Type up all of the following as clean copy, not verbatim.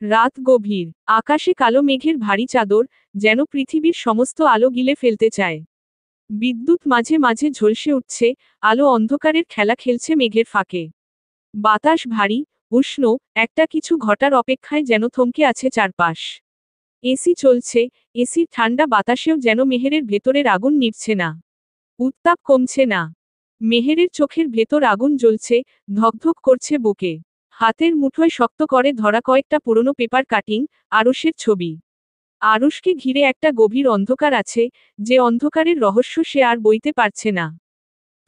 রাত গভীর, আকাশে কালো মেঘের ভারী চাদর, যেন পৃথিবীর সমস্ত আলো গিলে ফেলতে চায়। বিদ্যুৎ মাঝে মাঝে ঝলসে উঠছে, আলো অন্ধকারের খেলা খেলছে মেঘের ফাঁকে। বাতাস ভারী, উষ্ণ, একটা কিছু ঘটার অপেক্ষায় যেন থমকে আছে চারপাশ। এসি চলছে, এসির ঠান্ডা বাতাসেও যেন মেহেরের ভেতরের আগুন নিভছে না। উত্তাপ কমছে না। মেহেরের চোখের ভেতর আগুন জ্বলছে, ধকধক করছে বুকে। হাতের মুঠোয় শক্ত করে ধরা কয়েকটা পুরনো পেপার কাটিং, আরুষের ছবি। আরুষকে ঘিরে একটা গভীর অন্ধকার আছে, যে অন্ধকারের রহস্য সে আর বইতে পারছে না।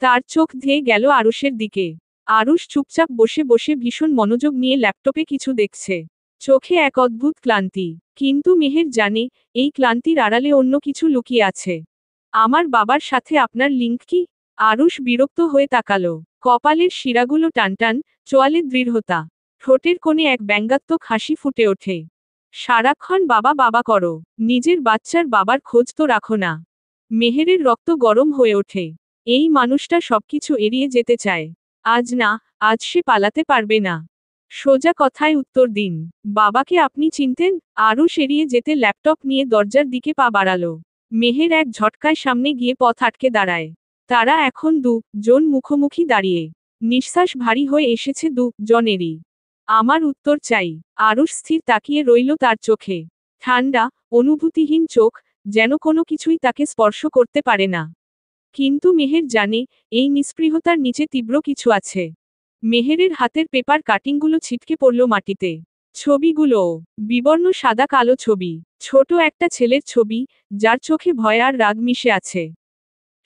তার চোখ ধেয়ে গেল আরুষের দিকে। আরুষ চুপচাপ বসে বসে ভীষণ মনোযোগ নিয়ে ল্যাপটপে কিছু দেখছে। চোখে এক অদ্ভুত ক্লান্তি। কিন্তু মেহের জানে, এই ক্লান্তির আড়ালে অন্য কিছু লুকিয়ে আছে। আমার বাবার সাথে আপনার লিঙ্ক কি? আরুষ বিরক্ত হয়ে তাকালো। কপালের শিরাগুলো টানটান, চোয়ালে দৃঢ়তা। ঠোঁটের কোণে এক ব্যঙ্গাত্মক হাসি ফুটে ওঠে। সারাক্ষণ বাবা বাবা করো, নিজের বাচ্চার বাবার খোঁজ তো রাখো না। মেহেরের রক্ত গরম হয়ে ওঠে। এই মানুষটা সবকিছু এড়িয়ে যেতে চায়। আজ না, আজ সে পালাতে পারবে না। সোজা কথায় উত্তর দিন। বাবাকে আপনি চিনতেন? আরুষ এড়িয়ে যেতে ল্যাপটপ নিয়ে দরজার দিকে পা বাড়ালো। মেহের এক ঝটকায় সামনে গিয়ে পথ আটকে দাঁড়ায়। তারা এখন জন মুখোমুখি দাঁড়িয়ে। নিঃশ্বাস ভারী হয়ে এসেছে জনেরই। আমার উত্তর চাই। আরুষ স্থির তাকিয়ে রইল তার চোখে। ঠান্ডা, অনুভূতিহীন চোখ, যেন কোনো কিছুই তাকে স্পর্শ করতে পারে না। কিন্তু মেহের জানে, এই নিস্পৃহতার নিচে তীব্র কিছু আছে। মেহেরের হাতের পেপার কাটিংগুলো ছিটকে পড়ল মাটিতে। ছবিগুলোও বিবর্ণ সাদা কালো ছবি। ছোট একটা ছেলের ছবি, যার চোখে ভয় আর রাগ মিশে আছে।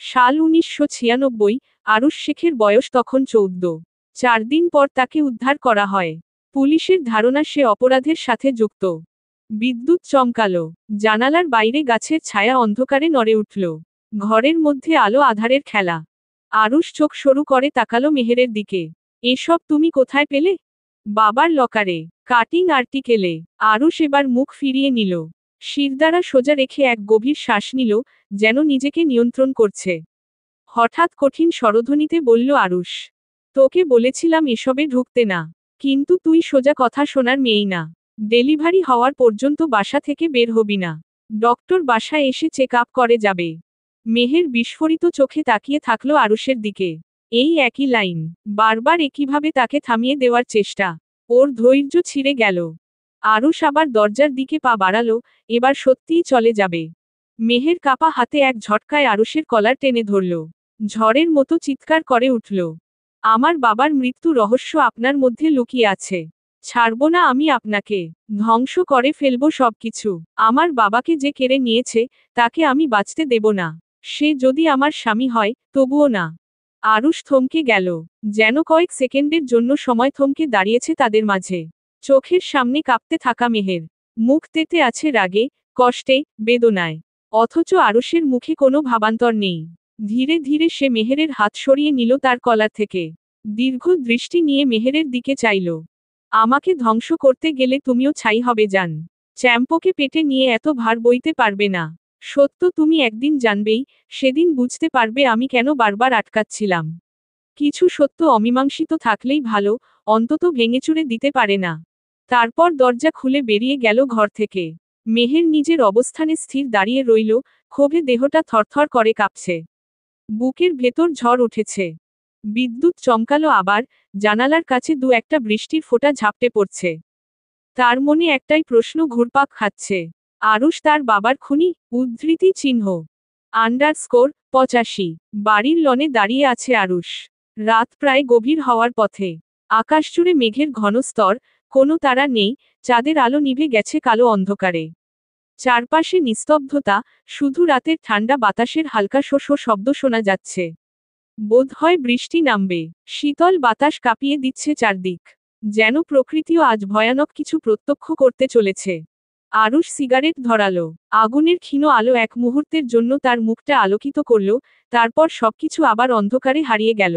সাল 1996, আরুষ শেখের বয়স তখন 14। 4 দিন পর তাকে উদ্ধার করা হয়। পুলিশের ধারণা সে অপরাধের সাথে যুক্ত। বিদ্যুৎ চমকালো। জানালার বাইরে গাছের ছায়া অন্ধকারে নড়ে উঠল। ঘরের মধ্যে আলো আধারের খেলা। আরুষ চোখ সরু করে তাকালো মেহেরের দিকে। এসব তুমি কোথায় পেলে? বাবার লকারে, কাটিং আর্টিকেলে। আরুষ এবার মুখ ফিরিয়ে নিল। শিরদাঁড়া সোজা রেখে এক গভীর শ্বাস নিল, যেন নিজেকে নিয়ন্ত্রণ করছে। হঠাৎ কঠিন স্বরধ্বনিতে বলল আরুষ, তোকে বলেছিলাম এসবে ঢুকতে না। কিন্তু তুই সোজা কথা শোনার মেয়েই না। ডেলিভারি হওয়ার পর্যন্ত বাসা থেকে বের হবি না। ডক্টর বাসায় এসে চেক আপ করে যাবে। মেহের বিস্ফোরিত চোখে তাকিয়ে থাকলো আরুষের দিকে। এই একই লাইন, বারবার একইভাবে তাকে থামিয়ে দেওয়ার চেষ্টা। ওর ধৈর্য ছিঁড়ে গেল। আরুষ আবার দরজার দিকে পা বাড়ালো, এবার সত্যিই চলে যাবে। মেহের কাপা হাতে এক ঝটকায় আরুষের কলার টেনে ধরল। ঝড়ের মতো চিৎকার করে উঠল, আমার বাবার মৃত্যু রহস্য আপনার মধ্যে লুকিয়ে আছে। ছাড়ব না আমি আপনাকে। ধ্বংস করে ফেলব সবকিছু। আমার বাবাকে যে কেড়ে নিয়েছে, তাকে আমি বাঁচতে দেব না। সে যদি আমার স্বামী হয়, তবুও না। আরুষ থমকে গেল। যেন কয়েক সেকেন্ডের জন্য সময় থমকে দাঁড়িয়েছে তাদের মাঝে। চোখের সামনে কাঁপতে থাকা মেহের। মুখ তেতে আছে রাগে, কষ্টে, বেদনায়। অথচ আরুষের মুখে কোনো ভাবান্তর নেই। ধীরে ধীরে সে মেহেরের হাত সরিয়ে নিল তার কলার থেকে। দীর্ঘ দৃষ্টি নিয়ে মেহেরের দিকে চাইল। আমাকে ধ্বংস করতে গেলে তুমিও ছাই হবে জান। চ্যাম্পোকে পেটে নিয়ে এত ভার বইতে পারবে না। সত্য তুমি একদিন জানবেই, সেদিন বুঝতে পারবে আমি কেন বারবার আটকাচ্ছিলাম। কিছু সত্য অমীমাংসিত থাকলেই ভালো, অন্তত ভেঙেচুরে দিতে পারে না। তারপর দরজা খুলে বেরিয়ে গেল ঘর থেকে। মেহের নিজের অবস্থানে স্থির দাঁড়িয়ে রইল, ক্ষোভে দেহটা থরথর করে কাঁপছে। বুকের ভেতর ঝড় উঠেছে। বিদ্যুৎ চমকালো আবার, জানালার কাছে একটা বৃষ্টির ফোঁটা ঝাপটে পড়ছে। তার মনে একটাই প্রশ্ন ঘুরপাক খাচ্ছে। আরুষ তার বাবার খুনি? উদ্ধৃতি চিহ্ন _85। বাড়ির লনে দাঁড়িয়ে আছে আরুষ। রাত প্রায় গভীর হওয়ার পথে। আকাশ জুড়ে মেঘের ঘন স্তর, কোনো তারা নেই, চাঁদের আলো নিভে গেছে কালো অন্ধকারে। চারপাশে নিস্তব্ধতা, শুধু রাতের ঠান্ডা বাতাসের হালকা শো শো শব্দ শোনা যাচ্ছে। বোধহয় বৃষ্টি নামবে। শীতল বাতাস কাঁপিয়ে দিচ্ছে চারদিক। যেন প্রকৃতিও আজ ভয়ানক কিছু প্রত্যক্ষ করতে চলেছে। আরুষ সিগারেট ধরালো। আগুনের ক্ষীণ আলো এক মুহূর্তের জন্য তার মুখটা আলোকিত করল, তারপর সবকিছু আবার অন্ধকারে হারিয়ে গেল।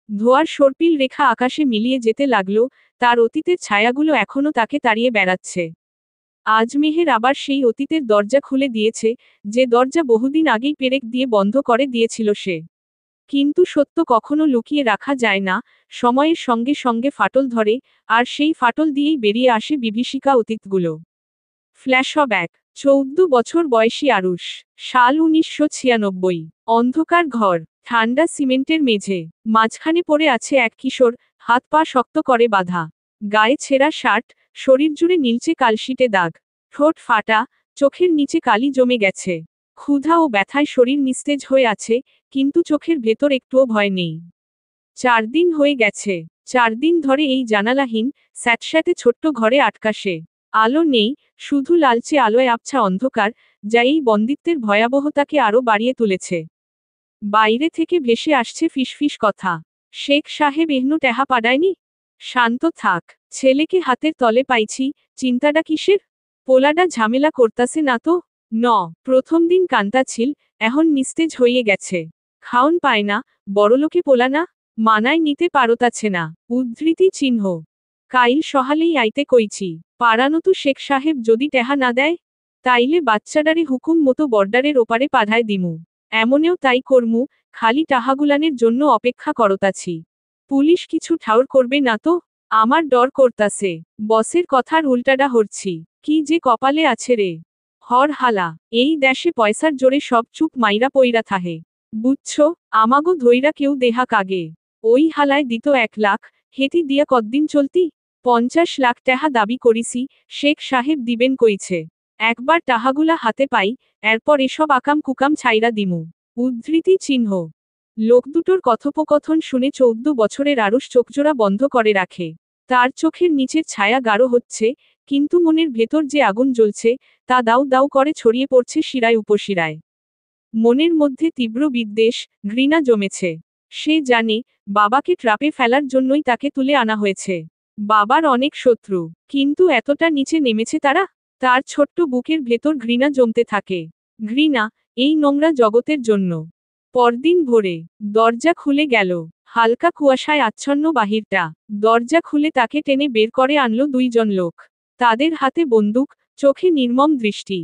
ধোঁয়ার সর্পিল রেখা আকাশে মিলিয়ে যেতে লাগল, তার অতীতের ছায়াগুলো এখনো তাকে তাড়িয়ে বেড়াচ্ছে। আজ মেহের আবার সেই অতীতের দরজা খুলে দিয়েছে, যে দরজা বহুদিন আগেই পেরেক দিয়ে বন্ধ করে দিয়েছিল সে। কিন্তু সত্য কখনো লুকিয়ে রাখা যায় না, সময়ের সঙ্গে সঙ্গে ফাটল ধরে, আর সেই ফাটল দিয়েই বেরিয়ে আসে বিভীষিকা অতীতগুলো। ফ্ল্যাশব্যাক। 14 বছর বয়সী আরুষ। সাল 1996। অন্ধকার ঘর, ঠান্ডা সিমেন্টের মেঝে, মাঝখানে পড়ে আছে এক কিশোর, হাত পা শক্ত করে বাঁধা। গায়ে ছেঁড়া শার্ট, শরীর জুড়ে নীলচে কালশিটে দাগ। ঠোঁট ফাটা, চোখের নিচে কালি জমে গেছে। ক্ষুধা ও ব্যথায় শরীর নিস্তেজ হয়ে আছে, কিন্তু চোখের ভেতর একটুও ভয় নেই। 4 দিন হয়ে গেছে। 4 দিন ধরে এই জানালাহীন, স্যাঁতস্যাঁতে ছোট্ট ঘরে আটকা সে। আলো নেই, শুধু লালচে আলোয় আবছা অন্ধকার, যা এই বন্দিত্বের ভয়াবহতাকে আরও বাড়িয়ে তুলেছে। বাইরে থেকে ভেসে আসছে ফিসফিস কথা। শেখ সাহেব এহনু টেহা পাডায়নি? শান্ত থাক, ছেলেকে হাতের তলে পাইছি, চিন্তাটা কিসের? পোলাডা ঝামেলা করতাছে না তো? ন, প্রথম দিন কান্তাছিল, এখন নিস্তেজ হইয়ে গেছে। খাওন পায় না, বড়লোকে পোলা না? মানায় নিতে পারতাছে না। উদ্ধৃতি চিহ্ন। কাইল সহালেই আইতে কইছি, পাড়ানতু শেখ সাহেব যদি টেহা না দেয়, তাইলে বাচ্চাডারে হুকুম মতো বর্ডারের ওপারে পাঠায় দিমু। এমনেও তাই করমু, খালি টাহাগুলানের জন্য অপেক্ষা করতাছি। পুলিশ কিছু ঠাউর করবে না তো? আমার ডর করতাছে, বসের কথার উল্টাডা হরছি। কি যে কপালে আছে রে। হর হালা, এই দেশে পয়সার জোরে সব চুপ মাইরা পইরা থাহে। বুঝছো, আমাগো ধইরা কেউ দেহা কাগে। ওই হালায় দিত 1 লাখ, হেতি দিয়া কদ্দিন চলতি? 50 লাখ টাহা দাবি করিছি, শেখ সাহেব দিবেন কইছে। একবার টাহাগুলা হাতে পাই, এরপর এসব আকাম কুকাম ছাইরা দিমু। উদ্ধৃতি চিহ্ন। লোক দুটোর কথোপকথন শুনে 14 বছরের আরুষ চোখজোড়া বন্ধ করে রাখে। তার চোখের নিচের ছায়া গাঢ় হচ্ছে, কিন্তু মনের ভেতর যে আগুন জ্বলছে, তা দাউ দাউ করে ছড়িয়ে পড়ছে শিরায় উপশিরায়। মনের মধ্যে তীব্র বিদ্বেষ, ঘৃণা জমেছে। সে জানে, বাবাকে ট্রাপে ফেলার জন্যই তাকে তুলে আনা হয়েছে। বাবার অনেক শত্রু, কিন্তু এতটা নিচে নেমেছে তারা? তার ছোট্ট বুকের ভেতর ঘৃণা জমতে থাকে। ঘৃণা, এই নোংরা জগতের জন্য। পরদিন ভোরে, দরজা খুলে গেল। হালকা কুয়াশায় আচ্ছন্ন বাহিরটা। দরজা খুলে তাকে টেনে বের করে আনলো 2 জন লোক। তাদের হাতে বন্দুক, চোখে নির্মম দৃষ্টি।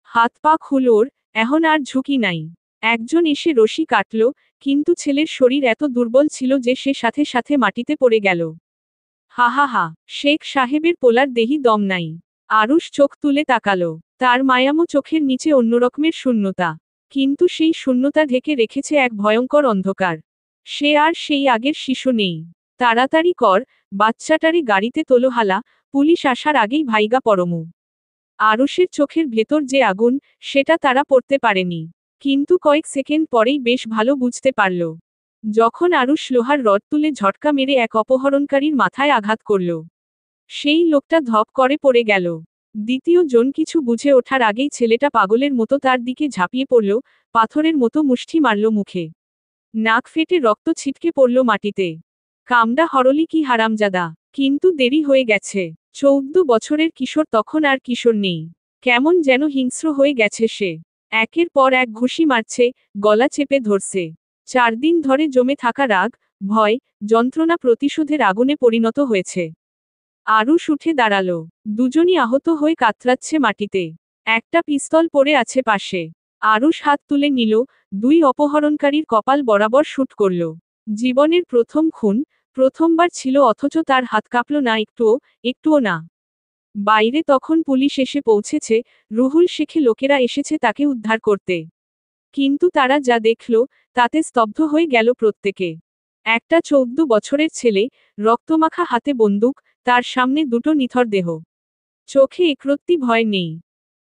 হাত পা খুলোর, এখন আর ঝুঁকি নাই। একজন এসে রশি কাটল, কিন্তু ছেলের শরীর এত দুর্বল ছিল যে সে সাথে সাথে মাটিতে পড়ে গেল। হা হা হা, শেখ সাহেবের পোলার দেহি দম নাই। আরুষ চোখ তুলে তাকালো। তার মায়ামো চোখের নিচে অন্যরকমের শূন্যতা। কিন্তু সেই শূন্যতা ঢেকে রেখেছে এক ভয়ঙ্কর অন্ধকার। সে আর সেই আগের শিশু নেই। তাড়াতাড়ি কর, বাচ্চাটারে গাড়িতে তোলো হালা, পুলিশ আসার আগেই ভাইগা পরমু। আরুষের চোখের ভেতর যে আগুন, সেটা তারা পড়তে পারেনি। কিন্তু কয়েক সেকেন্ড পরেই বেশ ভালো বুঝতে পারল। যখন আরুষ লোহার রড তুলে ঝটকা মেরে এক অপহরণকারীর মাথায় আঘাত করল। সেই লোকটা ধপ করে পড়ে গেল। দ্বিতীয় জন কিছু বুঝে ওঠার আগেই ছেলেটা পাগলের মতো তার দিকে ঝাঁপিয়ে পড়ল, পাথরের মতো মুষ্টি মারল মুখে। নাক ফেটে রক্ত ছিটকে পড়ল মাটিতে। কামড়া হরলি কি হারামজাদা! কিন্তু দেরি হয়ে গেছে। 14 বছরের কিশোর তখন আর কিশোর নেই। কেমন যেন হিংস্র হয়ে গেছে সে। একের পর এক ঘুষি মারছে, গলা চেপে ধরছে। 4 দিন ধরে জমে থাকা রাগ, ভয়, যন্ত্রণা প্রতিশোধের আগুনে পরিণত হয়েছে। আরুষ উঠে দাঁড়ালো। দুজনই আহত হয়ে কাতরাচ্ছে মাটিতে। একটা পিস্তল পড়ে আছে পাশে। আরুষ হাত তুলে নিল, 2 অপহরণকারীর কপাল বরাবর শুট করল। জীবনের প্রথম খুন, প্রথমবার ছিল অথচ তার হাত কাঁপল না একটুও না। বাইরে তখন পুলিশ এসে পৌঁছেছে, রুহুল শেখে লোকেরা এসেছে তাকে উদ্ধার করতে। কিন্তু তারা যা দেখল, তাতে স্তব্ধ হয়ে গেল প্রত্যেকে। একটা 14 বছরের ছেলে, রক্তমাখা হাতে বন্দুক, তার সামনে দুটো নিথর দেহ। চোখে একরত্তি ভয় নেই।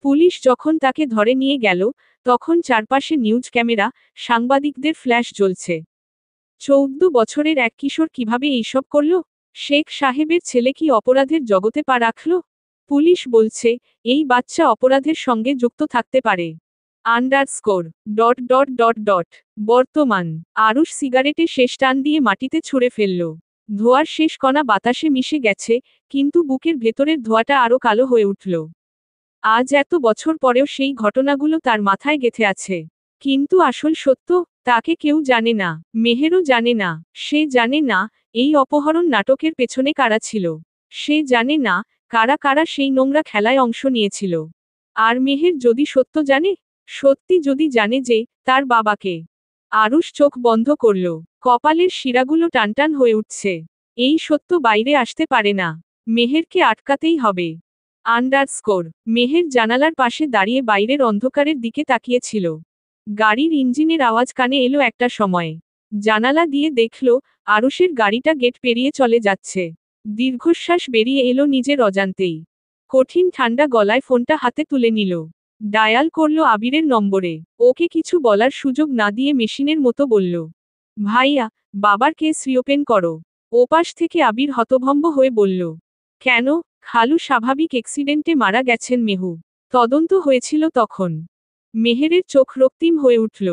পুলিশ যখন তাকে ধরে নিয়ে গেল, তখন চারপাশে নিউজ ক্যামেরা, সাংবাদিকদের ফ্ল্যাশ জ্বলছে। 14 বছরের এক কিশোর কিভাবে এইসব করল? শেখ সাহেবের ছেলে কি অপরাধের জগতে পা রাখল? পুলিশ বলছে, এই বাচ্চা অপরাধের সঙ্গে যুক্ত থাকতে পারে। Underscore dot dot dot dot বর্তমান। আরুষ সিগারেটে শেষ টান দিয়ে মাটিতে ছুঁড়ে ফেলল। ধোঁয়ার শেষ কণা বাতাসে মিশে গেছে, কিন্তু বুকের ভেতরের ধোঁয়াটা আরও কালো হয়ে উঠল। আজ এত বছর পরেও সেই ঘটনাগুলো তার মাথায় গেঁথে আছে। কিন্তু আসল সত্য, তাকে কেউ জানে না। মেহেরও জানে না। সে জানে না, এই অপহরণ নাটকের পেছনে কারা ছিল। সে জানে না, কারা কারা সেই নোংরা খেলায় অংশ নিয়েছিল। আর মেহের যদি সত্য জানে, সত্যি যদি জানে যে, তার বাবাকে আরুষ চোখ বন্ধ করল। কপালের শিরাগুলো টানটান হয়ে উঠছে। এই সত্য বাইরে আসতে পারে না। মেহেরকে আটকাতেই হবে। আন্ডারস্কোর। মেহের জানালার পাশে দাঁড়িয়ে বাইরের অন্ধকারের দিকে তাকিয়েছিল। গাড়ির ইঞ্জিনের আওয়াজ কানে এলো একটা সময়ে। জানালা দিয়ে দেখল, আরুষের গাড়িটা গেট পেরিয়ে চলে যাচ্ছে। দীর্ঘশ্বাস বেরিয়ে এলো নিজের অজান্তেই। কঠিন ঠান্ডা গলায় ফোনটা হাতে তুলে নিল। ডায়াল করল আবিরের নম্বরে। ওকে কিছু বলার সুযোগ না দিয়ে মেশিনের মতো বলল, ভাইয়া, বাবার কেস রিওপেন করো। ওপাশ থেকে আবির হতভম্ব হয়ে বলল, কেন? খালু স্বাভাবিক অ্যাক্সিডেন্টে মারা গেছেন মেহু। তদন্ত হয়েছিল তখন। মেহেরের চোখ রক্তিম হয়ে উঠল।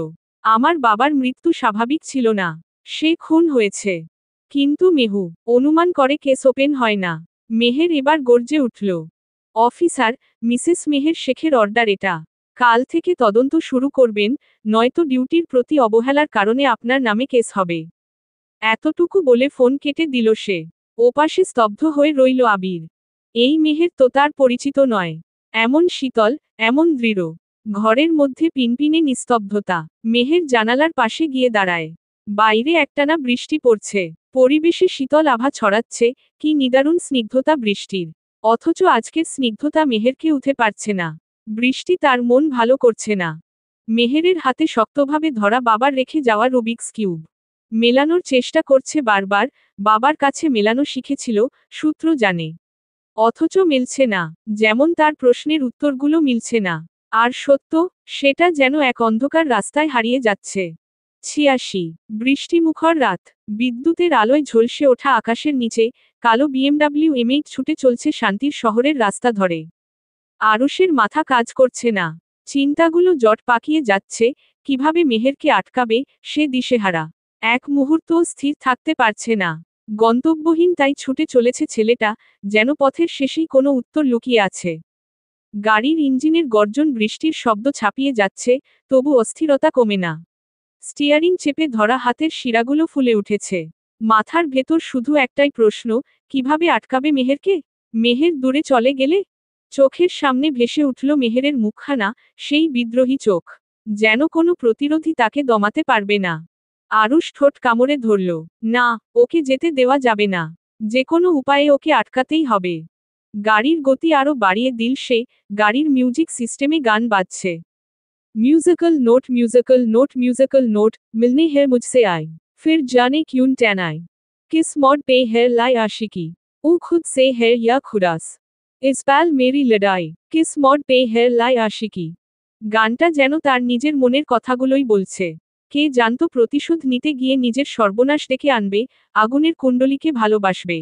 আমার বাবার মৃত্যু স্বাভাবিক ছিল না। সে খুন হয়েছে। কিন্তু মেহু অনুমান করে কেস ওপেন হয় না। মেহের এবার গর্জে উঠল, অফিসার, মিসেস মেহের শেখের অর্ডার এটা। কাল থেকে তদন্ত শুরু করবেন, নয়তো ডিউটির প্রতি অবহেলার কারণে আপনার নামে কেস হবে। এতটুকু বলে ফোন কেটে দিল সে। ওপাশে স্তব্ধ হয়ে রইল আবির। এই মেহের তো তার পরিচিত নয়। এমন শীতল, এমন দৃঢ়। ঘরের মধ্যে পিনপিনে নিস্তব্ধতা। মেহের জানালার পাশে গিয়ে দাঁড়ায়। বাইরে একটানা বৃষ্টি পড়ছে। পরিবেশে শীতল আভা ছড়াচ্ছে, কি নিদারুণ স্নিগ্ধতা বৃষ্টির। অথচ আজকের স্নিগ্ধতা মেহেরকে উঠে পারছে না। বৃষ্টি তার মন ভালো করছে না। মেহেরের হাতে শক্তভাবে ধরা বাবার রেখে যাওয়া রুবিক্স কিউব। মেলানোর চেষ্টা করছে বারবার, বাবার কাছে মেলানো শিখেছিল, সূত্র জানে। অথচ মিলছে না। যেমন তার প্রশ্নের উত্তরগুলো মিলছে না। আর সত্য, সেটা যেন এক অন্ধকার রাস্তায় হারিয়ে যাচ্ছে। ৮৬। বৃষ্টিমুখর রাত। বিদ্যুতের আলোয় ঝলসে ওঠা আকাশের নিচে, কালো বিএমডাব্লিউ এম8 ছুটে চলছে শান্তির শহরের রাস্তা ধরে। আরুষের মাথা কাজ করছে না। চিন্তাগুলো জট পাকিয়ে যাচ্ছে, কিভাবে মেহেরকে আটকাবে, সে দিশেহারা। এক মুহূর্তও স্থির থাকতে পারছে না। গন্তব্যহীন তাই ছুটে চলেছে ছেলেটা, যেন পথের শেষেই কোনো উত্তর লুকিয়ে আছে। গাড়ির ইঞ্জিনের গর্জন বৃষ্টির শব্দ ছাপিয়ে যাচ্ছে, তবু অস্থিরতা কমে না। স্টিয়ারিং চেপে ধরা হাতের শিরাগুলো ফুলে উঠেছে। মাথার ভেতর শুধু একটাই প্রশ্ন, কিভাবে আটকাবে মেহেরকে? মেহের দূরে চলে গেলে? চোখের সামনে ভেসে উঠল মেহেরের মুখখানা, সেই বিদ্রোহী চোখ। যেন কোনো প্রতিরোধী তাকে দমাতে পারবে না। আরুষ ঠোঁট কামড়ে ধরল। না, ওকে যেতে দেওয়া যাবে না। যে কোনো উপায়ে ওকে আটকাতেই হবে। গাড়ির গতি আরও বাড়িয়ে দিল সে। গাড়ির মিউজিক সিস্টেমে গান বাজছে। Musical note musical note musical note, मिलने है मुझसे आए, फिर जाने क्यों टैन आए। किस मोड पे है लाई आशिकी, वो खुद से है या खुदास। इस पाल मेरी लड़ाई, किस मोड पे है लाई आशिकी। গানটা যেন তার নিজের মনের কথাগুলোই বলছে। কে জানতো প্রতিশোধ নিতে গিয়ে নিজের সর্বনাশ ডেকে আনবে, আগুনের কুণ্ডলীকে ভালোবাসবে।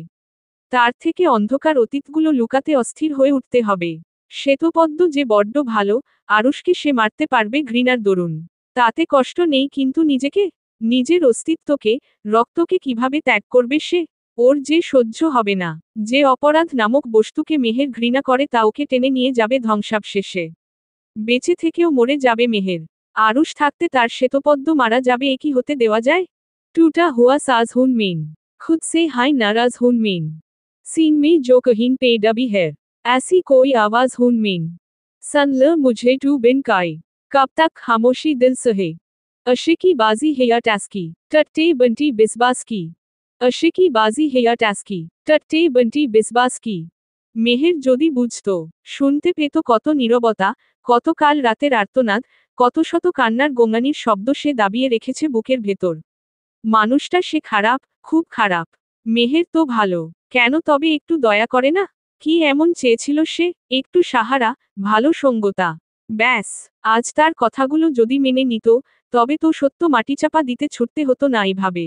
তার থেকে অন্ধকার অতীতগুলো লুকাতে অস্থির হয়ে উঠতে হবে। শ্বেতপদ্ম যে বড্ড ভালো, আরুষকে সে মারতে পারবে ঘৃণার দরুন। তাতে কষ্ট নেই, কিন্তু নিজেকে, নিজের অস্তিত্বকে, রক্তকে কিভাবে ত্যাগ করবে সে? ওর যে সহ্য হবে না। যে অপরাধ নামক বস্তুকে মেহের ঘৃণা করে তা ওকে টেনে নিয়ে যাবে ধ্বংসাবশেষে। বেঁচে থেকেও মরে যাবে মেহের। আরুষ থাকতে তার শ্বেতপদ্ম মারা যাবে, এ কি হতে দেওয়া যায়? टूटा हुआ साज हूं मेन, खुद से हाय नाराज हूं मेन, सीन में जो कहीं पे दबी है, ऐसी कोई आवाज हूं मेन, सन ल मुझे टू बिन काए, कब तक खामोशी दिल सहे, अशिकी बाजी है या टैस्की, टट्टे बंटी बिस्बास की, अशिकी बाजी है या टैस्की, टट्टे बंटी बिस्बास की। মেহের যদি বুঝতো, শুনতে পেত কত নীরবতা, কত কাল রাতের আর্তনাদ, কত শত কান্নার গোঙানির শব্দ সে দাবিয়ে রেখেছে বুকের ভেতর। মানুষটা সে খারাপ, খুব খারাপ। মেহের তো ভালো। কেন তবে একটু দয়া করে না? কি এমন চেয়েছিল সে? একটু সাহারা, ভালো সঙ্গতা। ব্যাস, আজ তার কথাগুলো যদি মেনে নিত, তবে তো সত্য মাটিচাপা দিতে ছুটতে হতো না এইভাবে।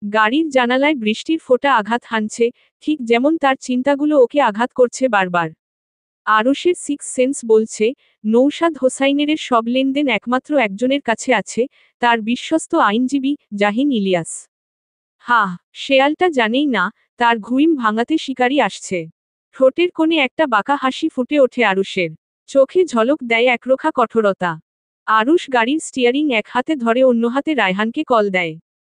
গাড়ির জানালায় বৃষ্টির ফোঁটা আঘাত হানছে, ঠিক যেমন তার চিন্তাগুলো ওকে আঘাত করছে বারবার। আরুষের সিক্স সেন্স বলছে, নৌশাদ হোসাইনের সব লেনদেন একমাত্র একজনের কাছে আছে, তার বিশ্বস্ত আইনজীবী, জাহিন ইলিয়াস। হা, শেয়ালটা জানেই না, তার ঘুম ভাঙাতে শিকারী আসছে। ঠোঁটের কোণে একটা বাঁকা হাসি ফুটে ওঠে আরুষের। চোখে ঝলক দেয় একরোখা কঠোরতা। আরুষ গাড়ির স্টিয়ারিং এক হাতে ধরে অন্য হাতে রায়হানকে কল দেয়।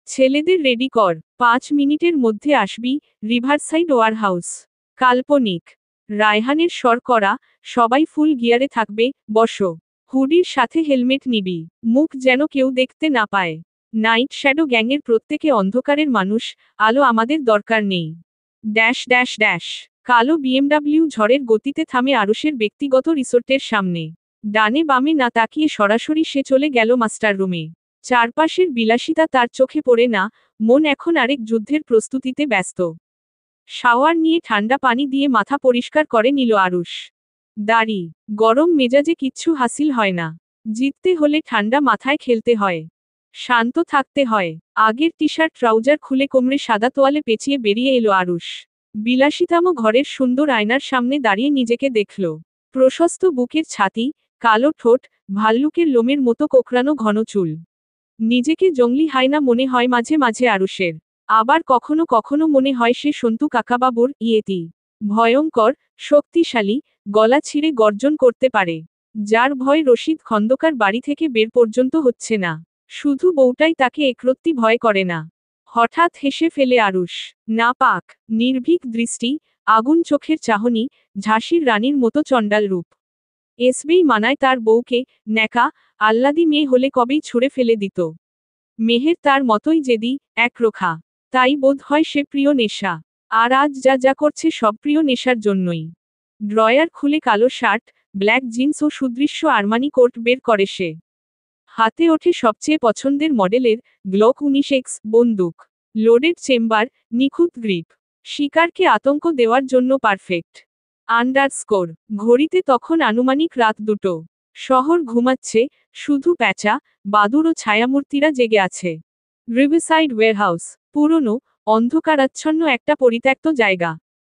ছেলেদের রেডি কর, ৫ মিনিটের মধ্যে আসবি, রিভারসাইড ওয়ারহাউস। কাল্পনিক। রায়হানের স্বর করা, সবাই ফুল গিয়ারে থাকবে, বসো। হুডির সাথে হেলমেট নিবি, মুখ যেন কেউ দেখতে না পায়। নাইট শ্যাডো গ্যাংয়ের প্রত্যেকে অন্ধকারের মানুষ, আলো আমাদের দরকার নেই। Dash dash dash. কালো বিএমডাব্লিউ ঝড়ের গতিতে থামে আরুষের ব্যক্তিগত রিসোর্টের সামনে। ডানে বামে না তাকিয়ে সরাসরি সে চলে গেল মাস্টার রুমে। চারপাশের বিলাসিতা তার চোখে পড়ে না, মন এখন আরেক যুদ্ধের প্রস্তুতিতে ব্যস্ত। শাওয়ার নিয়ে ঠান্ডা পানি দিয়ে মাথা পরিষ্কার করে নিল আরুষ। দাড়ি গরম মেজাজে কিচ্ছু হাসিল হয় না। জিততে হলে ঠান্ডা মাথায় খেলতে হয়, শান্ত থাকতে হয়। আগের টি শার্ট ট্রাউজার খুলে কোমরে সাদা তোয়ালে পেঁচিয়ে বেরিয়ে এলো আরুষ। বিলাসিতাম ঘরের সুন্দর আয়নার সামনে দাঁড়িয়ে নিজেকে দেখল। প্রশস্ত বুকের ছাতি, কালো ঠোঁট, ভাল্লুকের লোমের মতো কোকড়ানো ঘন চুল। নিজেকে জঙ্গলি হায়না মনে হয় মাঝে মাঝে আরুষের। আবার কখনো কখনো মনে হয় সে সন্তু কাকাবাবুর ইয়েতি। ভয়ঙ্কর, শক্তিশালী, গলা ছিঁড়ে গর্জন করতে পারে। যার ভয় রশিদ খন্দকার বাড়ি থেকে বের পর্যন্ত হচ্ছে না। শুধু বউটাই তাকে একরত্তি ভয় করে না। হঠাৎ হেসে ফেলে আরুষ। না পাক, নির্ভীক দৃষ্টি, আগুন চোখের চাহনি, ঝাঁসির রানীর মতো চণ্ডাল রূপ। এসবেই মানায় তার বউকে, ন্যাকা, আহ্লাদি মেয়ে হলে কবেই ছুঁড়ে ফেলে দিত। মেহের তার মতোই জেদি, একরোখা। তাই বোধ হয় সে প্রিয় নেশা। আর আজ যা যা করছে সব প্রিয় নেশার জন্যই। ড্রয়ার খুলে কালো শার্ট, ব্ল্যাক জিন্স ও সুদৃশ্য আরমানি কোট বের করে সে। হাতে ওঠে সবচেয়ে পছন্দের মডেলের গ্লক 19X বন্দুক। লোডেড চেম্বার, নিখুঁত গ্রিপ। শিকারকে আতঙ্ক দেওয়ার জন্য পারফেক্ট। আন্ডারস্কোর। ঘড়িতে তখন আনুমানিক রাত 2টো। শহর ঘুমাচ্ছে, শুধু প্যাঁচা, বাদুড় ও ছায়ামূর্তিরা জেগে আছে। রিভারসাইড ওয়্যারহাউস, পুরনো, অন্ধকারাচ্ছন্ন একটা পরিত্যক্ত জায়গা।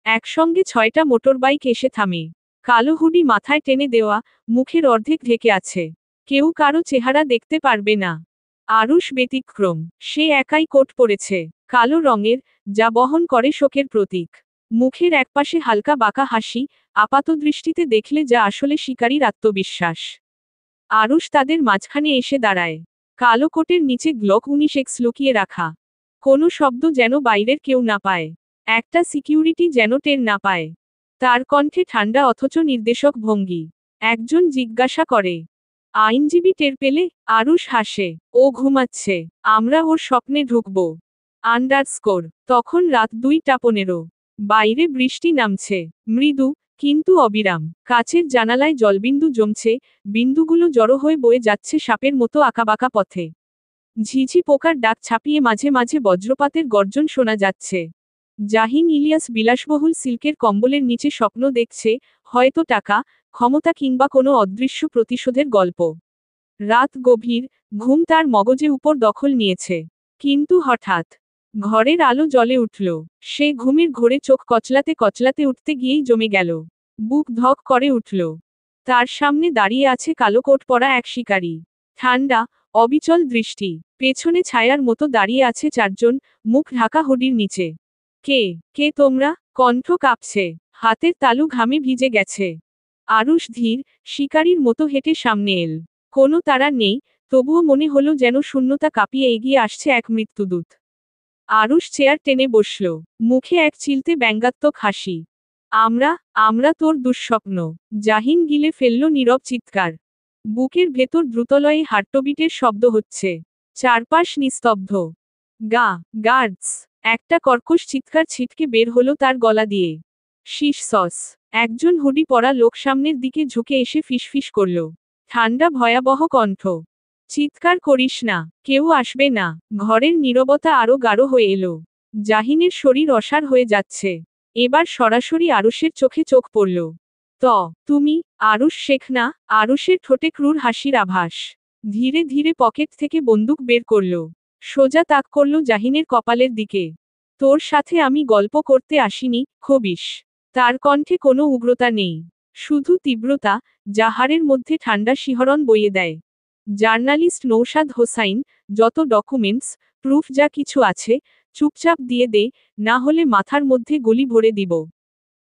একসঙ্গে 6টা মোটরবাইক এসে থামে। কালো হুডি মাথায় টেনে দেওয়া, মুখের অর্ধেক ঢেকে আছে। কেউ কারো চেহারা দেখতে পারবে না। আরুষ ব্যতিক্রম, সে একাই কোট পরেছে, কালো রঙের, যা বহন করে শোকের প্রতীক। মুখের একপাশে হালকা বাঁকা হাসি, আপাতদৃষ্টিতে দেখলে যা আসলে শিকারীর আত্মবিশ্বাস। আরুষ তাদের মাঝখানে এসে দাঁড়ায়। কালো কোটের নিচে গ্লক 19X লুকিয়ে রাখা। কোনো শব্দ যেন বাইরের কেউ না পায়। একটা সিকিউরিটি যেন টের না পায়। তার কণ্ঠে ঠান্ডা অথচ নির্দেশক ভঙ্গি। একজন জিজ্ঞাসা করে, আইনজীবী টের পেলে? আরুষ হাসে, ও ঘুমাচ্ছে, আমরা ওর স্বপ্নে ঢুকব। আন্ডারস্কোর। তখন রাত 2টা 15। বাইরে বৃষ্টি নামছে, মৃদু, কিন্তু অবিরাম। কাচের জানালায় জলবিন্দু জমছে, বিন্দুগুলো জড়ো হয়ে বয়ে যাচ্ছে সাপের মতো আঁকাবাঁকা পথে। ঝিঝি পোকার ডাক ছাপিয়ে মাঝে মাঝে বজ্রপাতের গর্জন শোনা যাচ্ছে। জাহিন ইলিয়াস বিলাসবহুল সিল্কের কম্বলের নিচে স্বপ্ন দেখছে, হয়তো টাকা, ক্ষমতা কিংবা কোনো অদৃশ্য প্রতিশোধের গল্প। রাত গভীর, ঘুম তার মগজে উপর দখল নিয়েছে। কিন্তু হঠাৎ ঘরের আলো জ্বলে উঠল। সে ঘুমের ঘোরে চোখ কচলাতে কচলাতে উঠতে গিয়েই জমে গেল। বুক ধক করে উঠল। তার সামনে দাঁড়িয়ে আছে কালো কোট পরা এক শিকারী। ঠান্ডা, অবিচল দৃষ্টি। পেছনে ছায়ার মতো দাঁড়িয়ে আছে 4জন, মুখ ঢাকা হুডির নিচে। কে, কে তোমরা? কণ্ঠ কাঁপছে, হাতের তালু ঘামে ভিজে গেছে। আরুষ ধীর, শিকারীর মতো হেঁটে সামনে এল। কোনো তাড়া নেই, তবুও মনে হলো যেন শূন্যতা কাঁপিয়ে এগিয়ে আসছে এক মৃত্যুদূত। আরুষ চেয়ার টেনে বসল, মুখে এক চিলতে ব্যঙ্গাত্মক হাসি। আমরা, আমরা তোর দুঃস্বপ্ন। জাহিন গিলে ফেলল নীরব চিৎকার। বুকের ভেতর দ্রুতলয়ে হার্টবিটের শব্দ হচ্ছে। চারপাশ নিস্তব্ধ। গার্ডস। একটা কর্কশ চিৎকার ছিটকে বের হলো তার গলা দিয়ে। শীষ সস। একজন হুডি পরা লোক সামনের দিকে ঝুঁকে এসে ফিসফিস করল। ঠান্ডা ভয়াবহ কণ্ঠ। চিৎকার করিস না, কেউ আসবে না। ঘরের নীরবতা আরো গাঢ় হয়ে এলো। জাহিনের শরীর অসাড় হয়ে যাচ্ছে। এবার সরাসরি আরুষের চোখে চোখ পড়ল। তুমি, আরুষ শেখ না? আরুষের ঠোঁটে ক্রূর হাসির আভাস। ধীরে ধীরে পকেট থেকে বন্দুক বের করল। সোজা তাক করল জাহিনের কপালের দিকে। তোর সাথে আমি গল্প করতে আসিনি, খবিস। তার কণ্ঠে কোনো উগ্রতা নেই, শুধু তীব্রতা, যা হাড়ের মধ্যে ঠান্ডা শিহরণ বইয়ে দেয়। জার্নালিস্ট নৌশাদ হোসাইন, যত ডকুমেন্টস, প্রুফ যা কিছু আছে, চুপচাপ দিয়ে দে, না হলে মাথার মধ্যে গুলি ভরে দিব।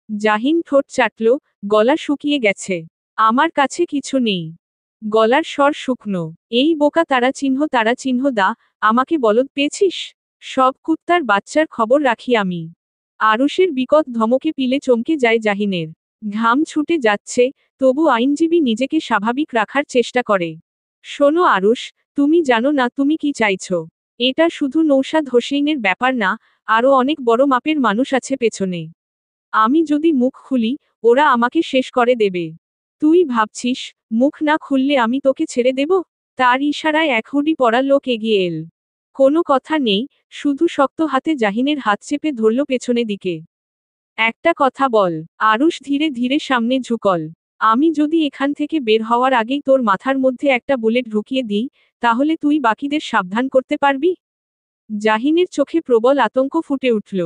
জাহিন ঠোঁট চাটল, গলা শুকিয়ে গেছে। আমার কাছে কিছু নেই। গলার স্বর শুকনো। এই বোকা তারা চিহ্ন দা, আমাকে বলদ পেয়েছিস? সব কুত্তার বাচ্চার খবর রাখি আমি। আরুষের বিকট ধমকে পিলে চমকে যায় জাহিনের। ঘাম ছুটে যাচ্ছে, তবু আইনজীবী নিজেকে স্বাভাবিক রাখার চেষ্টা করে। শোনো আরুষ, তুমি জানো না তুমি কি চাইছো? এটা শুধু নৌশাদ হোসেইনের ব্যাপার না, আরও অনেক বড় মাপের মানুষ আছে পেছনে। আমি যদি মুখ খুলি, ওরা আমাকে শেষ করে দেবে। তুই ভাবছিস, মুখ না খুললে আমি তোকে ছেড়ে দেব? তার ইশারায় এক হুডি পরা লোক এগিয়ে এল। কোনো কথা নেই, শুধু শক্ত হাতে জাহিনের হাত চেপে ধরল পেছনে দিকে। একটা কথা বল। আরুষ ধীরে ধীরে সামনে ঝুঁকল। আমি যদি এখান থেকে বের হওয়ার আগেই তোর মাথার মধ্যে একটা বুলেট ঢুকিয়ে দিই, তাহলে তুই বাকিদের সাবধান করতে পারবি? জাহিনের চোখে প্রবল আতঙ্ক ফুটে উঠল।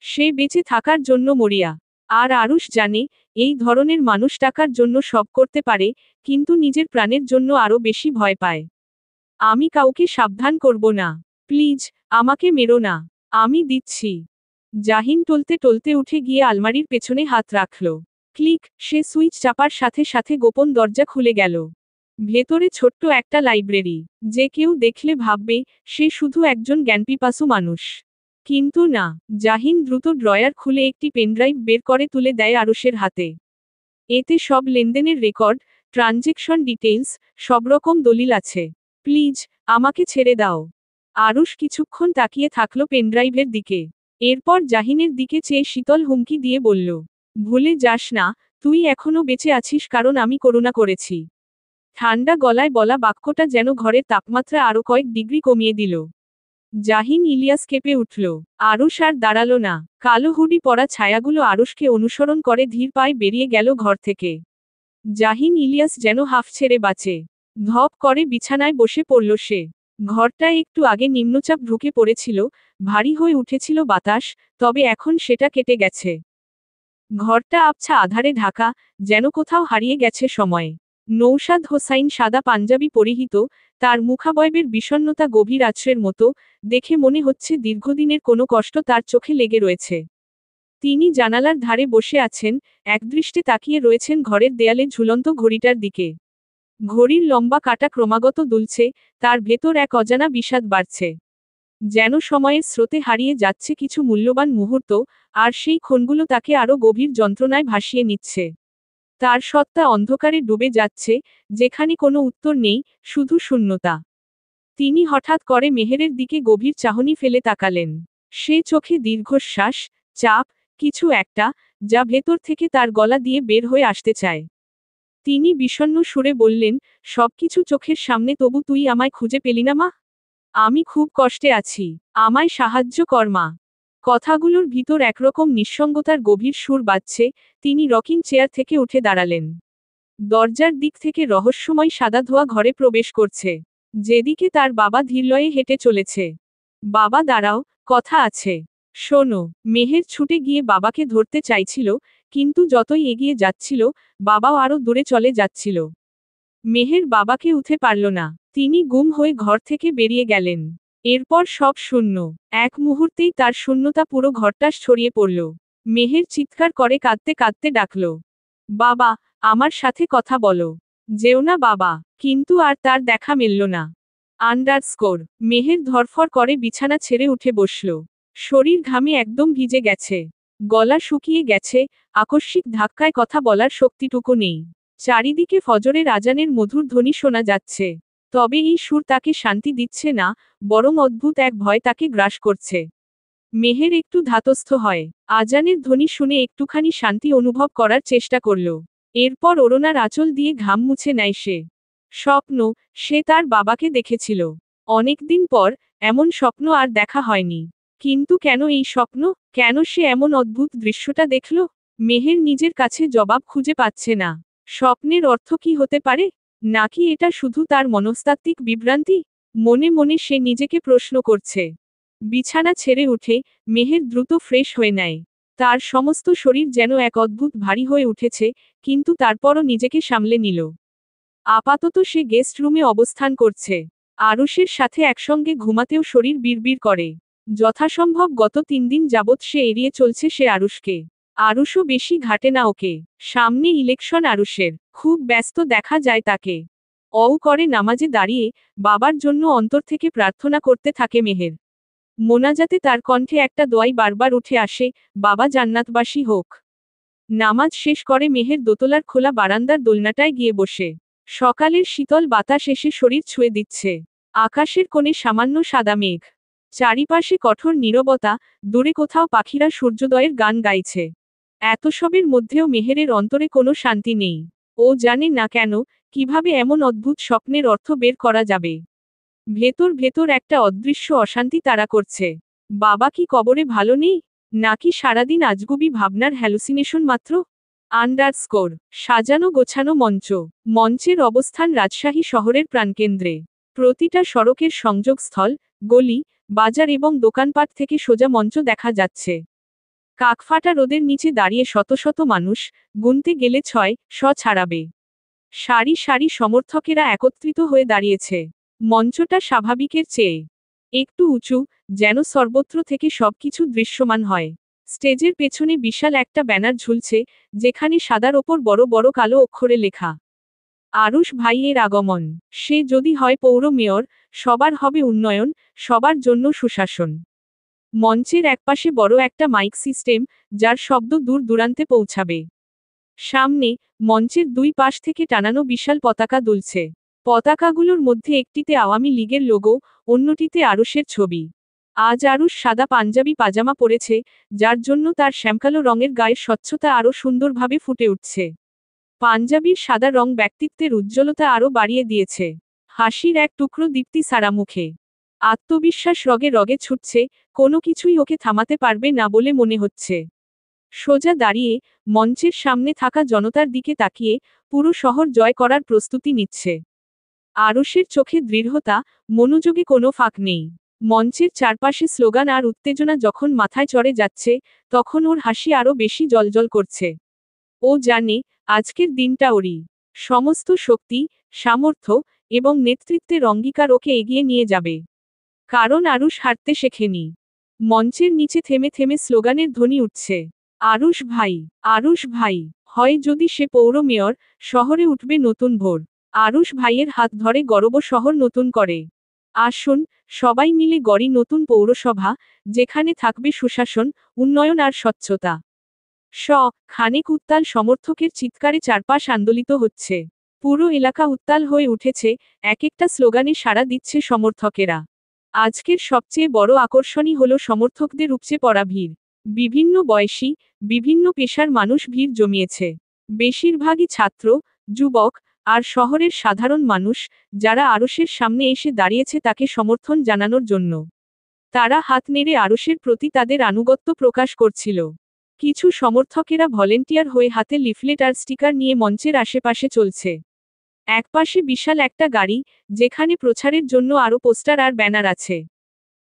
সে বেঁচে থাকার জন্য মরিয়া। আর আরুষ জানে, এই ধরনের মানুষ টাকার জন্য সব করতে পারে, কিন্তু নিজের প্রাণের জন্য আরও বেশি ভয় পায়। আমি কাউকে সাবধান করব না। প্লিজ, আমাকে মেরো না। আমি দিচ্ছি। জাহিন টলতে টলতে উঠে গিয়ে আলমারির পেছনে হাত রাখল। ক্লিক, সে সুইচ চাপার সাথে সাথে গোপন দরজা খুলে গেল। ভেতরে ছোট্ট একটা লাইব্রেরি। যে কেউ দেখলে ভাববে, সে শুধু একজন জ্ঞানপিপাসু মানুষ। কিন্তু না, জাহিন দ্রুত ড্রয়ার খুলে একটি পেনড্রাইভ বের করে তুলে দেয় আরুষের হাতে। এতে সব লেনদেনের রেকর্ড, ট্রানজেকশন ডিটেইলস, সব রকম দলিল আছে। প্লিজ, আমাকে ছেড়ে দাও। আরুষ কিছুক্ষণ তাকিয়ে থাকল পেনড্রাইভের দিকে। এরপর জাহিনের দিকে চেয়ে শীতল হুমকি দিয়ে বলল, ভুলে যাস না, তুই এখনো বেঁচে আছিস কারণ আমি করুণা করেছি। ঠান্ডা গলায় বলা বাক্যটা যেন ঘরের তাপমাত্রা আরও কয়েক ডিগ্রি কমিয়ে দিল। জাহিন ইলিয়াস কেঁপে উঠল। আরুষ আর দাঁড়ালো না। কালো হুডি পরা ছায়াগুলো আরুষকে অনুসরণ করে ধীর পায়ে বেরিয়ে গেল ঘর থেকে। জাহিন ইলিয়াস যেন হাঁফ ছেড়ে বাঁচে। ধপ করে বিছানায় বসে পড়ল সে। ঘরটা একটু আগে নিম্নচাপ ঢুকে পড়েছিল, ভারী হয়ে উঠেছিল বাতাস, তবে এখন সেটা কেটে গেছে। ঘরটা আবছা আধারে ঢাকা, যেন কোথাও হারিয়ে গেছে সময়। নৌশাদ হোসাইন সাদা পাঞ্জাবি পরিহিত, তার মুখাবয়বের বিষণ্ণতা গভীর আছড়ের মতো, দেখে মনে হচ্ছে দীর্ঘদিনের কোনো কষ্ট তার চোখে লেগে রয়েছে। তিনি জানালার ধারে বসে আছেন, একদৃষ্টে তাকিয়ে রয়েছেন ঘরের দেয়ালে ঝুলন্ত ঘড়িটার দিকে। ঘড়ির লম্বা কাঁটা ক্রমাগত দুলছে, তার ভেতর এক অজানা বিষাদ বাড়ছে। যেন সময়ের স্রোতে হারিয়ে যাচ্ছে কিছু মূল্যবান মুহূর্ত, আর সেই ক্ষণগুলো তাকে আরও গভীর যন্ত্রণায় ভাসিয়ে নিচ্ছে। তার সত্তা অন্ধকারে ডুবে যাচ্ছে, যেখানে কোনো উত্তর নেই, শুধু শূন্যতা। তিনি হঠাৎ করে মেহেরের দিকে গভীর চাহনি ফেলে তাকালেন। সে চোখে দীর্ঘশ্বাস, চাপ, কিছু একটা, যা ভেতর থেকে তার গলা দিয়ে বের হয়ে আসতে চায়। তিনি বিষণ্ণ সুরে বললেন, সবকিছু চোখের সামনে, তবু তুই আমায় খুঁজে পেলি না মা? আমি খুব কষ্টে আছি। আমায় সাহায্য কর মা। কথাগুলোর ভিতর একরকম নিঃসঙ্গতার গভীর সুর বাজছে। তিনি রকিং চেয়ার থেকে উঠে দাঁড়ালেন। দরজার দিক থেকে রহস্যময় সাদা ধোঁয়া ঘরে প্রবেশ করছে। যেদিকে তার বাবা ধীরলয়ে হেঁটে চলেছে। বাবা দাঁড়াও, কথা আছে। শোনো। মেহের ছুটে গিয়ে বাবাকে ধরতে চাইছিল, কিন্তু যতই এগিয়ে যাচ্ছিল, বাবাও আরও দূরে চলে যাচ্ছিল। মেহের বাবাকে উঠে পারল না। তিনি গুম হয়ে ঘর থেকে বেরিয়ে গেলেন। এরপর সব শূন্য। এক মুহূর্তেই তার শূন্যতা পুরো ঘরটা ছড়িয়ে পড়ল। মেহের চিৎকার করে কাঁদতে কাঁদতে ডাকল, বাবা, আমার সাথে কথা বলো। যেও না বাবা। কিন্তু আর তার দেখা মিলল না। আন্ডারস্কোর। মেহের ধরফর করে বিছানা ছেড়ে উঠে বসল। শরীর ঘামে একদম ভিজে গেছে। গলা শুকিয়ে গেছে, আকস্মিক ধাক্কায় কথা বলার শক্তিটুকু নেই। চারিদিকে ফজরের আজানের মধুর ধ্বনি শোনা যাচ্ছে। তবে এই সুর তাকে শান্তি দিচ্ছে না, বরং অদ্ভুত এক ভয় তাকে গ্রাস করছে। মেহের একটু ধাতস্থ হয়। আজানের ধ্বনি শুনে একটুখানি শান্তি অনুভব করার চেষ্টা করল। এরপর ওড়নার আঁচল দিয়ে ঘাম মুছে নেয় সে। স্বপ্ন, সে তার বাবাকে দেখেছিল। অনেকদিন পর, এমন স্বপ্ন আর দেখা হয়নি। কিন্তু কেন এই স্বপ্ন? কেন সে এমন অদ্ভুত দৃশ্যটা দেখল? মেহের নিজের কাছে জবাব খুঁজে পাচ্ছে না। স্বপ্নের অর্থ কি হতে পারে? নাকি এটা শুধু তার মনস্তাত্ত্বিক বিভ্রান্তি? মনে মনে সে নিজেকে প্রশ্ন করছে। বিছানা ছেড়ে উঠে, মেহের দ্রুত ফ্রেশ হয়ে নেয়। তার সমস্ত শরীর যেন এক অদ্ভুত ভারী হয়ে উঠেছে, কিন্তু তারপরও নিজেকে সামলে নিল। আপাতত সে গেস্ট রুমে অবস্থান করছে। আরুষের সাথে একসঙ্গে ঘুমাতেও শরীর বিড়বিড় করে। যথাসম্ভব গত 3 দিন যাবৎ সে এড়িয়ে চলছে সে আরুষকে। আরুষও বেশি ঘাটে না ওকে। সামনে ইলেকশন আরুষের। খুব ব্যস্ত দেখা যায় তাকে। করে নামাজে দাঁড়িয়ে, বাবার জন্য অন্তর থেকে প্রার্থনা করতে থাকে মেহের। মোনাজাতে তার কণ্ঠে একটা দোয়াই বারবার উঠে আসে, বাবা জান্নাতবাসী হোক। নামাজ শেষ করে মেহের দোতলার খোলা বারান্দার দোলনাটায় গিয়ে বসে। সকালের শীতল বাতাস এসে শরীর ছুঁয়ে দিচ্ছে। আকাশের কোণে সামান্য সাদা মেঘ। চারিপাশে কঠোর নীরবতা, দূরে কোথাও পাখিরা সূর্যোদয়ের গান গাইছে। এত সবের মধ্যেও মেহেরের অন্তরে কোনো শান্তি নেই। ও জানে না কেন, কিভাবে এমন অদ্ভুত স্বপ্নের অর্থ বের করা যাবে। ভেতর ভেতর একটা অদৃশ্য অশান্তি তাড়া করছে। বাবা কি কবরে ভালো নেই? নাকি সারাদিন আজগুবি ভাবনার হ্যালুসিনেশন মাত্র? আন্ডারস্কোর সাজানো গোছানো মঞ্চ। মঞ্চের অবস্থান রাজশাহী শহরের প্রাণকেন্দ্রে। প্রতিটা সড়কের সংযোগস্থল, গলি, বাজার এবং দোকানপাট থেকে সোজা মঞ্চ দেখা যাচ্ছে। কাকফাটা রোদের নিচে দাঁড়িয়ে শত শত মানুষ, গুনতে গেলে 600 ছাড়াবে। সারি সারি সমর্থকেরা একত্রিত হয়ে দাঁড়িয়েছে। মঞ্চটা স্বাভাবিকের চেয়ে একটু উঁচু, যেন সর্বত্র থেকে সবকিছু দৃশ্যমান হয়। স্টেজের পেছনে বিশাল একটা ব্যানার ঝুলছে, যেখানে সাদার ওপর বড় বড় কালো অক্ষরে লেখা আরুষ ভাইয়ের আগমন। সে যদি হয় পৌর মেয়র, সবার হবে উন্নয়ন, সবার জন্য সুশাসন। মঞ্চের একপাশে বড় একটা মাইক সিস্টেম, যার শব্দ দূর দূরান্তে পৌঁছাবে। সামনে, মঞ্চের দুই পাশ থেকে টানানো বিশাল পতাকা দুলছে। পতাকাগুলোর মধ্যে একটিতে আওয়ামী লীগের লোগো, অন্যটিতে আরুষের ছবি। আজ আরুষ সাদা পাঞ্জাবি পাজামা পরেছে, যার জন্য তার শ্যামকালো রঙের গায়ের স্বচ্ছতা আরও সুন্দরভাবে ফুটে উঠছে। পাঞ্জাবির সাদা রং ব্যক্তিত্বের উজ্জ্বলতা আরও বাড়িয়ে দিয়েছে। হাসির এক টুকরো দীপ্তি সারা মুখে। আত্মবিশ্বাস রগে রগে ছুটছে, কোনো কিছুই ওকে থামাতে পারবে না বলে মনে হচ্ছে। সোজা দাঁড়িয়ে, মঞ্চের সামনে থাকা জনতার দিকে তাকিয়ে, পুরো শহর জয় করার প্রস্তুতি নিচ্ছে। আরুষের চোখে দৃঢ়তা, মনোযোগে কোনো ফাঁক নেই। মঞ্চের চারপাশে স্লোগান আর উত্তেজনা যখন মাথায় চড়ে যাচ্ছে, তখন ওর হাসি আরও বেশি জ্বলজ্বল করছে। ও জানে, আজকের দিনটা ওরই। সমস্ত শক্তি, সামর্থ্য এবং নেতৃত্বের অঙ্গীকার ওকে এগিয়ে নিয়ে যাবে। কারণ আরুষ হারতে শেখেনি। মঞ্চের নিচে থেমে থেমে স্লোগানের ধ্বনি উঠছে। আরুষ ভাই, আরুষ ভাই, হয় যদি সে পৌর মেয়র, শহরে উঠবে নতুন ভোর। আরুষ ভাইয়ের হাত ধরে গরব শহর নতুন করে। আসুন, সবাই মিলে গড়ি নতুন পৌরসভা, যেখানে থাকবে সুশাসন, উন্নয়ন আর স্বচ্ছতা। খানিক উত্তাল সমর্থকের চিৎকারে চারপাশ আন্দোলিত হচ্ছে। পুরো এলাকা উত্তাল হয়ে উঠেছে, এক একটা স্লোগানে সাড়া দিচ্ছে সমর্থকেরা। আজকের সবচেয়ে বড় আকর্ষণই হল সমর্থকদের উপচে পড়া ভিড়। বিভিন্ন বয়সী, বিভিন্ন পেশার মানুষ ভিড় জমিয়েছে। বেশিরভাগই ছাত্র, যুবক, আর শহরের সাধারণ মানুষ, যারা আরুষের সামনে এসে দাঁড়িয়েছে তাকে সমর্থন জানানোর জন্য। তারা হাত নেড়ে আরুষের প্রতি তাদের আনুগত্য প্রকাশ করছিল। কিছু সমর্থকেরা ভলেন্টিয়ার হয়ে হাতে লিফলেট আর স্টিকার নিয়ে মঞ্চের আশেপাশে চলছে। একপাশে বিশাল একটা গাড়ি, যেখানে প্রচারের জন্য আরও পোস্টার আর ব্যানার আছে।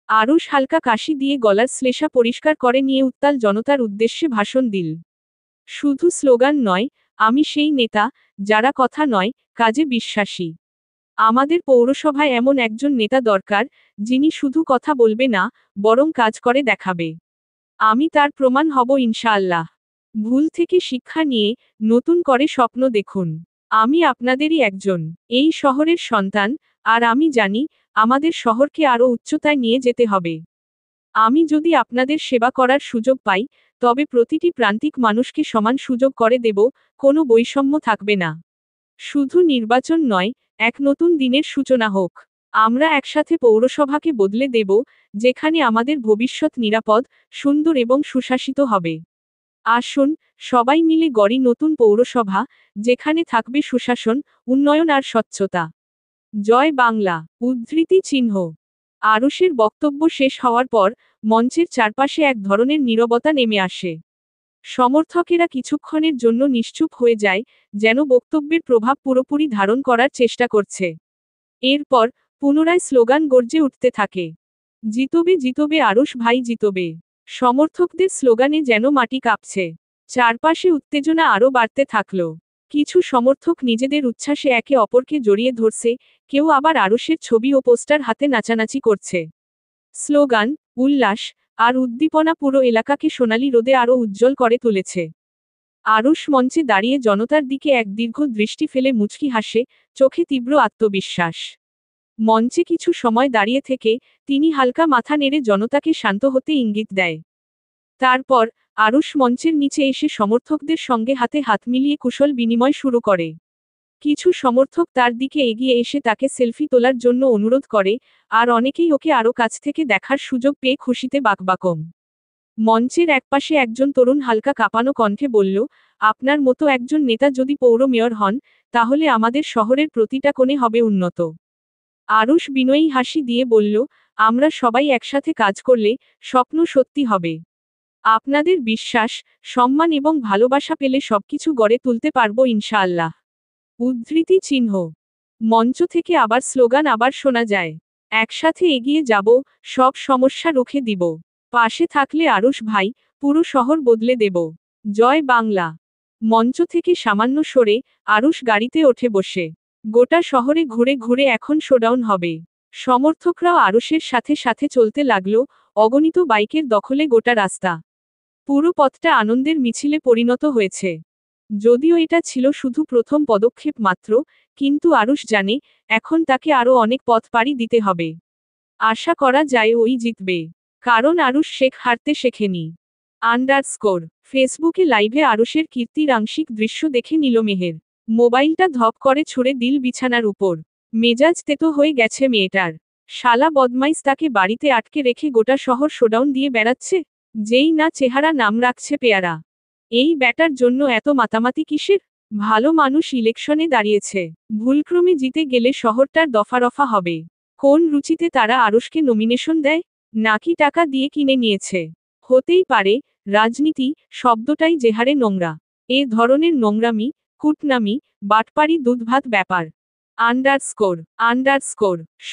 আরুষ হালকা কাশি দিয়ে গলার শ্লেষা পরিষ্কার করে নিয়ে উত্তাল জনতার উদ্দেশ্যে ভাষণ দিল। শুধু স্লোগান নয়, আমি সেই নেতা, যারা কথা নয়, কাজে বিশ্বাসী। আমাদের পৌরসভায় এমন একজন নেতা দরকার, যিনি শুধু কথা বলবে না, বরং কাজ করে দেখাবে। আমি তার প্রমাণ হব ইনশাআল্লাহ। ভুল থেকে শিক্ষা নিয়ে, নতুন করে স্বপ্ন দেখুন। আমি আপনাদেরই একজন, এই শহরের সন্তান, আর আমি জানি, আমাদের শহরকে আরও উচ্চতায় নিয়ে যেতে হবে। আমি যদি আপনাদের সেবা করার সুযোগ পাই, তবে প্রতিটি প্রান্তিক মানুষকে সমান সুযোগ করে দেব, কোনো বৈষম্য থাকবে না। শুধু নির্বাচন নয়, এক নতুন দিনের সূচনা হোক। আমরা একসাথে পৌরসভাকে বদলে দেব, যেখানে আমাদের ভবিষ্যৎ নিরাপদ, সুন্দর এবং সুশাসিত হবে। আসুন, সবাই মিলে গড়ি নতুন পৌরসভা, যেখানে থাকবে সুশাসন, উন্নয়ন আর স্বচ্ছতা। জয় বাংলা। উদ্ধৃতি চিহ্ন। আরুষের বক্তব্য শেষ হওয়ার পর, মঞ্চের চারপাশে এক ধরনের নীরবতা নেমে আসে। সমর্থকেরা কিছুক্ষণের জন্য নিশ্চুপ হয়ে যায়, যেন বক্তব্যের প্রভাব পুরোপুরি ধারণ করার চেষ্টা করছে। এরপর, পুনরায় স্লোগান গর্জে উঠতে থাকে। জিতবে জিতবে আরুষ ভাই জিতবে। সমর্থকদের স্লোগানে যেন মাটি কাঁপছে। চারপাশে উত্তেজনা আরও বাড়তে থাকল। কিছু সমর্থক নিজেদের উচ্ছ্বাসে একে অপরকে জড়িয়ে ধরছে, কেউ আবার আরুষের ছবি ও পোস্টার হাতে নাচানাচি করছে। স্লোগান, উল্লাস, আর উদ্দীপনা পুরো এলাকাকে সোনালী রোদে আরও উজ্জ্বল করে তুলেছে। আরুষ মঞ্চে দাঁড়িয়ে জনতার দিকে এক দীর্ঘ দৃষ্টি ফেলে মুচকি হাসে, চোখে তীব্র আত্মবিশ্বাস। মঞ্চে কিছু সময় দাঁড়িয়ে থেকে, তিনি হালকা মাথা নেড়ে জনতাকে শান্ত হতে ইঙ্গিত দেয়। তারপর, আরুষ মঞ্চের নিচে এসে সমর্থকদের সঙ্গে হাতে হাত মিলিয়ে কুশল বিনিময় শুরু করে। কিছু সমর্থক তার দিকে এগিয়ে এসে তাকে সেলফি তোলার জন্য অনুরোধ করে, আর অনেকেই ওকে আরও কাছ থেকে দেখার সুযোগ পেয়ে খুশিতে বাকবাকম। মঞ্চের একপাশে একজন তরুণ হালকা কাঁপানো কণ্ঠে বলল, আপনার মতো একজন নেতা যদি পৌর মেয়র হন, তাহলে আমাদের শহরের প্রতিটা কোণে হবে উন্নত। আরুষ বিনয়ী হাসি দিয়ে বলল, আমরা সবাই একসাথে কাজ করলে স্বপ্ন সত্যি হবে। আপনাদের বিশ্বাস, সম্মান এবং ভালোবাসা পেলে সবকিছু গড়ে তুলতে পারবো ইনশাআল্লাহ। উদ্ধৃতি চিহ্ন। মঞ্চ থেকে আবার স্লোগান আবার শোনা যায়। একসাথে এগিয়ে যাব, সব সমস্যা রুখে দিব। পাশে থাকলে আরুষ ভাই, পুরো শহর বদলে দেব। জয় বাংলা। মঞ্চ থেকে সামান্য সরে আরুষ গাড়িতে ওঠে বসে। গোটা শহরে ঘুরে ঘুরে এখন শোডাউন হবে। সমর্থকরাও আরুষের সাথে সাথে চলতে লাগলো, অগণিত বাইকের দখলে গোটা রাস্তা। পুরো পথটা আনন্দের মিছিলে পরিণত হয়েছে। যদিও এটা ছিল শুধু প্রথম পদক্ষেপ মাত্র, কিন্তু আরুষ জানে, এখন তাকে আরও অনেক পথ পাড়ি দিতে হবে। আশা করা যায় ওই জিতবে। কারণ আরুষ হারতে শেখেনি। ফেসবুকে লাইভে আরুষের কীর্তির আংশিক দৃশ্য দেখে নিল মেহের। মোবাইলটা ধপ করে ছুঁড়ে দিল বিছানার উপর। মেজাজ তেতো হয়ে গেছে মেয়েটার। শালা বদমাইশ তাকে বাড়িতে আটকে রেখে গোটা শহর শোডাউন দিয়ে বেড়াচ্ছে। যেই না চেহারা নাম রাখছে পেয়ারা। এই ব্যাটার জন্য এত মাতামাতি কিসের? ভালো মানুষ ইলেকশনে দাঁড়িয়েছে। ভুলক্রমে জিতে গেলে শহরটার দফারফা হবে। কোন রুচিতে তারা আরুষকে নমিনেশন দেয়? নাকি টাকা দিয়ে কিনে নিয়েছে? হতেই পারে, রাজনীতি শব্দটাই যেহারে নোংরা। এ ধরনের নোংরামি, কুটনামি, বাটপারি দুধভাত ব্যাপার।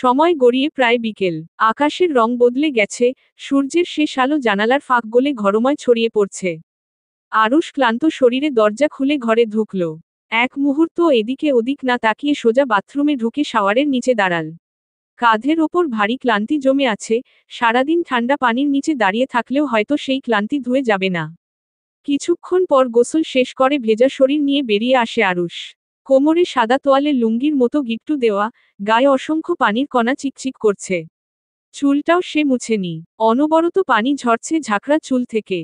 সময় গড়িয়ে প্রায় বিকেল। আকাশের রং বদলে গেছে, সূর্যের শেষ আলো জানালার ফাঁক গলে ঘরময় ছড়িয়ে পড়ছে। আরুষ ক্লান্ত শরীরে দরজা খুলে ঘরে ঢুকল। এক মুহূর্ত এদিকে ওদিক না তাকিয়ে সোজা বাথরুমে ঢুকে শাওয়ারের নিচে দাঁড়াল। কাঁধের ওপর ভারী ক্লান্তি জমে আছে, সারাদিন ঠান্ডা পানির নিচে দাঁড়িয়ে থাকলেও হয়তো সেই ক্লান্তি ধুয়ে যাবে না। কিছুক্ষণ পর গোসল শেষ করে ভেজা শরীর নিয়ে বেরিয়ে আসে আরুষ। কোমরে সাদা তোয়ালে লুঙ্গির মতো গিট্টু দেওয়া, গায়ে অসংখ্য পানির কণা চিকচিক করছে। চুলটাও সে মুছেনি, অনবরত পানি ঝরছে ঝাঁকড়া চুল থেকে।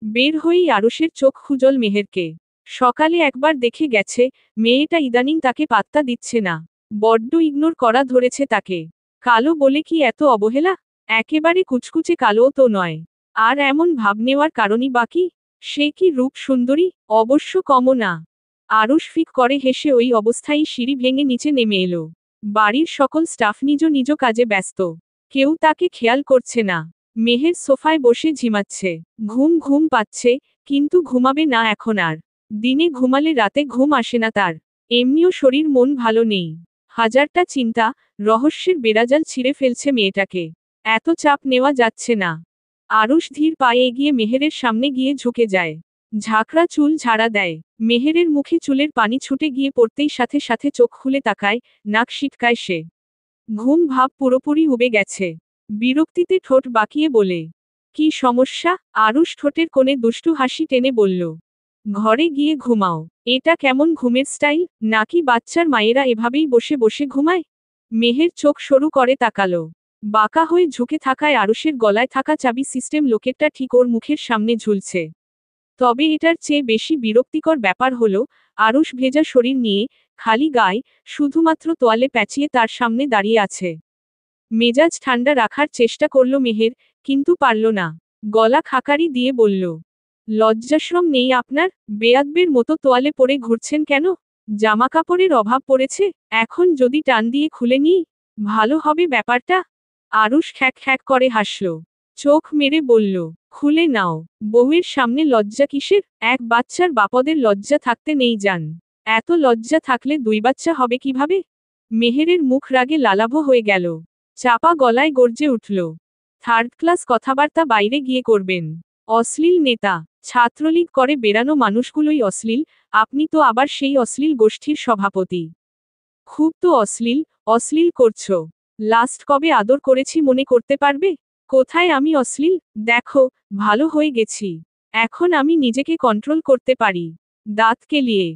বের হয়েই আরুষের চোখ খুজল মেহেরকে। সকালে একবার দেখে গেছে, মেয়েটা ইদানিং তাকে পাত্তা দিচ্ছে না। বড্ড ইগনোর করা ধরেছে তাকে। কালো বলে কি এত অবহেলা? একেবারে কুচকুচে কালোও তো নয়। আর এমন ভাব নেওয়ার কারণই বাকি? সে কি রূপ সুন্দরী? অবশ্য কমও না। আরুষ ফিক করে হেসে ওই অবস্থায় সিঁড়ি ভেঙে নিচে নেমে এলো। বাড়ির সকল স্টাফ নিজ নিজ কাজে ব্যস্ত। কেউ তাকে খেয়াল করছে না। মেহের সোফায় বসে ঝিমাচ্ছে। ঘুম ঘুম পাচ্ছে, কিন্তু ঘুমাবে না এখন আর। দিনে ঘুমালে রাতে ঘুম আসে না তার। এমনিও শরীর মন ভালো নেই। হাজারটা চিন্তা, রহস্যের বেড়াজাল ছিঁড়ে ফেলছে মেয়েটাকে। এত চাপ নেওয়া যাচ্ছে না। আরুষ ধীর পায়ে এগিয়ে মেহেরের সামনে গিয়ে ঝুঁকে যায়। ঝাঁকড়া চুল ঝাড়া দেয়। মেহেরের মুখে চুলের পানি ছুটে গিয়ে পড়তেই সাথে সাথে চোখ খুলে তাকায়, নাক সিটকায় সে। ঘুম ভাব পুরোপুরি উবে গেছে। বিরক্তিতে ঠোঁট বাঁকিয়ে বলে, কি সমস্যা? আরুষ ঠোঁটের কোণে দুষ্টু হাসি টেনে বলল, ঘরে গিয়ে ঘুমাও। এটা কেমন ঘুমের স্টাইল? নাকি বাচ্চার মায়েরা এভাবেই বসে বসে ঘুমায়? মেহের চোখ সরু করে তাকালো। বাঁকা হয়ে ঝুঁকে থাকায় আরুষের গলায় থাকা চাবি সিস্টেম লকেটটা ঠিক ওর মুখের সামনে ঝুলছে। তবে এটার চেয়ে বেশি বিরক্তিকর ব্যাপার হলো, আরুষ ভেজা শরীর নিয়ে, খালি গায়ে, শুধুমাত্র তোয়ালে প্যাঁচিয়ে তার সামনে দাঁড়িয়ে আছে। মেজাজ ঠান্ডা রাখার চেষ্টা করল মেহের, কিন্তু পারল না। গলা খাকারি দিয়ে বলল, লজ্জাশরম নেই আপনার? বেয়াদবের মতো তোয়ালে পরে ঘুরছেন কেন? জামাকাপড়ের অভাব পড়েছে? এখন যদি টান দিয়ে খুলে নিই, ভালো হবে ব্যাপারটা। আরুষ খ্যাক খ্যাক করে হাসল। চোখ মেরে বলল, খুলে নাও। বউয়ের সামনে লজ্জা কিসের? এক বাচ্চার বাপদের লজ্জা থাকতে নেই জান। এত লজ্জা থাকলে দুই বাচ্চা হবে কিভাবে? মেহেরের মুখ রাগে লালাভ হয়ে গেল। চাপা গলায় গর্জে উঠল, থার্ড ক্লাস কথাবার্তা বাইরে গিয়ে করবেন। অশ্লীল নেতা। ছাত্রলীগ করে বেরানো মানুষগুলোই অশ্লীল, আপনি তো আবার সেই অশ্লীল গোষ্ঠীর সভাপতি। খুব তো অশ্লীল করছো। লাস্ট কবে আদর করেছি মনে করতে পারবে? কোথায় আমি অশ্লীল? দেখো, ভালো হয়ে গেছি। এখন আমি নিজেকে কন্ট্রোল করতে পারি। দাঁত কেলিয়ে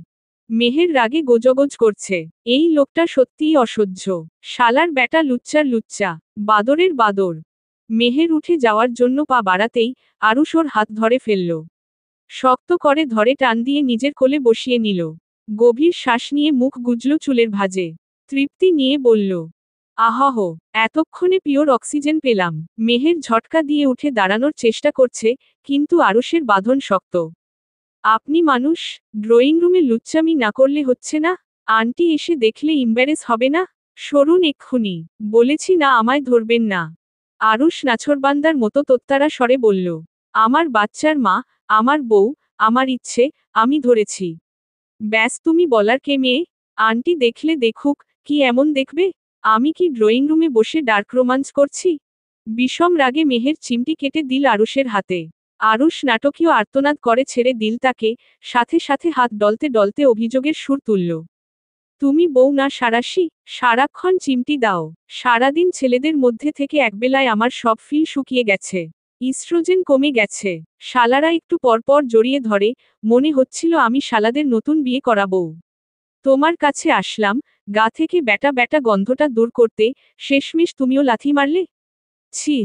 মেহের রাগে গোজগোজ করছে। এই লোকটা সত্যিই অসহ্য। শালার ব্যাটা লুচ্চা, বাদরের বাদর। মেহের উঠে যাওয়ার জন্য পা বাড়াতেই আরুষ ওর হাত ধরে ফেলল। শক্ত করে ধরে টান দিয়ে নিজের কোলে বসিয়ে নিল। গভীর শ্বাস নিয়ে মুখ গুজল চুলের ভাঁজে। তৃপ্তি নিয়ে বলল, আহহ, এতক্ষণে পিওর অক্সিজেন পেলাম। মেহের ঝটকা দিয়ে উঠে দাঁড়ানোর চেষ্টা করছে, কিন্তু আরুষের বাঁধন শক্ত। আপনি মানুষ, ড্রয়িং রুমে লুচ্চামি না করলে হচ্ছে না? আন্টি এসে দেখলে ইম্বারেস হবে না? সরুন এক্ষুনি, বলেছি না আমায় ধরবেন না। আরুষ নাছোড়বান্দার মতো তোত্তারা স্বরে বলল, আমার বাচ্চার মা, আমার বউ, আমার ইচ্ছে, আমি ধরেছি। ব্যাস, তুমি বলার কে মেয়ে? আন্টি দেখলে দেখুক, কি এমন দেখবে? আমি কি ড্রয়িং রুমে বসে ডার্ক রোমান্স করছি? বিষম রাগে মেহের চিমটি কেটে দিল আরুষের হাতে। আরুষ নাটকীয় আর্তনাদ করে ছেড়ে দিল তাকে, সাথে সাথে হাত ডলতে ডলতে অভিযোগের সুর তুলল। তুমি বউ না সারাশি? সারাক্ষণ চিমটি দাও। সারাদিন ছেলেদের মধ্যে থেকে একবেলায় আমার সব ফিল শুকিয়ে গেছে। ইস্ট্রোজেন কমে গেছে। শালারা একটু পরপর জড়িয়ে ধরে, মনে হচ্ছিল আমি শালাদের নতুন বিয়ে করাবো। তোমার কাছে আসলাম, গা থেকে ব্যাটা ব্যাটা গন্ধটা দূর করতে, শেষমেশ তুমিও লাথি মারলে। ছি!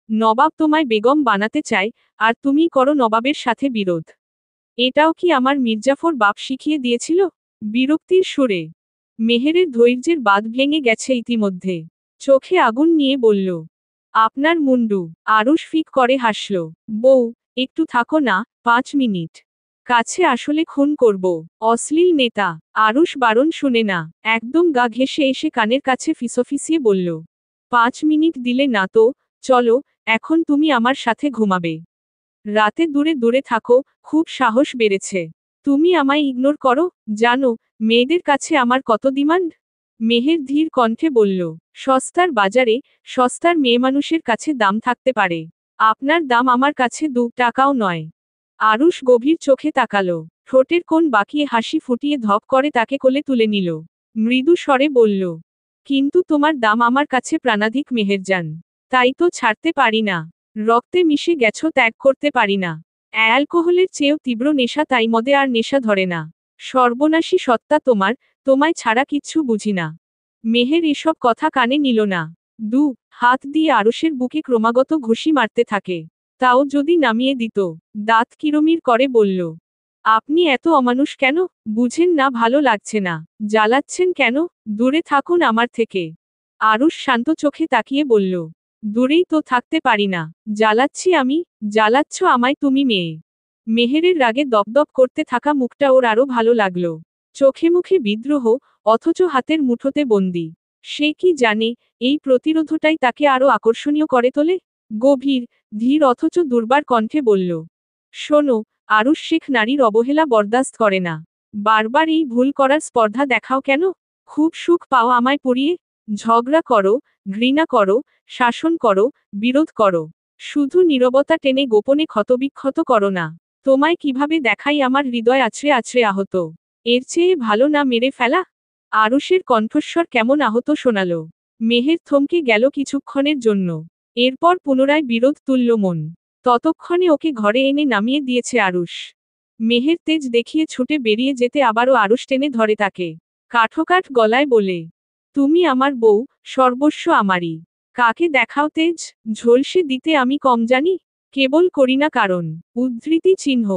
নবাব তোমায় বেগম বানাতে চায়, আর তুমি করো নবাবের সাথে বিরোধ। এটাও কি আমার মির্জাফর বাপ শিখিয়ে দিয়েছিল? বিরক্তির সুরে মেহেরের ধৈর্যের বাঁধ ভেঙে গেছে ইতিমধ্যে। চোখে আগুন নিয়ে বলল, আপনার মুন্ডু। আরুষ ফিক করে হাসল। বউ, একটু থাকো না, 5 মিনিট। কাছে আসলে খুন করব। অশ্লীল নেতা। আরুষ বারণ শুনে না, একদম গা ঘেঁষে এসে কানের কাছে ফিসফিসিয়ে বলল, 5 মিনিট দিলে না তো, চলো, এখন তুমি আমার সাথে ঘুমাবে। রাতে দূরে দূরে থাকো, খুব সাহস বেড়েছে। তুমি আমায় ইগনোর করো, জানো মেয়েদের কাছে আমার কত ডিমান্ড? মেহের ধীর কণ্ঠে বলল, সস্তার বাজারে, সস্তার মেয়েমানুষের কাছে দাম থাকতে পারে। আপনার দাম আমার কাছে 2 টাকাও নয়। আরুষ গভীর চোখে তাকালো, ঠোঁটের কোণ বাঁকিয়ে হাসি ফুটিয়ে ধপ করে তাকে কোলে তুলে নিল। মৃদু স্বরে বলল, কিন্তু তোমার দাম আমার কাছে প্রাণাধিক মেহেরজান। তাই তো ছাড়তে পারি না। রক্তে মিশে গেছো, ত্যাগ করতে পারি না। অ্যালকোহলের চেয়েও তীব্র নেশা, তাই মদে আর নেশা ধরে না। সর্বনাশী সত্তা তোমার, তোমায় ছাড়া কিচ্ছু বুঝি না। মেহের এসব কথা কানে নিল না। 2 হাত দিয়ে আরুষের বুকে ক্রমাগত ঘুষি মারতে থাকে। তাও যদি নামিয়ে দিত। দাঁত কিরমির করে বলল, আপনি এত অমানুষ কেন? বুঝেন না ভালো লাগছে না? জ্বালাচ্ছেন কেন? দূরে থাকুন আমার থেকে। আরুষ শান্ত চোখে তাকিয়ে বলল, দূরেই তো থাকতে পারি না। জ্বালাচ্ছি আমি? জ্বালাচ্ছ আমায় তুমি মেয়ে। মেহেরের রাগে দপদপ করতে থাকা মুখটা ওর আরো ভালো লাগলো। চোখে মুখে বিদ্রোহ, অথচ হাতের মুঠোতে বন্দি। সে কি জানে, এই প্রতিরোধটাই তাকে আরো আকর্ষণীয় করে তোলে। গভীর, ধীর অথচ দুর্বার কণ্ঠে বলল, শোনো, আরুষ শেখ নারীর অবহেলা বরদাস্ত করে না। বারবার এই ভুল করার স্পর্ধা দেখাও কেন? খুব সুখ পাও আমায় পুড়িয়ে? ঝগড়া করো, ঘৃণা করো, শাসন করো, বিরোধ করো। শুধু নীরবতা টেনে গোপনে ক্ষতবিক্ষত করো না। তোমায় কিভাবে দেখাই আমার হৃদয় আছড়ে আছড়ে আহত। এর চেয়ে ভালো না মেরে ফেলা? আরুষের কণ্ঠস্বর কেমন আহত শোনালো। মেহের থমকে গেল কিছুক্ষণের জন্য। এরপর পুনরায় বিরোধ তুলল মন। ততক্ষণে ওকে ঘরে এনে নামিয়ে দিয়েছে আরুষ। মেহের তেজ দেখিয়ে ছুটে বেরিয়ে যেতে আবারও আরুষ টেনে ধরে তাকে। কাঠোকাঠ গলায় বলে, তুমি আমার বউ, সর্বস্ব আমারই। কাকে দেখাও তেজ? ঝলসে দিতে আমি কম জানি? কেবল করি না কারণ। উদ্ধৃতি চিহ্ন।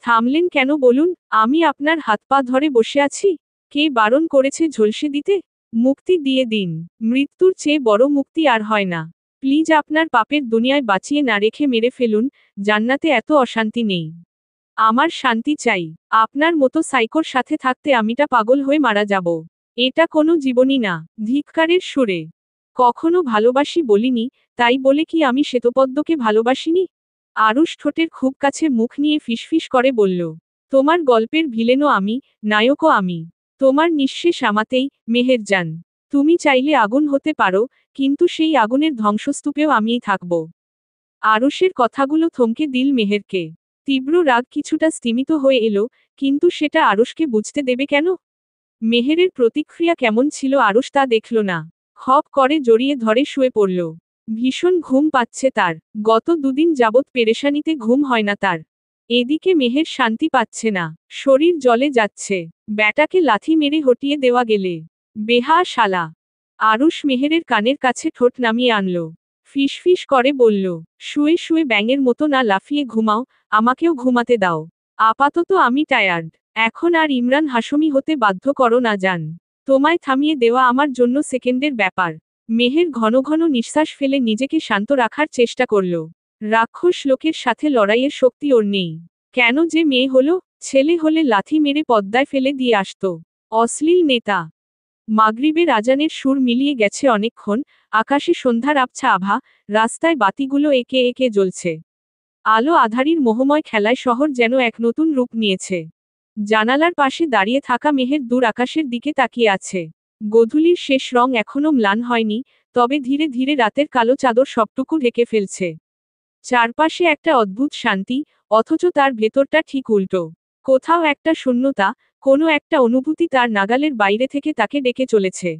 থামলেন কেন বলুন? আমি আপনার হাত পা ধরে বসে আছি। কে বারণ করেছে ঝলসে দিতে? মুক্তি দিয়ে দিন। মৃত্যুর চেয়ে বড় মুক্তি আর হয় না। প্লিজ আপনার পাপের দুনিয়ায় বাঁচিয়ে না রেখে মেরে ফেলুন, জান্নাতে এত অশান্তি নেই। আমার শান্তি চাই। আপনার মতো সাইকোর সাথে থাকতে আমিটা পাগল হয়ে মারা যাব। এটা কোনো জীবনই না। ধিক্কারের সুরে। কখনো ভালোবাসি বলিনি, তাই বলে কি আমি শ্বেতপদ্মকে ভালোবাসিনি? আরুষ ঠোঁটের খুব কাছে মুখ নিয়ে ফিসফিস করে বলল, তোমার গল্পের ভিলেনও আমি, নায়কও আমি। তোমার নিঃশেষ আমাতেই, মেহেরজান। তুমি চাইলে আগুন হতে পারো, কিন্তু সেই আগুনের ধ্বংসস্তূপেও আমিই থাকব। আরুষের কথাগুলো থমকে দিল মেহেরকে। তীব্র রাগ কিছুটা স্তিমিত হয়ে এলো, কিন্তু সেটা আরুষকে বুঝতে দেবে কেন? মেহেরের প্রতিক্রিয়া কেমন ছিল আরুষ তা দেখল না। খপ করে জড়িয়ে ধরে শুয়ে পড়ল। ভীষণ ঘুম পাচ্ছে তার। গত 2 দিন যাবৎ পেরেশানিতে ঘুম হয় না তার। এদিকে মেহের শান্তি পাচ্ছে না। শরীর জ্বলে যাচ্ছে। ব্যাটাকে লাথি মেরে হটিয়ে দেওয়া গেলে। বেহা শালা। আরুষ মেহেরের কানের কাছে ঠোঁট নামিয়ে আনল। ফিসফিস করে বলল, শুয়ে শুয়ে ব্যাঙের মতো না লাফিয়ে ঘুমাও, আমাকেও ঘুমাতে দাও। আপাতত আমি টায়ার্ড। এখন আর ইমরান হাশমি হতে বাধ্য করো না জান। তোমায় থামিয়ে দেওয়া আমার জন্য সেকেন্ডের ব্যাপার। মেহের ঘন ঘন নিঃশ্বাস ফেলে নিজেকে শান্ত রাখার চেষ্টা করল। রাক্ষস লোকের সাথে লড়াইয়ের শক্তি ওর নেই। কেন যে মেয়ে হলো? ছেলে হলে লাথি মেরে পদ্মায় ফেলে দিয়ে আসত। অশ্লীল নেতা। মাগরিবের আজানের সুর মিলিয়ে গেছে অনেকক্ষণ, আকাশে সন্ধ্যার আবছা আভা, রাস্তায় বাতিগুলো একে একে জ্বলছে। আলো আঁধারির মোহময় খেলায় শহর যেন এক নতুন রূপ নিয়েছে। জানালার পাশে দাঁড়িয়ে থাকা মেহের দূর আকাশের দিকে তাকিয়ে আছে। গোধূলির শেষ রং এখনো ম্লান হয়নি, তবে ধীরে ধীরে রাতের কালো চাদর সবটুকু ঢেকে ফেলছে। চারপাশে একটা অদ্ভুত শান্তি, অথচ তার ভেতরটা ঠিক উল্টো। কোথাও একটা শূন্যতা, কোনো একটা অনুভূতি তার নাগালের বাইরে থেকে তাকে ডেকে চলেছে।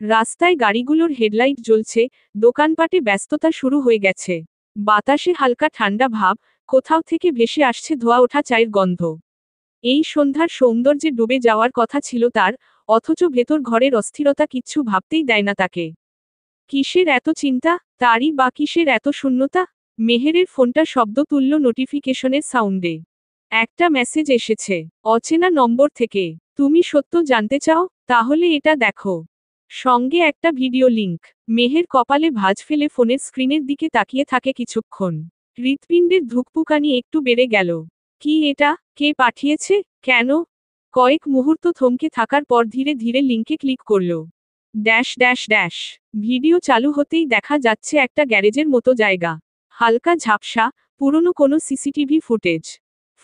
রাস্তায় গাড়িগুলোর হেডলাইট জ্বলছে, দোকানপাটে ব্যস্ততা শুরু হয়ে গেছে। বাতাসে হালকা ঠান্ডা ভাব, কোথাও থেকে ভেসে আসছে ধোয়া ওঠা চায়ের গন্ধ। এই সন্ধ্যার সৌন্দর্যে ডুবে যাওয়ার কথা ছিল তার, অথচ ভেতর ঘরের অস্থিরতা কিচ্ছু ভাবতেই দেয় না তাকে। কিসের এত চিন্তা, তারই বা কিসের এত শূন্যতা? মেহেরের ফোনটা শব্দ তুলল নোটিফিকেশনের সাউন্ডে। একটা মেসেজ এসেছে, অচেনা নম্বর থেকে। তুমি সত্য জানতে চাও? তাহলে এটা দেখো। সঙ্গে একটা ভিডিও লিংক। মেহের কপালে ভাঁজ ফেলে ফোনের স্ক্রিনের দিকে তাকিয়ে থাকে কিছুক্ষণ। হৃৎপিণ্ডের ধুকপুকানি একটু বেড়ে গেল। কি এটা? কে পাঠিয়েছে? কেন? কয়েক মুহূর্ত থমকে থাকার পর ধীরে ধীরে লিংকে ক্লিক করল। Dash dash dash. ভিডিও চালু হতেই দেখা যাচ্ছে একটা গ্যারেজের মতো জায়গা। হালকা ঝাপসা, পুরনো কোনো সিসিটিভি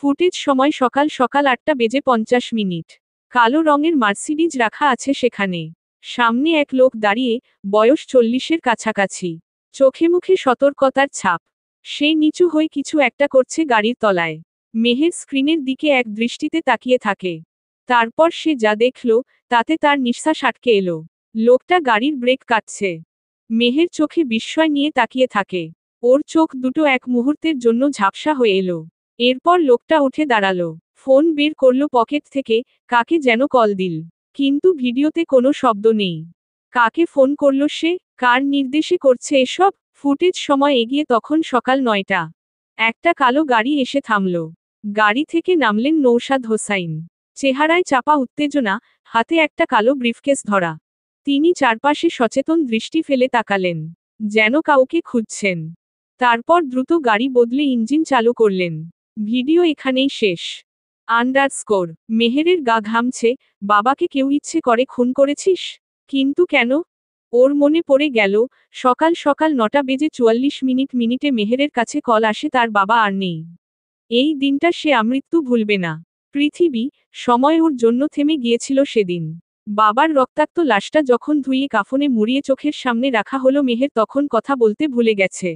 ফুটেজ সময় সকাল সকাল 8:50। কালো রঙের মার্সিডিজ রাখা আছে সেখানে। সামনে এক লোক দাঁড়িয়ে, বয়স 40-এর কাছাকাছি। চোখে মুখে সতর্কতার ছাপ। সে নিচু হয়ে কিছু একটা করছে গাড়ির তলায়। মেহের স্ক্রিনের দিকে এক দৃষ্টিতে তাকিয়ে থাকে। তারপর সে যা দেখল, তাতে তার নিঃশ্বাস আটকে এলো। লোকটা গাড়ির ব্রেক কাটছে। মেহের চোখে বিস্ময় নিয়ে তাকিয়ে থাকে। ওর চোখ দুটো এক মুহূর্তের জন্য ঝাপসা হয়ে এলো। এরপর লোকটা উঠে দাঁড়ালো। ফোন বের করল পকেট থেকে, কাকে যেন কল দিল। কিন্তু ভিডিওতে কোনো শব্দ নেই। কাকে ফোন করল সে? কার নির্দেশে করছে এসব? ফুটেজ সময় এগিয়ে তখন সকাল 9টা। একটা কালো গাড়ি এসে থামল। গাড়ি থেকে নামলেন নৌশাদ হোসাইন। চেহারায় চাপা উত্তেজনা, হাতে একটা কালো ব্রিফকেস ধরা। তিনি চারপাশে সচেতন দৃষ্টি ফেলে তাকালেন, যেন কাউকে খুঁজছেন। তারপর দ্রুত গাড়ি বদলে ইঞ্জিন চালু করলেন। ভিডিও এখানেই শেষ। আন্ডারস্কোর। মেহেরের গা ঘামছে। বাবাকে কেউ ইচ্ছে করে খুন করেছিস? কিন্তু কেন? ওর মনে পড়ে গেল, সকাল সকাল 9:44 মিনিটে মেহেরের কাছে কল আসে তার বাবা আর নেই। এই দিনটা সে আমৃত্যু ভুলবে না। পৃথিবী, সময় ওর জন্য থেমে গিয়েছিল সেদিন। বাবার রক্তাক্ত লাশটা যখন ধুইয়ে কাফনে মুড়িয়ে চোখের সামনে রাখা হলো মেহের তখন কথা বলতে ভুলে গেছে।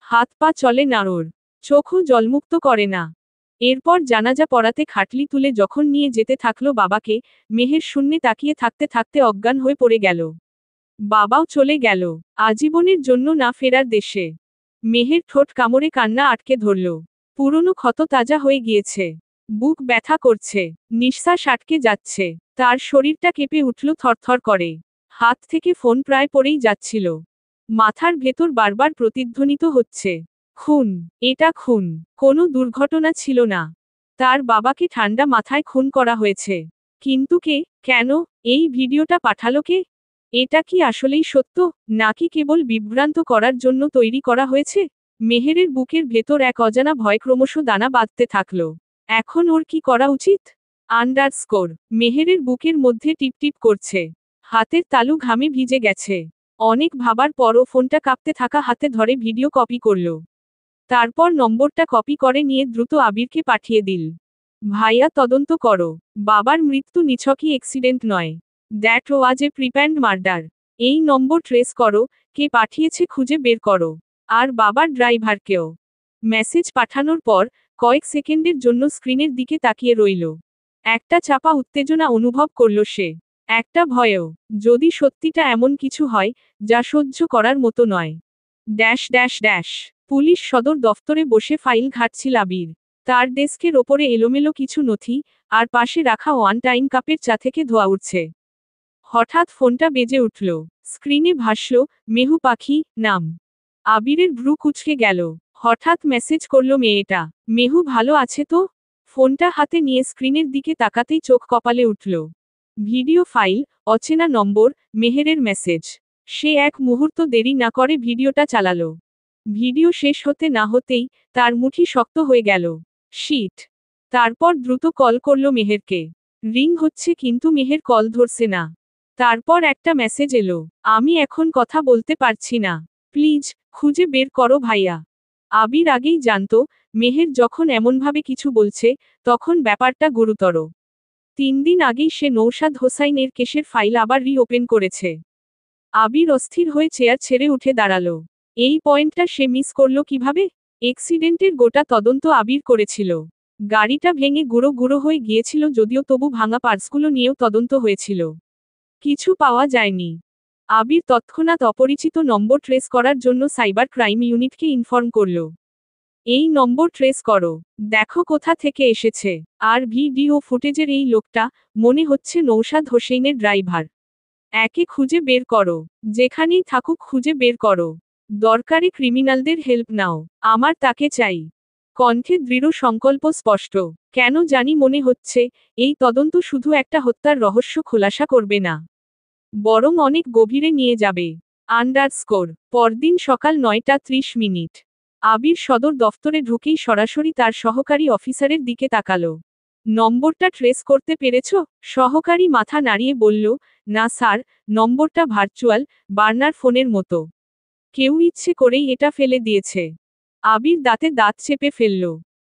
হাত পা চলে না ওর। চোখও জলমুক্ত করে না। এরপর জানাজা পড়াতে খাটলি তুলে যখন নিয়ে যেতে থাকলো বাবাকে, মেহের শূন্যে তাকিয়ে থাকতে থাকতে অজ্ঞান হয়ে পড়ে গেল। বাবাও চলে গেল, আজীবনের জন্য না ফেরার দেশে। মেহের ঠোঁট কামড়ে কান্না আটকে ধরল। পুরনো ক্ষত তাজা হয়ে গিয়েছে। বুক ব্যথা করছে, নিঃশ্বাস আটকে যাচ্ছে। তার শরীরটা কেঁপে উঠল থরথর করে। হাত থেকে ফোন প্রায় পড়েই যাচ্ছিল। মাথার ভেতর বারবার প্রতিধ্বনিত হচ্ছে, খুন, এটা খুন, কোনো দুর্ঘটনা ছিল না। তার বাবাকে ঠান্ডা মাথায় খুন করা হয়েছে। কিন্তু কে, কেন? এই ভিডিওটা পাঠালো কে? এটা কি আসলেই সত্য, নাকি কেবল বিভ্রান্ত করার জন্য তৈরি করা হয়েছে? মেহেরের বুকের ভেতর এক অজানা ভয় ক্রমশ দানা বাঁধতে থাকল। এখন ওর কি করা উচিত? আন্ডারস্কোর। মেহেরের বুকের মধ্যে টিপটিপ করছে। হাতের তালু ঘামে ভিজে গেছে। অনেক ভাবার পরও ফোনটা কাঁপতে থাকা হাতে ধরে ভিডিও কপি করল। তারপর নম্বরটা কপি করে নিয়ে দ্রুত আবিরকে পাঠিয়ে দিল। ভাইয়া তদন্ত করো। বাবার মৃত্যু নিছকই অ্যাক্সিডেন্ট নয়। That was a preplanned murder. এই নম্বর ট্রেস করো, কে পাঠিয়েছে খুঁজে বের করো। আর বাবার ড্রাইভারকেও। মেসেজ পাঠানোর পর কয়েক সেকেন্ডের জন্য স্ক্রিনের দিকে তাকিয়ে রইল। একটা চাপা উত্তেজনা অনুভব করল সে। একটা ভয়ও, যদি সত্যিটা এমন কিছু হয় যা সহ্য করার মতো নয়। Dash dash dash. পুলিশ সদর দফতরে বসে ফাইল ঘাঁটছিল আবির। তার ডেস্কের ওপরে এলোমেলো কিছু নথি, আর পাশে রাখা ওয়ান টাইম কাপের চা থেকে ধোয়া উঠছে। হঠাৎ ফোনটা বেজে উঠল। স্ক্রিনে ভাসল, মেহু পাখি নাম। আবিরের ভ্রু কুঁচকে গেল। হঠাৎ মেসেজ করল মেয়েটা। মেহু ভালো আছে তো? ফোনটা হাতে নিয়ে স্ক্রিনের দিকে তাকাতেই চোখ কপালে উঠল। ভিডিও ফাইল, অচেনা নম্বর, মেহেরের মেসেজ। সে এক মুহূর্ত দেরি না করে ভিডিওটা চালালো। ভিডিও শেষ হতে না হতেই তার মুঠি শক্ত হয়ে গেল। শিট। তারপর দ্রুত কল করল মেহেরকে। রিং হচ্ছে কিন্তু মেহের কল ধরছে না। তারপর একটা মেসেজ এলো, আমি এখন কথা বলতে পারছি না, প্লিজ খুঁজে বের করো ভাইয়া। আবির আগেই জানতো মেহের যখন এমনভাবে কিছু বলছে তখন ব্যাপারটা গুরুতর। 3 দিন আগেই সে নৌশাদ হোসাইনের কেসের ফাইল আবার রিওপেন করেছে। আবির অস্থির হয়ে চেয়ার ছেড়ে উঠে দাঁড়ালো। এই পয়েন্টটা সে মিস করলো কিভাবে? অ্যাক্সিডেন্টের গোটা তদন্ত আবির করেছিল। গাড়িটা ভেঙে গুঁড়ো গুঁড়ো হয়ে গিয়েছিল, যদিও তবু ভাঙা পার্টসগুলো নিয়েও তদন্ত হয়েছিল। কিছু পাওয়া যায়নি। আবির তৎক্ষণাৎ অপরিচিত নম্বর ট্রেস করার জন্য সাইবার ক্রাইম ইউনিটকে ইনফর্ম করল। এই নম্বর ট্রেস করো, দেখো কোথা থেকে এসেছে। আর ভিডিও ফুটেজের এই লোকটা মনে হচ্ছে নৌশাদ হোসেনের ড্রাইভার। একে খুঁজে বের করো, যেখানেই থাকুক খুঁজে বের করো। দরকারে ক্রিমিনালদের হেল্প নাও, আমার তাকে চাই। কণ্ঠে দৃঢ় সংকল্প স্পষ্ট। কেন জানি মনে হচ্ছে এই তদন্ত শুধু একটা হত্যার রহস্য খোলাসা করবে না, বরং অনেক গভীরে নিয়ে যাবে। পরদিন সকাল 9:30। আবির সদর দফতরে ঢুকেই সরাসরি তার সহকারী অফিসারের দিকে তাকালো। নম্বরটা ট্রেস করতে পেরেছ? সহকারী মাথা নাড়িয়ে বলল, না স্যার, নম্বরটা ভার্চুয়াল, বার্নার ফোনের মতো। কেউ ইচ্ছে করেই এটা ফেলে দিয়েছে। আবির দাঁতে দাঁত চেপে ফেলল।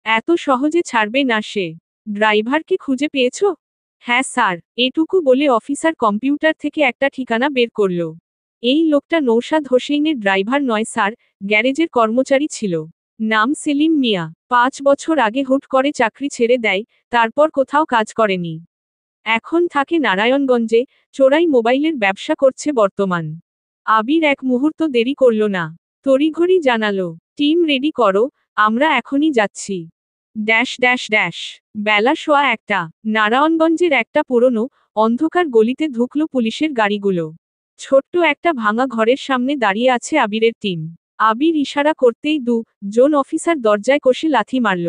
এত সহজে ছাড়বে না সে। ড্রাইভারকে খুঁজে পেয়েছ? হ্যাঁ স্যার, এটুকু বলে অফিসার কম্পিউটার থেকে একটা ঠিকানা বের করল। এই লোকটা নৌশাদ হোসেনের ড্রাইভার নয় স্যার, গ্যারেজের কর্মচারী ছিল। নাম সেলিম মিয়া। 5 বছর আগে হুট করে চাকরি ছেড়ে দেয়, তারপর কোথাও কাজ করেনি। এখন থাকে নারায়ণগঞ্জে, চোরাই মোবাইলের ব্যবসা করছে বর্তমান। আবির এক মুহূর্ত দেরি করল না। তড়িঘড়ি জানালো, টিম রেডি করো, আমরা এখনই যাচ্ছি। Dash dash dash. বেলা 1:15। নারায়ণগঞ্জের একটা পুরনো অন্ধকার গলিতে ঢুকলো পুলিশের গাড়িগুলো। ছোট্ট একটা ভাঙা ঘরের সামনে দাঁড়িয়ে আছে আবিরের টিম। আবির ইশারা করতেই 2 জন অফিসার দরজায় কষে লাথি মারল।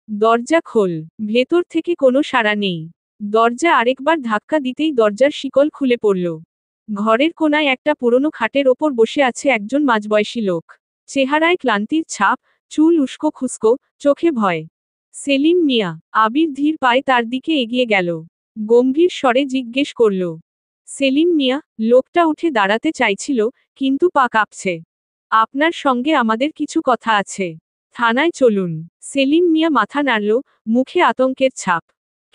দরজা খোল। ভেতর থেকে কোনো সাড়া নেই। দরজা আরেকবার ধাক্কা দিতেই দরজার শিকল খুলে পড়ল। ঘরের কোনায় একটা পুরনো খাটের ওপর বসে আছে একজন মাঝবয়সী লোক। চেহারায় ক্লান্তির ছাপ, চুল উস্কো খুস্কো, চোখে ভয়। সেলিম মিয়া। আবির ধীর পায়ে তার দিকে এগিয়ে গেল। গম্ভীর স্বরে জিজ্ঞেস করল, সেলিম মিয়া? লোকটা উঠে দাঁড়াতে চাইছিল, কিন্তু পা কাঁপছে। আপনার সঙ্গে আমাদের কিছু কথা আছে। থানায় চলুন। সেলিম মিয়া মাথা নাড়ল, মুখে আতঙ্কের ছাপ।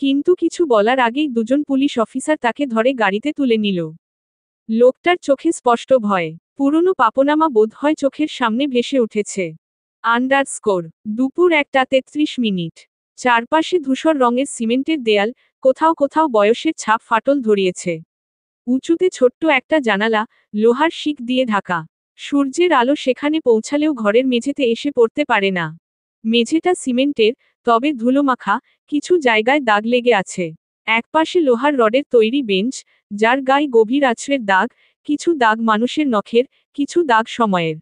কিন্তু কিছু বলার আগেই 2 জন পুলিশ অফিসার তাকে ধরে গাড়িতে তুলে নিল। লোকটার চোখে স্পষ্ট ভয়। পুরনো পাপনামা বোধ হয় চোখের সামনে ভেসে উঠেছে। দুপুর 1:33। চারপাশে ধূসর রঙের সিমেন্টের দেয়াল, কোথাও কোথাও বয়সের ছাপ ফাটল ধরিয়েছে। উঁচুতে ছোট্ট একটা জানালা, লোহার শিক দিয়ে ঢাকা। সূর্যের আলো সেখানে পৌঁছালেও ঘরের মেঝেতে এসে পড়তে পারে না। মেঝেটা সিমেন্টের, তবে ধুলোমাখা, কিছু জায়গায় দাগ লেগে আছে। একপাশে লোহার রডের তৈরি বেঞ্চ, যার গায়ে গভীর আঁচড়ের দাগ, কিছু দাগ মানুষের নখের, কিছু দাগ সময়ের।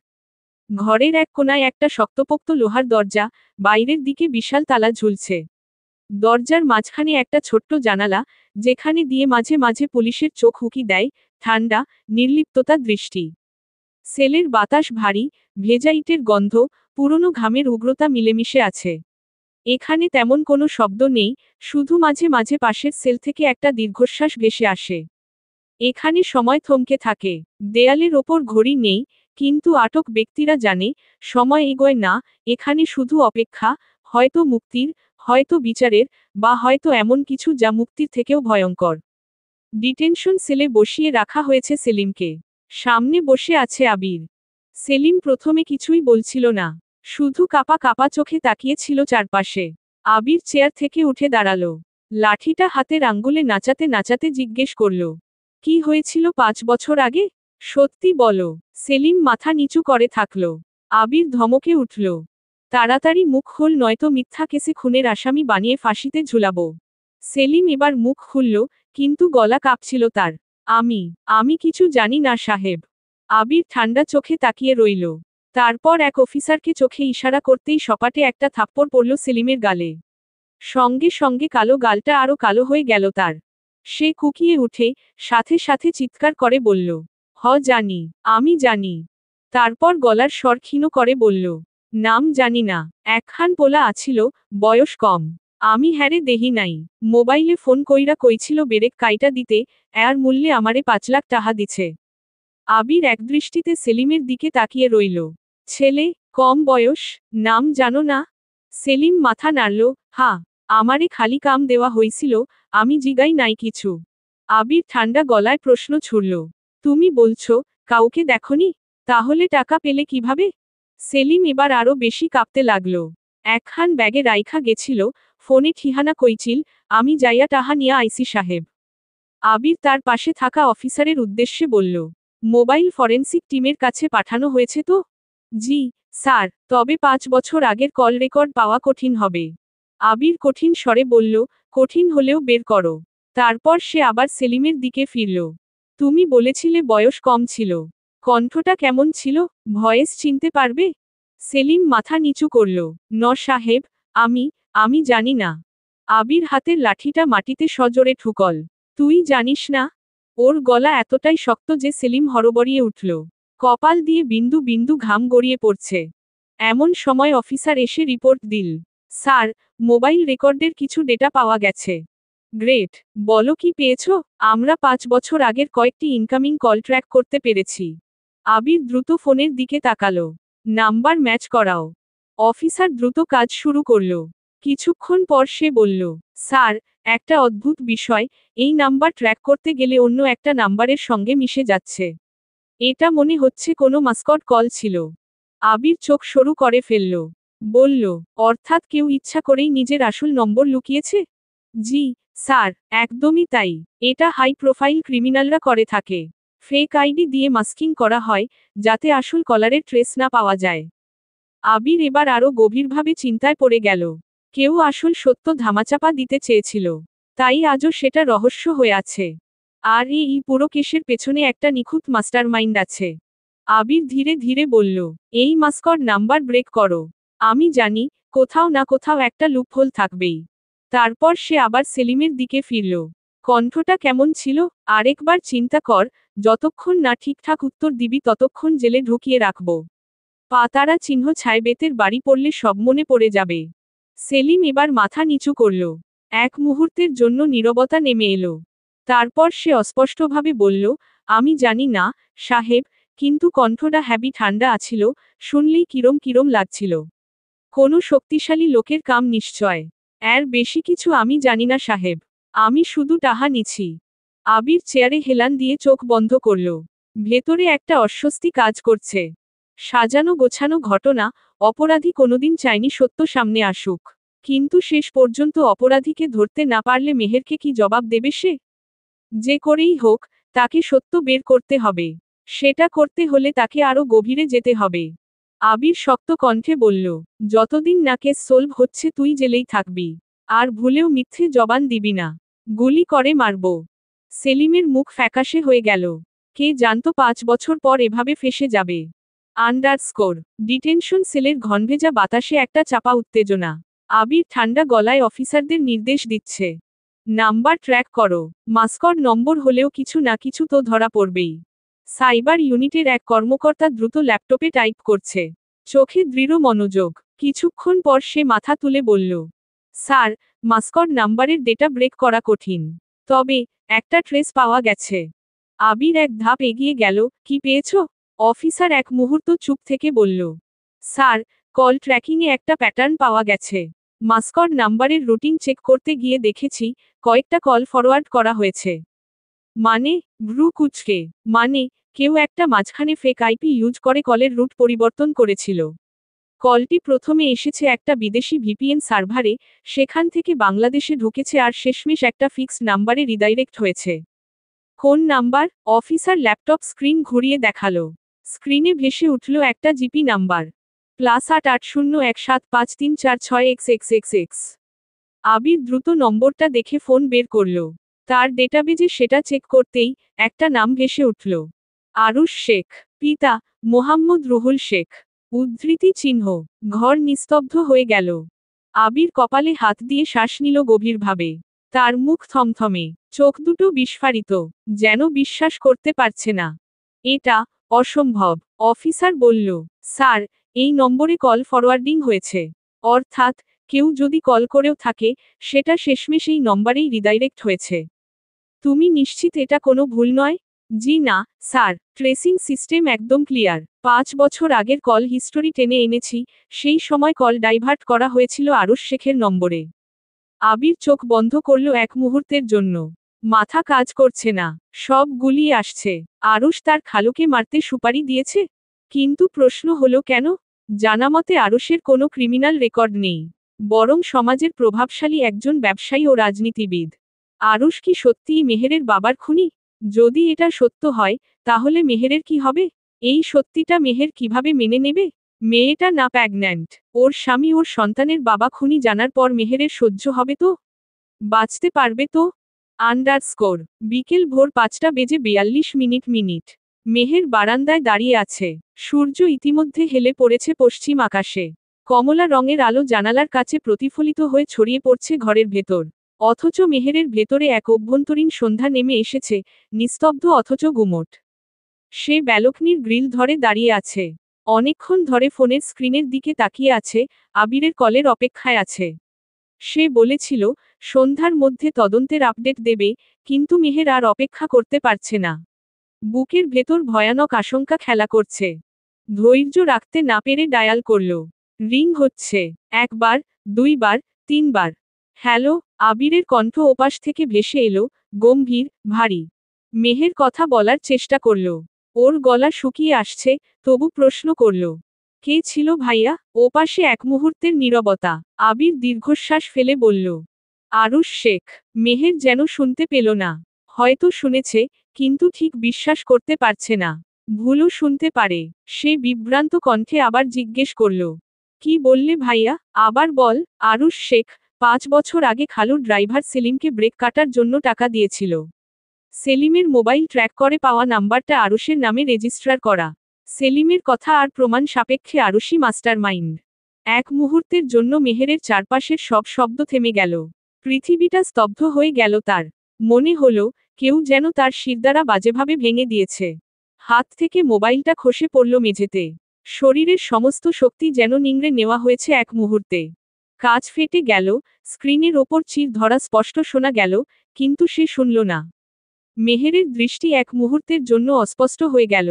ঘরের এক কোনায় একটা শক্তপোক্ত লোহার দরজা, বাইরের দিকে বিশাল তালা ঝুলছে। দরজার মাঝখানে একটা ছোট্ট জানালা, যেখানে দিয়ে মাঝে মাঝে পুলিশের চোখ উকি দেয়, ঠান্ডা, নির্লিপ্ততা দৃষ্টি। সেলের বাতাস ভারী, ভেজা ইটের গন্ধ, পুরনো ঘামের উগ্রতা মিলেমিশে আছে। এখানে তেমন কোনো শব্দ নেই, শুধু মাঝে মাঝে পাশের সেল থেকে একটা দীর্ঘশ্বাস ভেসে আসে। এখানে সময় থমকে থাকে। দেয়ালের ওপর ঘড়ি নেই, কিন্তু আটক ব্যক্তিরা জানে, সময় এগোয় না, এখানে শুধু অপেক্ষা, হয়তো মুক্তির, হয়তো বিচারের, বা হয়তো এমন কিছু যা মুক্তির থেকেও ভয়ঙ্কর। ডিটেনশন সেলে বসিয়ে রাখা হয়েছে সেলিমকে। সামনে বসে আছে আবির। সেলিম প্রথমে কিছুই বলছিল না, শুধু কাপা কাপা চোখে তাকিয়েছিল চারপাশে। আবির চেয়ার থেকে উঠে দাঁড়ালো। লাঠিটা হাতের আঙ্গুলে নাচাতে নাচাতে জিজ্ঞেস করল, কি হয়েছিল 5 বছর আগে? সত্যি বলো। সেলিম মাথা নিচু করে থাকল। আবির ধমকে উঠল, তাড়াতাড়ি মুখ খোল, নয়তো মিথ্যা কেসে খুনের আসামি বানিয়ে ফাঁসিতে ঝুলাবো। সেলিম এবার মুখ খুলল, কিন্তু গলা কাঁপছিল তার। আমি কিছু জানি না সাহেব। আবির ঠান্ডা চোখে তাকিয়ে রইল। তারপর এক অফিসারকে চোখে ইশারা করতেই সপাটে একটা থাপ্পড় পড়ল সেলিমের গালে। সঙ্গে সঙ্গে কালো গালটা আরো কালো হয়ে গেল তার। সে কুকিয়ে উঠে সাথে সাথে চিৎকার করে বলল, জানি, আমি জানি। তারপর গলার স্বর ক্ষীণ করে বলল, নাম জানি না, একখান পোলা আছিল, বয়স কম। আমি হ্যারে দেহি নাই, মোবাইলে ফোন কইরা কইছিল বেরেক কাইটা দিতে, এর মূল্যে আমারে 5 লাখ টাহা দিছে। আবির একদৃষ্টিতে সেলিমের দিকে তাকিয়ে রইল। ছেলে, কম বয়স, নাম জানো না? সেলিম মাথা নাড়ল, হ্যাঁ, আমারে খালি কাম দেওয়া হইছিল, আমি জিগাই নাই কিছু। আবির ঠান্ডা গলায় প্রশ্ন ছুড়ল, তুমি বলছো, কাউকে দেখনি? তাহলে টাকা পেলে কিভাবে? সেলিম এবার আরো বেশি কাঁপতে লাগল। একখান ব্যাগে রাইখা গেছিল, ফোনে ঠিহানা কইছিল, আমি যাইয়া টাহা নিয়া আইসি সাহেব। আবির তার পাশে থাকা অফিসারের উদ্দেশ্যে বলল, মোবাইল ফরেন্সিক টিমের কাছে পাঠানো হয়েছে তো? জি, স্যার, তবে 5 বছর আগের কল রেকর্ড পাওয়া কঠিন হবে। আবির কঠিন স্বরে বলল, কঠিন হলেও বের করো। তারপর সে আবার সেলিমের দিকে ফিরল। তুমি বলেছিলে বয়স কম ছিল। কণ্ঠটা কেমন ছিল, ভয়েস চিনতে পারবে? সেলিম মাথা নিচু করল, সাহেব, আমি জানি না। আবির হাতের লাঠিটা মাটিতে সজোরে ঠুকল। তুই জানিস না? ওর গলা এতটাই শক্ত যে সেলিম হরবড়িয়ে উঠল। কপাল দিয়ে বিন্দু বিন্দু ঘাম গড়িয়ে পড়ছে। এমন সময় অফিসার এসে রিপোর্ট দিল, স্যার, মোবাইল রেকর্ডের কিছু ডেটা পাওয়া গেছে। গ্রেট, বলো কি পেয়েছ? আমরা 5 বছর আগের কয়েকটি ইনকামিং কল ট্র্যাক করতে পেরেছি। আবির দ্রুত ফোনের দিকে তাকালো। নাম্বার ম্যাচ করাও। অফিসার দ্রুত কাজ শুরু করল। কিছুক্ষণ পর সে বলল, স্যার, একটা অদ্ভুত বিষয়, এই নাম্বার ট্র্যাক করতে গেলে অন্য একটা নাম্বারের সঙ্গে মিশে যাচ্ছে। এটা মনে হচ্ছে কোনো মাস্কট কল ছিল। আবির চোখ সরু করে ফেলল। বলল, অর্থাৎ কেউ ইচ্ছা করেই নিজের আসল নম্বর লুকিয়েছে? জি, স্যার, একদমই তাই। এটা হাই প্রোফাইল ক্রিমিনালরা করে থাকে। ফেক আইডি দিয়ে মাস্কিং করা হয়, যাতে আসল কলারের ট্রেস না পাওয়া যায়। আবির এবার আরও গভীরভাবে চিন্তায় পড়ে গেল। কেউ আসল সত্য ধামাচাপা দিতে চেয়েছিল। তাই আজও সেটা রহস্য হয়ে আছে। আর এই পুরো কেসের পেছনে একটা নিখুঁত মাস্টারমাইন্ড আছে। আবির ধীরে ধীরে বলল, এই মাস্কট নাম্বার ব্রেক করো। আমি জানি, কোথাও না কোথাও একটা লুপহোল থাকবেই। তারপর সে আবার সেলিমের দিকে ফিরল। কণ্ঠটা কেমন ছিল? আরেকবার চিন্তা কর, যতক্ষণ না ঠিকঠাক উত্তর দিবি ততক্ষণ জেলে ঢুকিয়ে রাখব। পাতারা চিহ্ন ছাইবেতের বাড়ি পড়লে সব মনে পড়ে যাবে। সেলিম এবার মাথা নিচু করল। এক মুহূর্তের জন্য নীরবতা নেমে এলো। তারপর সে অস্পষ্টভাবে বলল, আমি জানি না, সাহেব, কিন্তু কণ্ঠটা হ্যাবি ঠান্ডা আছিল, শুনলেই কিরম কিরম লাগছিল। কোনো শক্তিশালী লোকের কাম নিশ্চয়। এর বেশি কিছু আমি জানি না সাহেব। আমি শুধু টাহা নিছি। আবির চেয়ারে হেলান দিয়ে চোখ বন্ধ করল। ভেতরে একটা অস্বস্তি কাজ করছে। সাজানো গোছানো ঘটনা, অপরাধী কোনোদিন চায়নি সত্য সামনে আসুক। কিন্তু শেষ পর্যন্ত অপরাধীকে ধরতে না পারলে মেহেরকে কি জবাব দেবে সে? যে করেই হোক, তাকে সত্য বের করতে হবে। সেটা করতে হলে তাকে আরো গভীরে যেতে হবে। আবির শক্ত কণ্ঠে বলল, যতদিন না কেস সলভ হচ্ছে তুই জেলেই থাকবি। আর ভুলেও মিথ্যে জবান দিবি না। গুলি করে মারব। সেলিমের মুখ ফ্যাকাশে হয়ে গেল। কে জানতো 5 বছর পর এভাবে ফেসে যাবে। আন্ডারস্কোর ডিটেনশন সেলের ঘনভেজা বাতাসে একটা চাপা উত্তেজনা। আবির ঠান্ডা গলায় অফিসারদের নির্দেশ দিচ্ছে, নাম্বার ট্র্যাক করো। মাস্কট নম্বর হলেও কিছু না কিছু তো ধরা পড়বেই। সাইবার ইউনিটের এক কর্মকর্তা দ্রুত ল্যাপটপে টাইপ করছে। চোখে দৃঢ় মনোযোগ। কিছুক্ষণ পর সে মাথা তুলে বলল, স্যার, মাস্কট নাম্বারের ডেটা ব্রেক করা কঠিন। তবে একটা ট্রেস পাওয়া গেছে। আবির এক ধাপ এগিয়ে গেল, কি পেয়েছ? অফিসার এক মুহূর্ত চুপ থেকে বলল, স্যার, কল ট্র্যাকিংয়ে একটা প্যাটার্ন পাওয়া গেছে। মাস্কট নাম্বারের রুটিন চেক করতে গিয়ে দেখেছি, কয়েকটা কল ফরওয়ার্ড করা হয়েছে। মানে? ভ্রু কুচকে, মানে, কেউ একটা মাঝখানে ফেক আইপি ইউজ করে কলের রুট পরিবর্তন করেছিল। কলটি প্রথমে এসেছে একটা বিদেশি ভিপিএন সার্ভারে, সেখান থেকে বাংলাদেশে ঢুকেছে আর শেষমেশ একটা ফিক্সড নাম্বারে রিডাইরেক্ট হয়েছে। কোন নাম্বার? অফিসার ল্যাপটপ স্ক্রিন ঘুরিয়ে দেখালো। স্ক্রিনে ভেসে উঠল একটা জিপি নাম্বার, +880175346XX। আবির দ্রুত নম্বরটা দেখে ফোন বের করল। তার ডেটাবেজে সেটা চেক করতেই একটা নাম ভেসে উঠল, আরুশ শেখ। পিতা, মোহাম্মদ রুহুল শেখ। উদ্ধৃতি চিহ্ন। ঘর নিস্তব্ধ হয়ে গেল। আবির কপালে হাত দিয়ে শ্বাস নিল গভীরভাবে। তার মুখ থমথমে, চোখ দুটো বিস্ফারিত, যেন বিশ্বাস করতে পারছে না। এটা অসম্ভব। অফিসার বলল, স্যার, এই নম্বরে কল ফরওয়ার্ডিং হয়েছে। অর্থাৎ কেউ যদি কল করেও থাকে, সেটা শেষমেশ এই নম্বরেই রিডাইরেক্ট হয়েছে। তুমি নিশ্চিত এটা কোনো ভুল নয়? জি না, স্যার, ট্রেসিং সিস্টেম একদম ক্লিয়ার। 5 বছর আগের কল হিস্টোরি টেনে এনেছি, সেই সময় কল ডাইভার্ট করা হয়েছিল আরুশ শেখের নম্বরে। আবির চোখ বন্ধ করল এক মুহূর্তের জন্য। মাথা কাজ করছে না, সব গুলিয়ে আসছে। আরুশ তার খালুকে মারতে সুপারি দিয়েছে? কিন্তু প্রশ্ন হলো কেন? জানামতে আরুশের কোনো ক্রিমিনাল রেকর্ড নেই, বরং সমাজের প্রভাবশালী একজন ব্যবসায়ী ও রাজনীতিবিদ। আরুশ কি সত্যিই মেহেরের বাবার খুনি? যদি এটা সত্য হয়, তাহলে মেহেরের কি হবে? এই সত্যিটা মেহের কিভাবে মেনে নেবে? মেয়েটা না প্রেগন্যান্ট, ওর স্বামী ওর সন্তানের বাবা খুনি জানার পর মেহেরের সহ্য হবে তো? বাঁচতে পারবে তো? আন্ডারস্কোর বিকেল ভোর 5:42 মিনিট। মেহের বারান্দায় দাঁড়িয়ে আছে। সূর্য ইতিমধ্যে হেলে পড়েছে পশ্চিম আকাশে। কমলা রঙের আলো জানালার কাছে প্রতিফলিত হয়ে ছড়িয়ে পড়ছে ঘরের ভেতর। অথচ মেহেরের ভেতরে এক অভ্যন্তরীণ সন্ধ্যা নেমে এসেছে, নিস্তব্ধ অথচ গুমোট। সে ব্যালকনির গ্রিল ধরে দাঁড়িয়ে আছে। অনেকক্ষণ ধরে ফোনের স্ক্রিনের দিকে তাকিয়ে আছে, আবিরের কলের অপেক্ষায় আছে। সে বলেছিল, সন্ধ্যার মধ্যে তদন্তের আপডেট দেবে, কিন্তু মেহের আর অপেক্ষা করতে পারছে না। বুকের ভেতর ভয়ানক আশঙ্কা খেলা করছে। ধৈর্য রাখতে না পেরে ডায়াল করল। রিং হচ্ছে, 1 বার, 2 বার, 3 বার। হ্যালো, আবিরের কণ্ঠ ওপাশ থেকে ভেসে এলো, গম্ভীর, ভারী। মেহের কথা বলার চেষ্টা করল। ওর গলা শুকিয়ে আসছে, তবু প্রশ্ন করল, কে ছিল ভাইয়া? ওপাশে এক মুহূর্তের নীরবতা। আবির দীর্ঘশ্বাস ফেলে বলল, আরুশ শেখ। মেহের যেন শুনতে পেল না। হয়তো শুনেছে, কিন্তু ঠিক বিশ্বাস করতে পারছে না। ভুলও শুনতে পারে। সে বিভ্রান্ত কণ্ঠে আবার জিজ্ঞেস করল, কি বললে ভাইয়া? আবার বল। আরুশ শেখ 5 বছর আগে খালুর ড্রাইভার সেলিমকে ব্রেক কাটার জন্য টাকা দিয়েছিল। সেলিমের মোবাইল ট্র্যাক করে পাওয়া নাম্বারটা আরুশের নামে রেজিস্ট্রার করা। সেলিমের কথা আর প্রমাণ সাপেক্ষে আরুশই মাস্টারমাইন্ড। এক মুহূর্তের জন্য মেহেরের চারপাশের সব শব্দ থেমে গেল। পৃথিবীটা স্তব্ধ হয়ে গেল তার। মনে হলো, কেউ যেন তার শিরদাঁড়া বাজেভাবে ভেঙে দিয়েছে। হাত থেকে মোবাইলটা খসে পড়ল মেঝেতে। শরীরের সমস্ত শক্তি যেন নিংড়ে নেওয়া হয়েছে এক মুহূর্তে। কাঁচ ফেটে গেল, স্ক্রিনের ওপর চির ধরা স্পষ্ট শোনা গেল, কিন্তু সে শুনল না। মেহেরের দৃষ্টি এক মুহূর্তের জন্য অস্পষ্ট হয়ে গেল।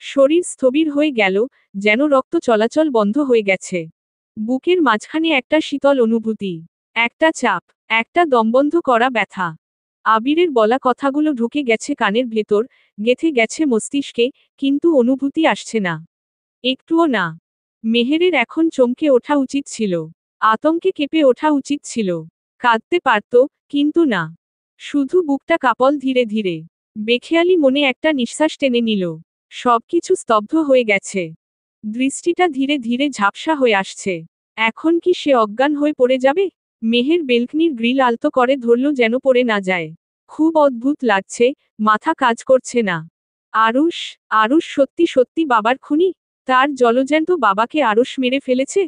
শরীর স্থবির হয়ে গেল, যেন রক্ত চলাচল বন্ধ হয়ে গেছে। বুকের মাঝখানে একটা শীতল অনুভূতি, একটা চাপ, একটা দমবন্ধ করা ব্যথা। আবিরের বলা কথাগুলো ঢুকে গেছে কানের ভেতর, গেথে গেছে মস্তিষ্কে, কিন্তু অনুভূতি আসছে না। একটুও না। মেহেরের এখন চমকে ওঠা উচিত ছিল। আতঙ্কে কেঁপে ওঠা উচিত ছিল। কাঁদতে পারত, কিন্তু না। শুধু বুকটা কাঁপল ধীরে ধীরে। বেখেয়ালি মনে একটা নিঃশ্বাস টেনে নিল। সবকিছু স্তব্ধ হয়ে গেছে। দৃষ্টিটা ধীরে ধীরে ঝাপসা হয়ে আসছে। এখন কি সে অজ্ঞান হয়ে পড়ে যাবে? মেহের বেলকনির গ্রিল আলতো করে ধরল যেন পড়ে না যায়। খুব অদ্ভুত লাগছে, মাথা কাজ করছে না। আরুশ, আরুশ সত্যি সত্যি বাবার খুনি? তার জলজ্যান্ত বাবাকে আরুশ মেরে ফেলেছে?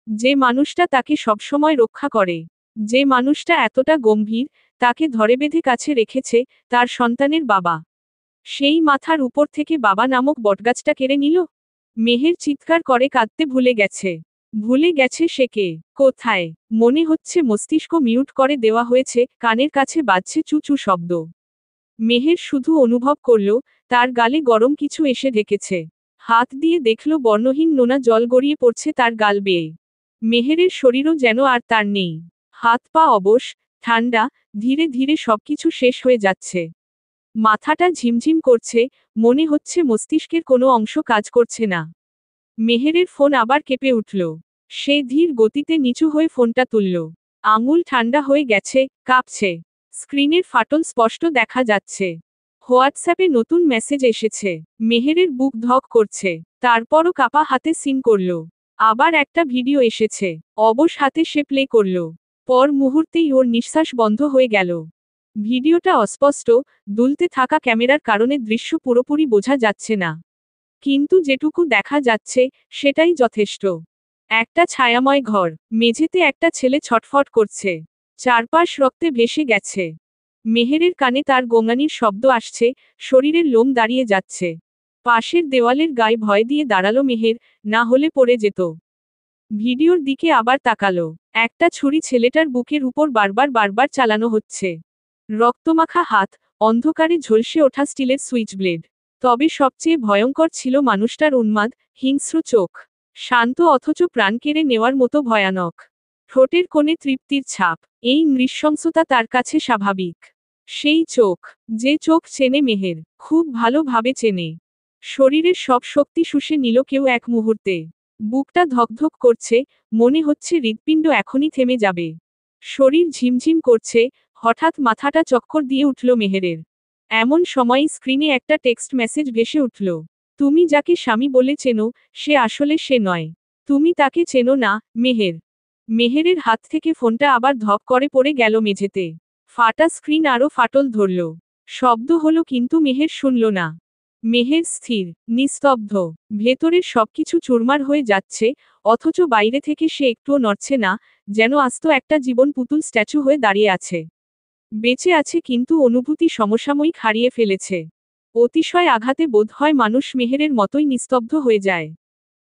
যে মানুষটা তাকে সবসময় রক্ষা করে, যে মানুষটা এতটা গম্ভীর, তাকে ধরে বেঁধে কাছে রেখেছে, তার সন্তানের বাবা। সেই মাথার উপর থেকে বাবা নামক বটগাছটা কেড়ে নিল? মেহের চিৎকার করে কাঁদতে ভুলে গেছে। ভুলে গেছে সে কে, কোথায়। মনে হচ্ছে মস্তিষ্ক মিউট করে দেওয়া হয়েছে, কানের কাছে বাজছে চু চু শব্দ। মেহের শুধু অনুভব করল, তার গালে গরম কিছু এসে ঢেকেছে। হাত দিয়ে দেখল বর্ণহীন নোনা জল গড়িয়ে পড়ছে তার গাল বেয়ে। মেহেরের শরীরও যেন আর তার নেই। হাত পা অবশ, ঠান্ডা, ধীরে ধীরে সবকিছু শেষ হয়ে যাচ্ছে। মাথাটা ঝিমঝিম করছে, মনে হচ্ছে মস্তিষ্কের কোনো অংশ কাজ করছে না। মেহেরের ফোন আবার কেঁপে উঠল। সে ধীর গতিতে নিচু হয়ে ফোনটা তুলল। আঙুল ঠান্ডা হয়ে গেছে, কাঁপছে। স্ক্রিনের ফাটল স্পষ্ট দেখা যাচ্ছে। হোয়াটসঅ্যাপে নতুন মেসেজ এসেছে। মেহেরের বুক ধক করছে। তারপরও কাপা হাতে সিন করল। আবার একটা ভিডিও এসেছে। অবশ হাতে সে প্লে করল। পর মুহূর্তেই ওর নিঃশ্বাস বন্ধ হয়ে গেল। ভিডিওটা অস্পষ্ট, দুলতে থাকা ক্যামেরার কারণে দৃশ্য পুরোপুরি বোঝা যাচ্ছে না। কিন্তু যেটুকু দেখা যাচ্ছে, সেটাই যথেষ্ট। একটা ছায়াময় ঘর, মেঝেতে একটা ছেলে ছটফট করছে, চারপাশ রক্তে ভেসে গেছে। মেহেরের কানে তার গোঙানির শব্দ আসছে, শরীরের লোম দাঁড়িয়ে যাচ্ছে। পাশের দেওয়ালের গায়ে ভয় দিয়ে দাঁড়ালো মেহের, না হলে পড়ে যেত। ভিডিওর দিকে আবার তাকালো। একটা ছুরি ছেলেটার বুকের উপর বারবার বারবার চালানো হচ্ছে। রক্তমাখা হাত, অন্ধকারে ঝলসে ওঠা স্টিলের সুইচ ব্লেড। তবে সবচেয়ে ভয়ঙ্কর ছিল মানুষটার উন্মাদ, হিংস্র চোখ। শান্ত অথচ প্রাণ কেড়ে নেওয়ার মতো ভয়ানক। ঠোঁটের কোণে তৃপ্তির ছাপ। এই নৃশংসতা তার কাছে স্বাভাবিক। সেই চোখ, যে চোখ চেনে মেহের, খুব ভালোভাবে চেনে। শরীরের সব শক্তি শুষে নিল কেউ এক মুহূর্তে। বুকটা ধকধক করছে, মনে হচ্ছে হৃৎপিণ্ড এখনই থেমে যাবে। শরীর ঝিমঝিম করছে, হঠাৎ মাথাটা চক্কর দিয়ে উঠল মেহেরের। এমন সময় স্ক্রিনে একটা টেক্সট মেসেজ ভেসে উঠল। তুমি যাকে স্বামী বলে চেনো, সে আসলে সে নয়। তুমি তাকে চেনো না, মেহের। মেহেরের হাত থেকে ফোনটা আবার ধপ করে পড়ে গেল মেঝেতে। ফাটা স্ক্রিন আরও ফাটল ধরল। শব্দ হলো কিন্তু মেহের শুনল না। মেহের স্থির, নিস্তব্ধ, ভেতরের সবকিছু চুরমার হয়ে যাচ্ছে, অথচ বাইরে থেকে সে একটুও নড়ছে না, যেন আস্ত একটা জীবন পুতুল স্ট্যাচু হয়ে দাঁড়িয়ে আছে। বেঁচে আছে কিন্তু অনুভূতি সমসাময়িক হারিয়ে ফেলেছে। অতিশয় আঘাতে বোধ হয় মানুষ মেহেরের মতোই নিস্তব্ধ হয়ে যায়।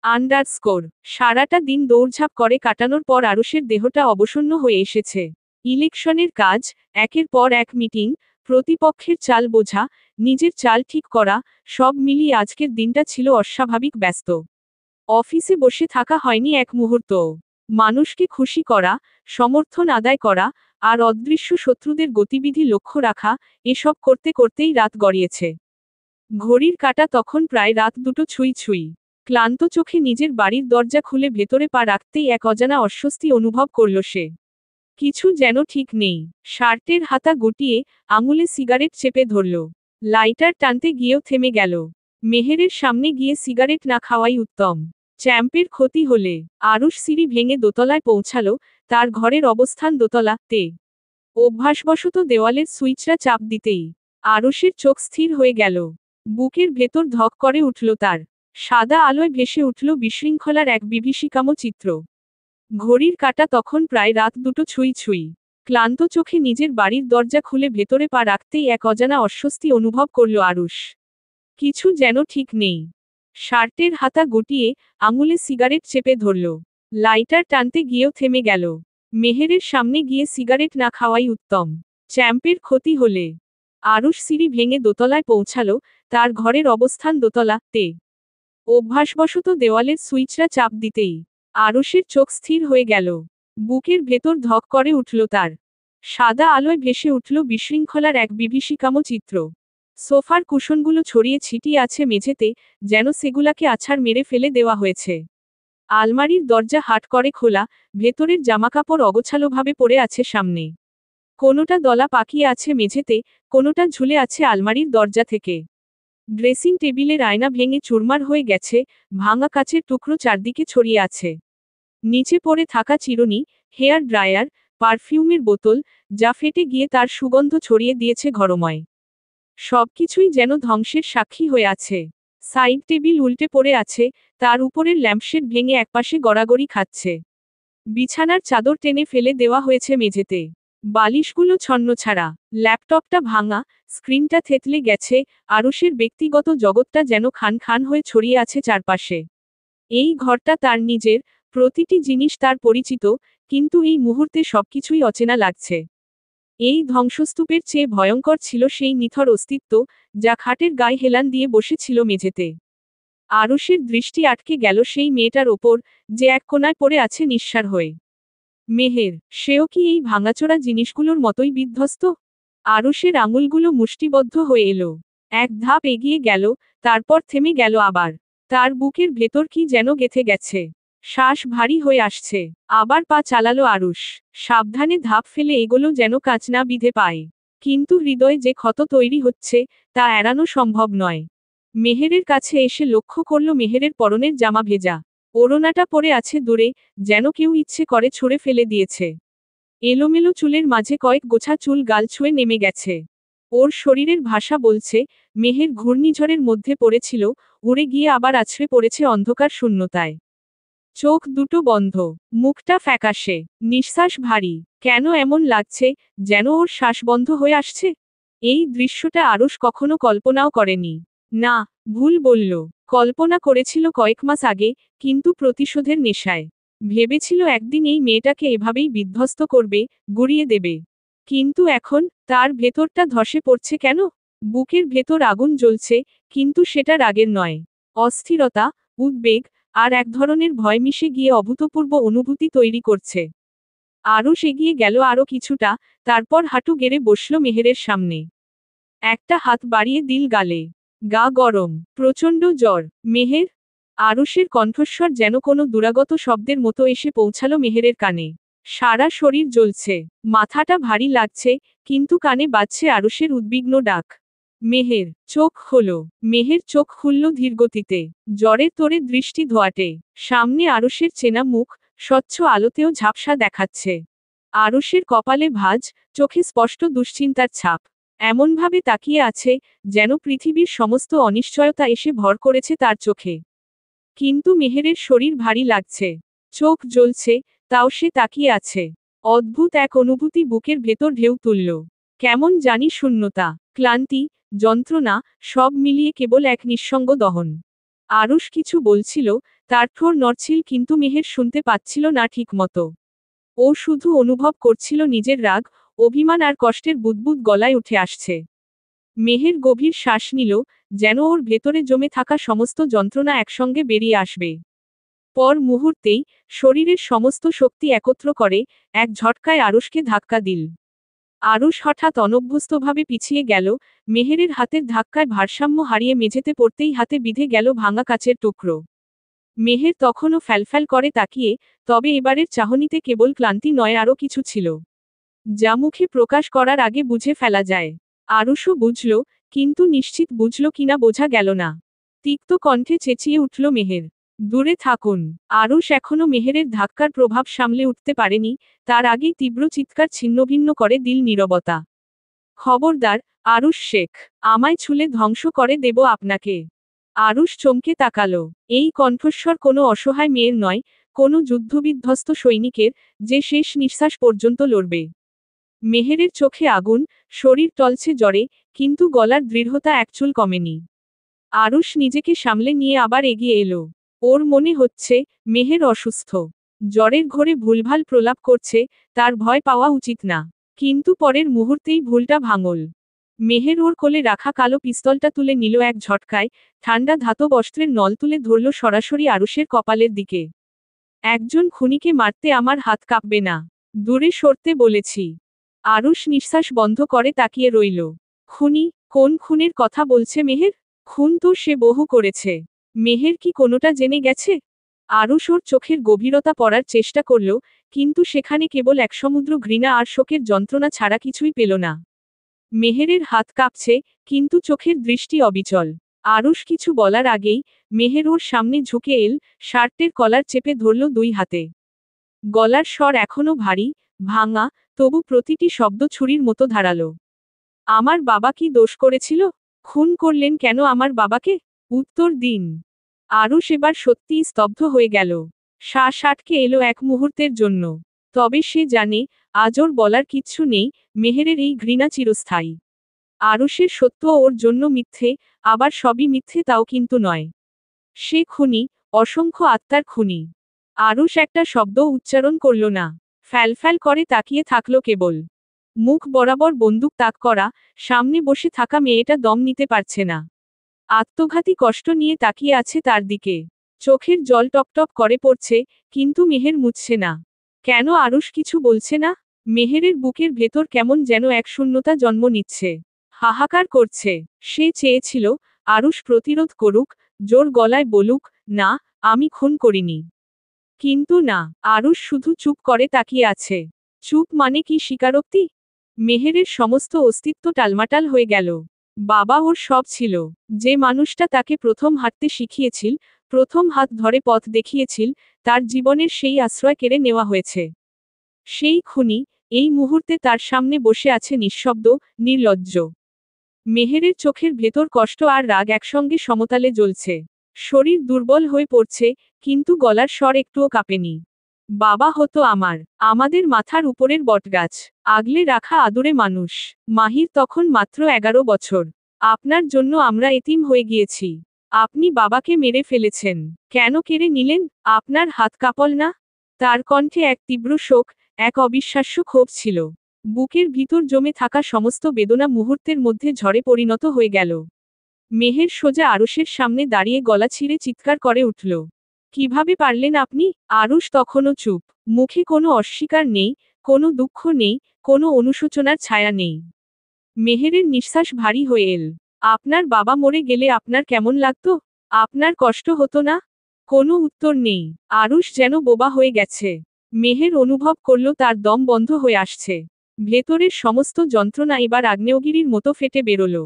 আন্ডারস্কোর সারাটা দিন দৌড়ঝাঁপ করে কাটানোর পর আরুষের দেহটা অবসন্ন হয়ে এসেছে। ইলেকশনের কাজ, একের পর এক মিটিং, প্রতিপক্ষের চাল বোঝা, নিজের চাল ঠিক করা, সব মিলিয়ে আজকের দিনটা ছিল অস্বাভাবিক ব্যস্ত। অফিসে বসে থাকা হয়নি এক মুহূর্তও। মানুষকে খুশি করা, সমর্থন আদায় করা, আর অদৃশ্য শত্রুদের গতিবিধি লক্ষ্য রাখা, এসব করতে করতেই রাত গড়িয়েছে। ঘড়ির কাঁটা তখন প্রায় রাত 2টো ছুঁই ছুঁই। ক্লান্ত চোখে নিজের বাড়ির দরজা খুলে ভেতরে পা রাখতেই এক অজানা অস্বস্তি অনুভব করল সে। কিছু যেন ঠিক নেই। শার্টের হাতা গুটিয়ে, আঙুলে সিগারেট চেপে ধরল। লাইটার টানতে গিয়েও থেমে গেল। মেহেরের সামনে গিয়ে সিগারেট না খাওয়াই উত্তম। চ্যাম্পের ক্ষতি হলে। আরুষ সিঁড়ি ভেঙে দোতলায় পৌঁছালো, তার ঘরের অবস্থান দোতলাতে। অভ্যাসবশত দেওয়ালের সুইচটা চাপ দিতেই আরুষের চোখ স্থির হয়ে গেল। বুকের ভেতর ধক করে উঠল তার। সাদা আলোয় ভেসে উঠল বিশৃঙ্খলার এক বিভীষিকাম চিত্র। ঘড়ির কাঁটা তখন প্রায় রাত 2টো ছুঁই ছুঁই। ক্লান্ত চোখে নিজের বাড়ির দরজা খুলে ভেতরে পা রাখতেই এক অজানা অস্বস্তি অনুভব করল আরুষ। কিছু যেন ঠিক নেই। শার্টের হাতা গুটিয়ে, আঙুলে সিগারেট চেপে ধরল। লাইটার টানতে গিয়েও থেমে গেল। মেহেরের সামনে গিয়ে সিগারেট না খাওয়াই উত্তম। চ্যাম্পের ক্ষতি হলে। আরুষ সিঁড়ি ভেঙে দোতলায় পৌঁছালো, তার ঘরের অবস্থান দোতলাতে। অভ্যাসবশত দেওয়ালের সুইচটা চাপ দিতেই আরুষের চোখ স্থির হয়ে গেল। বুকের ভেতর ধক করে উঠল তার। সাদা আলোয় ভেসে উঠল বিশৃঙ্খলার এক বিভীষিকাম চিত্র। সোফার কুশনগুলো ছড়িয়ে ছিটিয়ে আছে মেঝেতে, যেন সেগুলাকে আছাড় মেরে ফেলে দেওয়া হয়েছে। আলমারির দরজা হাট করে খোলা, ভেতরের জামাকাপড় অগোছালোভাবে পড়ে আছে সামনে। কোনোটা দলা পাকিয়ে আছে মেঝেতে, কোনোটা ঝুলে আছে আলমারির দরজা থেকে। ড্রেসিং টেবিলের আয়না ভেঙে চুরমার হয়ে গেছে, ভাঙা কাচের টুকরো চারদিকে ছড়িয়ে আছে। নিচে পড়ে থাকা চিরুনি, হেয়ার ড্রায়ার, পারফিউমের বোতল, যা ফেটে গিয়ে তার সুগন্ধ ছড়িয়ে দিয়েছে ঘরময়। সবকিছুই যেন ধ্বংসের সাক্ষী হয়ে আছে। সাইড টেবিল উল্টে পড়ে আছে, তার উপরের ল্যাম্পশেড ভেঙে একপাশে গড়াগড়ি খাচ্ছে। বিছানার চাদর টেনে ফেলে দেওয়া হয়েছে মেঝেতে। বালিশগুলো ছন্নছাড়া, ল্যাপটপটা ভাঙা, স্ক্রিনটা থেতলে গেছে, আরুষের ব্যক্তিগত জগৎটা যেন খান খান হয়ে ছড়িয়ে আছে চারপাশে। এই ঘরটা তার নিজের, প্রতিটি জিনিস তার পরিচিত, কিন্তু এই মুহূর্তে সবকিছুই অচেনা লাগছে। এই ধ্বংসস্তূপের চেয়ে ভয়ঙ্কর ছিল সেই নিথর অস্তিত্ব, যা খাটের গায়ে হেলান দিয়ে বসেছিল মেঝেতে। আরুষের দৃষ্টি আটকে গেল সেই মেয়েটার ওপর, যে এক কোণায় পড়ে আছে নিঃসাড় হয়ে। মেহের, সেও কি এই ভাঙাচোরা জিনিসগুলোর মতোই বিধ্বস্ত? আরুষের আঙুলগুলো মুষ্টিবদ্ধ হয়ে এলো। এক ধাপ এগিয়ে গেল, তারপর থেমে গেল আবার। তার বুকের ভেতর কি যেন গেঁথে গেছে। শ্বাস ভারী হয়ে আসছে। আবার পা চালালো আরুষ। সাবধানে ধাপ ফেলে এগোলো যেন কাঁচ না বিঁধে পায়। কিন্তু হৃদয়ে যে ক্ষত তৈরি হচ্ছে, তা এড়ানো সম্ভব নয়। মেহেরের কাছে এসে লক্ষ্য করল মেহেরের পরনের জামা ভেজা। ওড়নাটা পড়ে আছে দূরে, যেন কেউ ইচ্ছে করে ছুঁড়ে ফেলে দিয়েছে। এলোমেলো চুলের মাঝে কয়েক গোছা চুল গাল ছুঁয়ে নেমে গেছে। ওর শরীরের ভাষা বলছে, মেহের ঘূর্ণিঝড়ের মধ্যে পড়েছিল, উড়ে গিয়ে আবার আছড়ে পড়েছে অন্ধকার শূন্যতায়। চোখ দুটো বন্ধ, মুখটা ফ্যাকাশে, নিঃশ্বাস ভারী। কেন এমন লাগছে, যেন ওর শ্বাস বন্ধ হয়ে আসছে? এই দৃশ্যটা আরুষ কখনো কল্পনাও করেনি। না, ভুল বলল। কল্পনা করেছিল কয়েক মাস আগে, কিন্তু প্রতিশোধের নেশায়। ভেবেছিল একদিন এই মেয়েটাকে এভাবেই বিধ্বস্ত করবে, গুড়িয়ে দেবে। কিন্তু এখন, তার ভেতরটা ধসে পড়ছে কেন? বুকের ভেতর আগুন জ্বলছে, কিন্তু সেটা রাগের নয়। অস্থিরতা, উদ্বেগ, আর এক ধরনের ভয় মিশে গিয়ে অভূতপূর্ব অনুভূতি তৈরি করছে। আরুষ এগিয়ে গেল আরো কিছুটা, তারপর হাঁটু গেড়ে বসল মেহেরের সামনে। একটা হাত বাড়িয়ে দিল গালে। গা গরম, প্রচণ্ড জ্বর। মেহের? আরুষের কণ্ঠস্বর যেন কোনো দুরাগত শব্দের মতো এসে পৌঁছালো মেহেরের কানে। সারা শরীর জ্বলছে, মাথাটা ভারী লাগছে, কিন্তু কানে বাজছে আরুষের উদ্বিগ্ন ডাক। মেহের, চোখ হলো। মেহের চোখ খুলল ধীরগতিতে। জ্বরের তোরে দৃষ্টি ধোয়াটে। সামনে আরুষের চেনা মুখ, স্বচ্ছ আলোতেও ঝাপসা দেখাচ্ছে। আরুষের কপালে ভাঁজ, চোখে স্পষ্ট দুশ্চিন্তার ছাপ। এমনভাবে তাকিয়ে আছে, যেন পৃথিবীর সমস্ত অনিশ্চয়তা এসে ভর করেছে তার চোখে। কিন্তু মেহেরের শরীর ভারী লাগছে। চোখ জ্বলছে, তাও সে তাকিয়ে আছে। অদ্ভুত এক অনুভূতি বুকের ভেতর ঢেউ তুলল। কেমন জানি শূন্যতা, ক্লান্তি, যন্ত্রণা, সব মিলিয়ে কেবল এক নিঃসঙ্গ দহন। আরুষ কিছু বলছিল, তার ঠোঁট নড়ছিল, কিন্তু মেহের শুনতে পাচ্ছিল না ঠিক মতো। ও শুধু অনুভব করছিল নিজের রাগ, অভিমান আর কষ্টের বুদবুদ গলায় উঠে আসছে। মেহের গভীর শ্বাস নিল, যেন ওর ভেতরে জমে থাকা সমস্ত যন্ত্রণা একসঙ্গে বেরিয়ে আসবে। পর মুহূর্তেই, শরীরের সমস্ত শক্তি একত্র করে, এক ঝটকায় আরুষকে ধাক্কা দিল। আরুষ হঠাৎ অনভ্যস্তভাবে পিছিয়ে গেল, মেহেরের হাতের ধাক্কায় ভারসাম্য হারিয়ে মেঝেতে পড়তেই হাতে বিঁধে গেল ভাঙা কাচের টুকরো। মেহের তখনও ফ্যালফ্যাল করে তাকিয়ে, তবে এবারের চাহনিতে কেবল ক্লান্তি নয়, আরও কিছু ছিল, যা মুখে প্রকাশ করার আগে বুঝে ফেলা যায়। আরুষও বুঝল, কিন্তু নিশ্চিত বুঝল কিনা বোঝা গেল না। তিক্ত কণ্ঠে চেঁচিয়ে উঠল মেহের, দূরে থাকুন। আরুষ এখনো মেহেরের ধাক্কার প্রভাব সামলে উঠতে পারেনি, তার আগেই তীব্র চিৎকার ছিন্নভিন্ন করে দিল নীরবতা। খবরদার, আরুষ শেখ, আমায় ছুলে ধ্বংস করে দেব আপনাকে। আরুষ চমকে তাকালো। এই কণ্ঠস্বর কোনো অসহায় মেয়ের নয়, কোনো যুদ্ধবিধ্বস্ত সৈনিকের, যে শেষ নিঃশ্বাস পর্যন্ত লড়বে। মেহেরের চোখে আগুন, শরীর টলছে জ্বরে, কিন্তু গলার দৃঢ়তা একচুল কমেনি। আরুষ নিজেকে সামলে নিয়ে আবার এগিয়ে এলো। ওর মনে হচ্ছে, মেহের অসুস্থ। জ্বরের ঘোরে ভুলভাল প্রলাপ করছে, তার ভয় পাওয়া উচিত না। কিন্তু পরের মুহূর্তেই ভুলটা ভাঙল। মেহের ওর কোলে রাখা কালো পিস্তলটা তুলে নিল এক ঝটকায়, ঠান্ডা ধাতব অস্ত্রের নল তুলে ধরল সরাসরি আরুষের কপালের দিকে। একজন খুনিকে মারতে আমার হাত কাঁপবে না। দূরে সরতে বলেছি। আরুষ নিঃশ্বাস বন্ধ করে তাকিয়ে রইল। খুনি? কোন খুনের কথা বলছে মেহের? খুন তো সে বহু করেছে। মেহের কি কোনোটা জেনে গেছে? আরুষ ওর চোখের গভীরতা পড়ার চেষ্টা করল, কিন্তু সেখানে কেবল এক সমুদ্র ঘৃণা আর শোকের যন্ত্রণা ছাড়া কিছুই পেল না। মেহেরের হাত কাঁপছে, কিন্তু চোখের দৃষ্টি অবিচল। আরুষ কিছু বলার আগেই, মেহের ওর সামনে ঝুঁকে এল, শার্টের কলার চেপে ধরল দুই হাতে। গলার স্বর এখনো ভারী, ভাঙা, তবু প্রতিটি শব্দ ছুরির মতো ধারালো। আমার বাবা কি দোষ করেছিল? খুন করলেন কেন আমার বাবাকে? উত্তর দিন। আরুষ এবার সত্যিই স্তব্ধ হয়ে গেল। শ্বাস আটকে এলো এক মুহূর্তের জন্য। তবে সে জানে, আজ ওর বলার কিচ্ছু নেই, মেহেরের এই ঘৃণা চিরস্থায়ী। আরুষের সত্য ওর জন্য মিথ্যে, আবার সবই মিথ্যে তাও কিন্তু নয়। সে খুনি, অসংখ্য আত্মার খুনি। আরুষ একটা শব্দ উচ্চারণ করল না। ফ্যালফ্যাল করে তাকিয়ে থাকল কেবল। মুখ বরাবর বন্দুক তাক করা, সামনে বসে থাকা মেয়েটা দম নিতে পারছে না। আত্মঘাতী কষ্ট নিয়ে তাকিয়ে আছে তার দিকে। চোখের জল টপটপ করে পড়ছে, কিন্তু মেহের মুছছে না। কেন আরুষ কিছু বলছে না? মেহেরের বুকের ভেতর কেমন যেন এক শূন্যতা জন্ম নিচ্ছে। হাহাকার করছে। সে চেয়েছিল, আরুষ প্রতিরোধ করুক, জোর গলায় বলুক, না, আমি খুন করিনি। কিন্তু না, আরুষ শুধু চুপ করে তাকিয়ে আছে। চুপ মানে কি স্বীকারোক্তি? মেহেরের সমস্ত অস্তিত্ব টালমাটাল হয়ে গেল। বাবা ওর সব ছিল। যে মানুষটা তাকে প্রথম হাঁটতে শিখিয়েছিল, প্রথম হাত ধরে পথ দেখিয়েছিল, তার জীবনের সেই আশ্রয় কেড়ে নেওয়া হয়েছে। সেই খুনি, এই মুহূর্তে তার সামনে বসে আছে নিঃশব্দ, নির্লজ্জ। মেহেরের চোখের ভেতর কষ্ট আর রাগ একসঙ্গে সমতালে জ্বলছে। শরীর দুর্বল হয়ে পড়ছে, কিন্তু গলার স্বর একটুও কাঁপেনি। বাবা হতো আমার, আমাদের মাথার উপরের বটগাছ, আগলে রাখা আদুরে মানুষ। মাহির তখন মাত্র 11 বছর। আপনার জন্য আমরা এতিম হয়ে গিয়েছি। আপনি বাবাকে মেরে ফেলেছেন। কেন কেড়ে নিলেন? আপনার হাত কাঁপল না? তার কণ্ঠে এক তীব্র শোক, এক অবিশ্বাস্য ক্ষোভ ছিল। বুকের ভিতর জমে থাকা সমস্ত বেদনা মুহূর্তের মধ্যে ঝড়ে পরিণত হয়ে গেল। মেহের সোজা আরুষের সামনে দাঁড়িয়ে গলা ছিঁড়ে চিৎকার করে উঠল। কিভাবে পারলেন আপনি? আরুষ তখনও চুপ। মুখে কোনো অস্বীকার নেই, কোনো দুঃখ নেই, কোনো অনুশোচনার ছায়া নেই। মেহেরের নিঃশ্বাস ভারী হয়ে এল। আপনার বাবা মরে গেলে আপনার কেমন লাগতো? আপনার কষ্ট হতো না? কোনো উত্তর নেই। আরুষ যেন বোবা হয়ে গেছে। মেহের অনুভব করল তার দম বন্ধ হয়ে আসছে। ভেতরের সমস্ত যন্ত্রণা এবার আগ্নেয়গিরির মতো ফেটে বেরোল।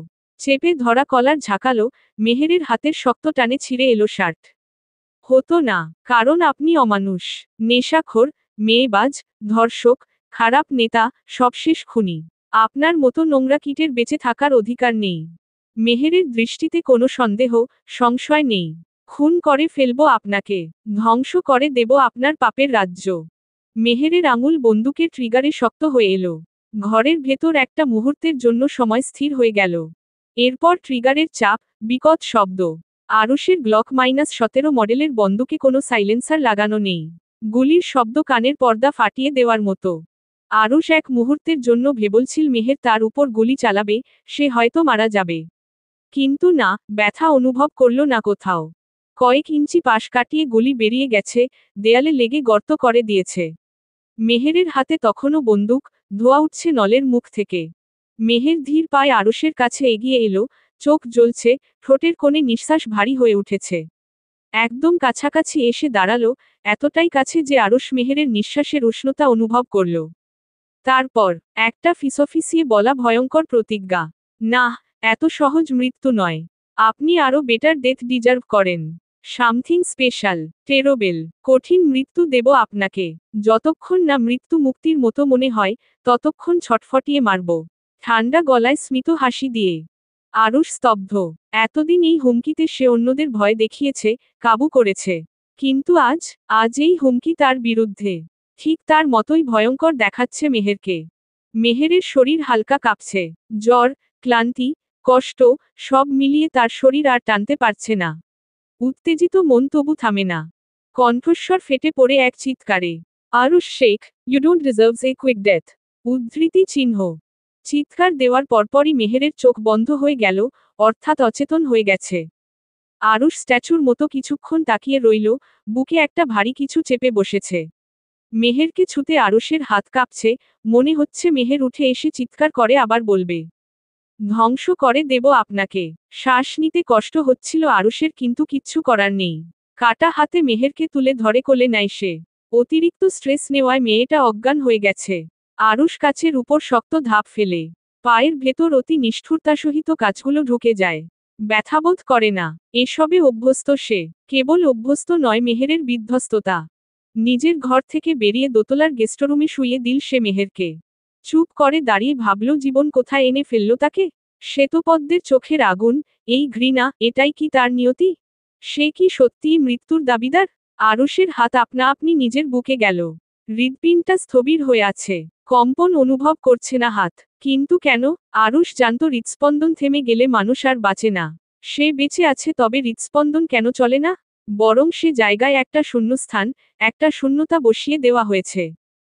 চেপে ধরা কলার ঝাঁকালো, মেহেরের হাতের শক্ত টানে ছিঁড়ে এলো শার্ট। হতো না, কারণ আপনি অমানুষ, নেশাখোর, মেয়েবাজ, ধর্ষক, খারাপ নেতা, সবশেষ খুনি। আপনার মতো নোংরা কীটের বেঁচে থাকার অধিকার নেই। মেহেরের দৃষ্টিতে কোনো সন্দেহ, সংশয় নেই। খুন করে ফেলবো আপনাকে, ধ্বংস করে দেব আপনার পাপের রাজ্য। মেহেরের আঙুল বন্দুকের ট্রিগারে শক্ত হয়ে এলো। ঘরের ভেতর একটা মুহূর্তের জন্য সময় স্থির হয়ে গেল। এরপর ট্রিগারের চাপ, বিকট শব্দ। আরুষের গ্লক -17 মডেলের বন্দুকে কোনো সাইলেন্সার লাগানো নেই। গুলির শব্দ কানের পর্দা ফাটিয়ে দেওয়ার মতো। আরুষ এক মুহূর্তের জন্য ভেবেছিল মেহের তার উপর গুলি চালাবে, সে হয়তো মারা যাবে। কিন্তু না, ব্যথা অনুভব করল না কোথাও। কয়েক ইঞ্চি পাশ কাটিয়ে গুলি বেরিয়ে গেছে, দেয়ালে লেগে গর্ত করে দিয়েছে। মেহেরের হাতে তখনও বন্দুক, ধোঁয়া উঠছে নলের মুখ থেকে। মেহের ধীর পায়ে আরুষের কাছে এগিয়ে এলো, চোখ জ্বলছে, ঠোঁটের কোণে নিঃশ্বাস ভারী হয়ে উঠেছে। একদম কাছাকাছি এসে দাঁড়ালো, এতটাই কাছে যে আরুষ মেহেরের নিঃশ্বাসের উষ্ণতা অনুভব করল। তারপর একটা ফিসফিসিয়ে বলা ভয়ঙ্কর প্রতিজ্ঞা, না, এত সহজ মৃত্যু নয়। আপনি আরো বেটার ডেথ ডিজার্ভ করেন। সামথিং স্পেশাল, টেরোবেল, কঠিন মৃত্যু দেব আপনাকে। যতক্ষণ না মৃত্যু মুক্তির মতো মনে হয়, ততক্ষণ ছটফটিয়ে মারব। ঠান্ডা গলায় স্মিত হাসি দিয়ে। আরুষ স্তব্ধ। এতদিন এই হুমকিতে সে অন্যদের ভয় দেখিয়েছে, কাবু করেছে। কিন্তু আজ এই হুমকি তার বিরুদ্ধে। ঠিক তার মতোই ভয়ঙ্কর দেখাচ্ছে মেহেরকে। মেহেরের শরীর হালকা কাঁপছে। জ্বর, ক্লান্তি, কষ্ট, সব মিলিয়ে তার শরীর আর টানতে পারছে না। উত্তেজিত মন তবু থামে না। কণ্ঠস্বর ফেটে পড়ে এক চিৎকারে, Arush Sheikh, you don't deserves a quick death. উদ্ধৃতি চিহ্ন। চিৎকার দেওয়ার পরপরই মেহেরের চোখ বন্ধ হয়ে গেল, অর্থাৎ অচেতন হয়ে গেছে। আরুষ স্ট্যাচুর মতো কিছুক্ষণ তাকিয়ে রইল, বুকে একটা ভারী কিছু চেপে বসেছে। মেহেরকে ছুতে আরুষের হাত কাঁপছে, মনে হচ্ছে মেহের উঠে এসে চিৎকার করে আবার বলবে, ধ্বংস করে দেব আপনাকে। শ্বাস নিতে কষ্ট হচ্ছিল আরুষের, কিন্তু কিচ্ছু করার নেই। কাটা হাতে মেহেরকে তুলে ধরে কোলে নেয় সে। অতিরিক্ত স্ট্রেস নেওয়ায় মেয়েটা অজ্ঞান হয়ে গেছে। আরুষ কাচের উপর শক্ত ধাপ ফেলে। পায়ের ভেতর অতি নিষ্ঠুরতাসহিত কাজগুলো ঢুকে যায়। ব্যথাবোধ করে না। এসবে অভ্যস্ত সে। কেবল অভ্যস্ত নয় মেহেরের বিধ্বস্ততা। নিজের ঘর থেকে বেরিয়ে দোতলার গেস্টরুমে শুইয়ে দিল সে মেহেরকে। চুপ করে দাঁড়িয়ে ভাবল জীবন কোথায় এনে ফেলল তাকে। শ্বেতপদ্মের চোখের আগুন, এই ঘৃণা, এটাই কি তার নিয়তি? সে কি সত্যিই মৃত্যুর দাবিদার? আরুষের হাত আপনা আপনি নিজের বুকে গেল। হৃৎপিণ্ডটা স্থবির হয়ে আছে। কম্পন অনুভব করছে না হাত। কিন্তু কেন? আরুষ জানত হৃৎস্পন্দন থেমে গেলে মানুষ আর বাঁচে না। সে বেঁচে আছে, তবে হৃৎস্পন্দন কেন চলে না? বরং সে জায়গায় একটা শূন্যস্থান, একটা শূন্যতা বসিয়ে দেওয়া হয়েছে।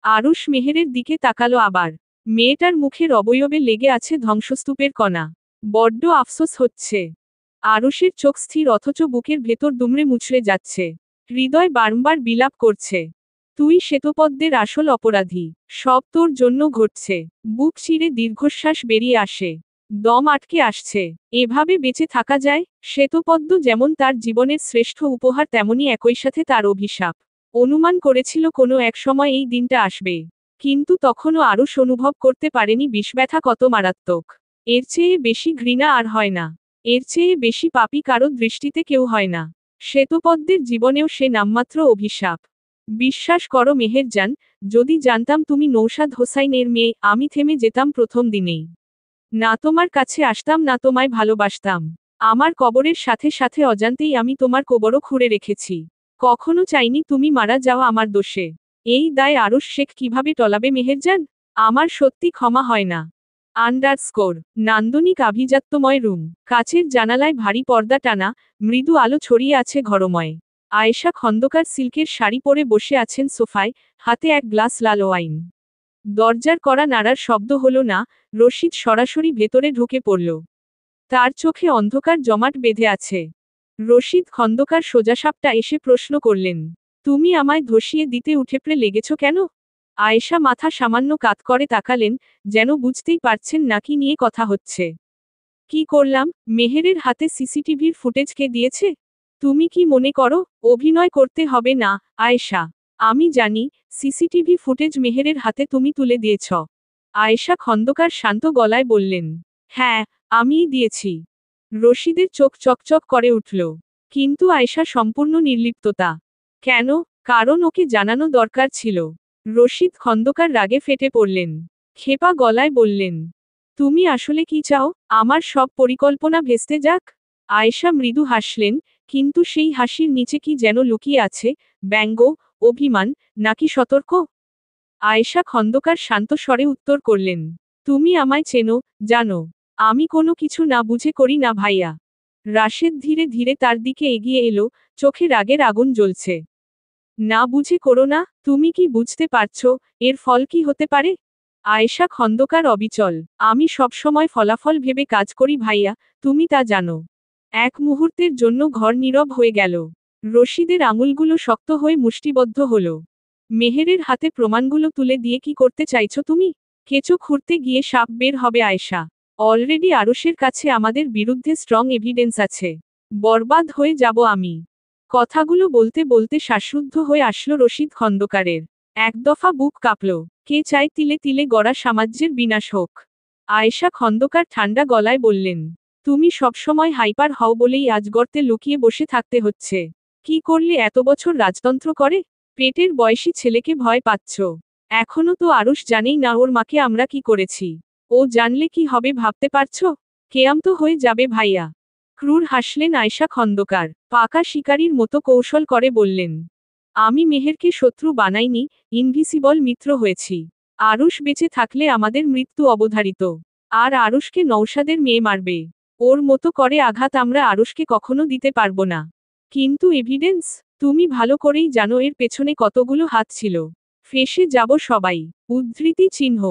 আরুষ মেহেরের দিকে তাকালো আবার। মেয়েটার মুখের অবয়বে লেগে আছে ধ্বংসস্তূপের কণা। বড্ড আফসোস হচ্ছে। আরুষের চোখ স্থির, অথচ বুকের ভেতর দুমড়ে মুচড়ে যাচ্ছে। হৃদয় বারংবার বিলাপ করছে, তুই শ্বেতপদ্মের আসল অপরাধী। সব তোর জন্য ঘটছে। বুক চিরে দীর্ঘশ্বাস বেরিয়ে আসে। দম আটকে আসছে। এভাবে বেঁচে থাকা যায়? শ্বেতপদ্ম যেমন তার জীবনের শ্রেষ্ঠ উপহার, তেমনি একই সাথে তার অভিশাপ। অনুমান করেছিল কোনো এক সময় এই দিনটা আসবে। কিন্তু তখনও আরুষ অনুভব করতে পারেনি বিষব্যথা কত মারাত্মক। এর চেয়ে বেশি ঘৃণা আর হয় না। এর চেয়ে বেশি পাপী কারো দৃষ্টিতে কেউ হয় না। শ্বেতপদ্মের জীবনেও সে নামমাত্র অভিশাপ। বিশ্বাস করো মেহেরজান, যদি জানতাম তুমি নৌশাদ হোসাইনের মেয়ে, আমি থেমে যেতাম প্রথম দিনেই। না তোমার কাছে আসতাম, না তোমায় ভালোবাসতাম। আমার কবরের সাথে সাথে অজান্তেই আমি তোমার কবরও খুঁড়ে রেখেছি। কখনো চাইনি তুমি মারা যাও আমার দোষে। এই দায় আরুশ শেখ কিভাবে টলাবে মেহেরজান? আমার সত্যি ক্ষমা হয় না। আন্ডারস্কোর নান্দনিক আভিজাত্যময় রুম, কাচের জানালায় ভারী পর্দা টানা, মৃদু আলো ছড়িয়ে আছে ঘরময়। আয়েশা খন্দকার সিল্কের শাড়ি পরে বসে আছেন সোফায়, হাতে এক গ্লাস লাল ওয়াইন। দরজার কড়া নাড়ার শব্দ হলো না, রশিদ সরাসরি ভেতরে ঢুকে পড়ল। তার চোখে অন্ধকার জমাট বেঁধে আছে। রশিদ খন্দকার সোজাসাপটা এসে প্রশ্ন করলেন, তুমি আমায় ধসিয়ে দিতে উঠেপড়ে লেগেছ কেন? আয়েশা মাথা সামান্য কাত করে তাকালেন, যেন বুঝতেই পারছেন না কি নিয়ে কথা হচ্ছে। কি করলাম? মেহেরের হাতে সিসিটিভির ফুটেজ কে দিয়েছে? তুমি কি মনে করো অভিনয় করতে হবে না? আয়েশা, আমি জানি সিসিটিভি ফুটেজ মেহেরের হাতে তুমি তুলে দিয়েছ। আয়েশা খন্দকার শান্ত গলায় বললেন, হ্যাঁ, আমিই দিয়েছি। রশিদের চোখ চকচক করে উঠল। কিন্তু আয়েশা সম্পূর্ণ নির্লিপ্ততা। কেন? কারণ ওকে জানানো দরকার ছিল। রশিদ খন্দকার রাগে ফেটে পড়লেন। ক্ষেপা গলায় বললেন, তুমি আসলে কি চাও? আমার সব পরিকল্পনা ভেস্তে যাক? আয়েশা মৃদু হাসলেন, কিন্তু সেই হাসির নিচে কি যেন লুকিয়ে আছে, ব্যঙ্গ, অভিমান, নাকি সতর্ক? আয়েশা খন্দকার শান্ত স্বরে উত্তর করলেন, তুমি আমায় চেনো, জানো। আমি কোনো কিছু না বুঝে করি না ভাইয়া। রাশেদ ধীরে ধীরে তার দিকে এগিয়ে এলো, চোখে রাগের আগুন জ্বলছে। না বুঝে করো না? তুমি কি বুঝতে পারছো এর ফল কি হতে পারে? আয়েশা খন্দকার অবিচল, আমি সবসময় ফলাফল ভেবে কাজ করি ভাইয়া, তুমি তা জানো। এক মুহূর্তের জন্য ঘর নীরব হয়ে গেল। রশিদের আঙুলগুলো শক্ত হয়ে মুষ্টিবদ্ধ হলো। মেহেরের হাতে প্রমাণগুলো তুলে দিয়ে কি করতে চাইছো তুমি? কেঁচো খুঁড়তে গিয়ে সাপ বের হবে আয়েশা। অলরেডি আরশের কাছে আমাদের বিরুদ্ধে স্ট্রং এভিডেন্স আছে। বরবাদ হয়ে যাব আমি। কথাগুলো বলতে বলতে শ্বাসরুদ্ধ হয়ে আসলো রশিদ খন্দকারের। এক দফা বুক কাঁপল। কে চায় তিলে তিলে গড়া সাম্রাজ্যের বিনাশ হোক? আয়েশা খন্দকার ঠান্ডা গলায় বললেন, তুমি সবসময় হাইপার হও বলেই আজ গর্তে লুকিয়ে বসে থাকতে হচ্ছে। কি করলে এত বছর রাজতন্ত্র করে? পেটের বয়সী ছেলেকে ভয় পাচ্ছ। এখনো তো আরুষ জানেই না ওর মাকে আমরা কি করেছি। ও জানলে কি হবে ভাবতে পারছো? কেয়াম তো হয়ে যাবে ভাইয়া। ক্রূর হাসলেন আয়েশা খন্দকার, পাকা শিকারীর মতো কৌশল করে বললেন, আমি মেহেরকে শত্রু বানাইনি, ইনভিসিবল মিত্র হয়েছি। আরুষ বেঁচে থাকলে আমাদের মৃত্যু অবধারিত। আর আরুষকে নৌসাদের মেয়ে মারবে। ওর মতো করে আঘাত আমরা আরুষকে কখনো দিতে পারবো না। কিন্তু এভিডেন্স? তুমি ভালো করেই জানো এর পেছনে কতগুলো হাত ছিল। ফেঁসে যাব সবাই। উদ্ধৃতি চিহ্ন।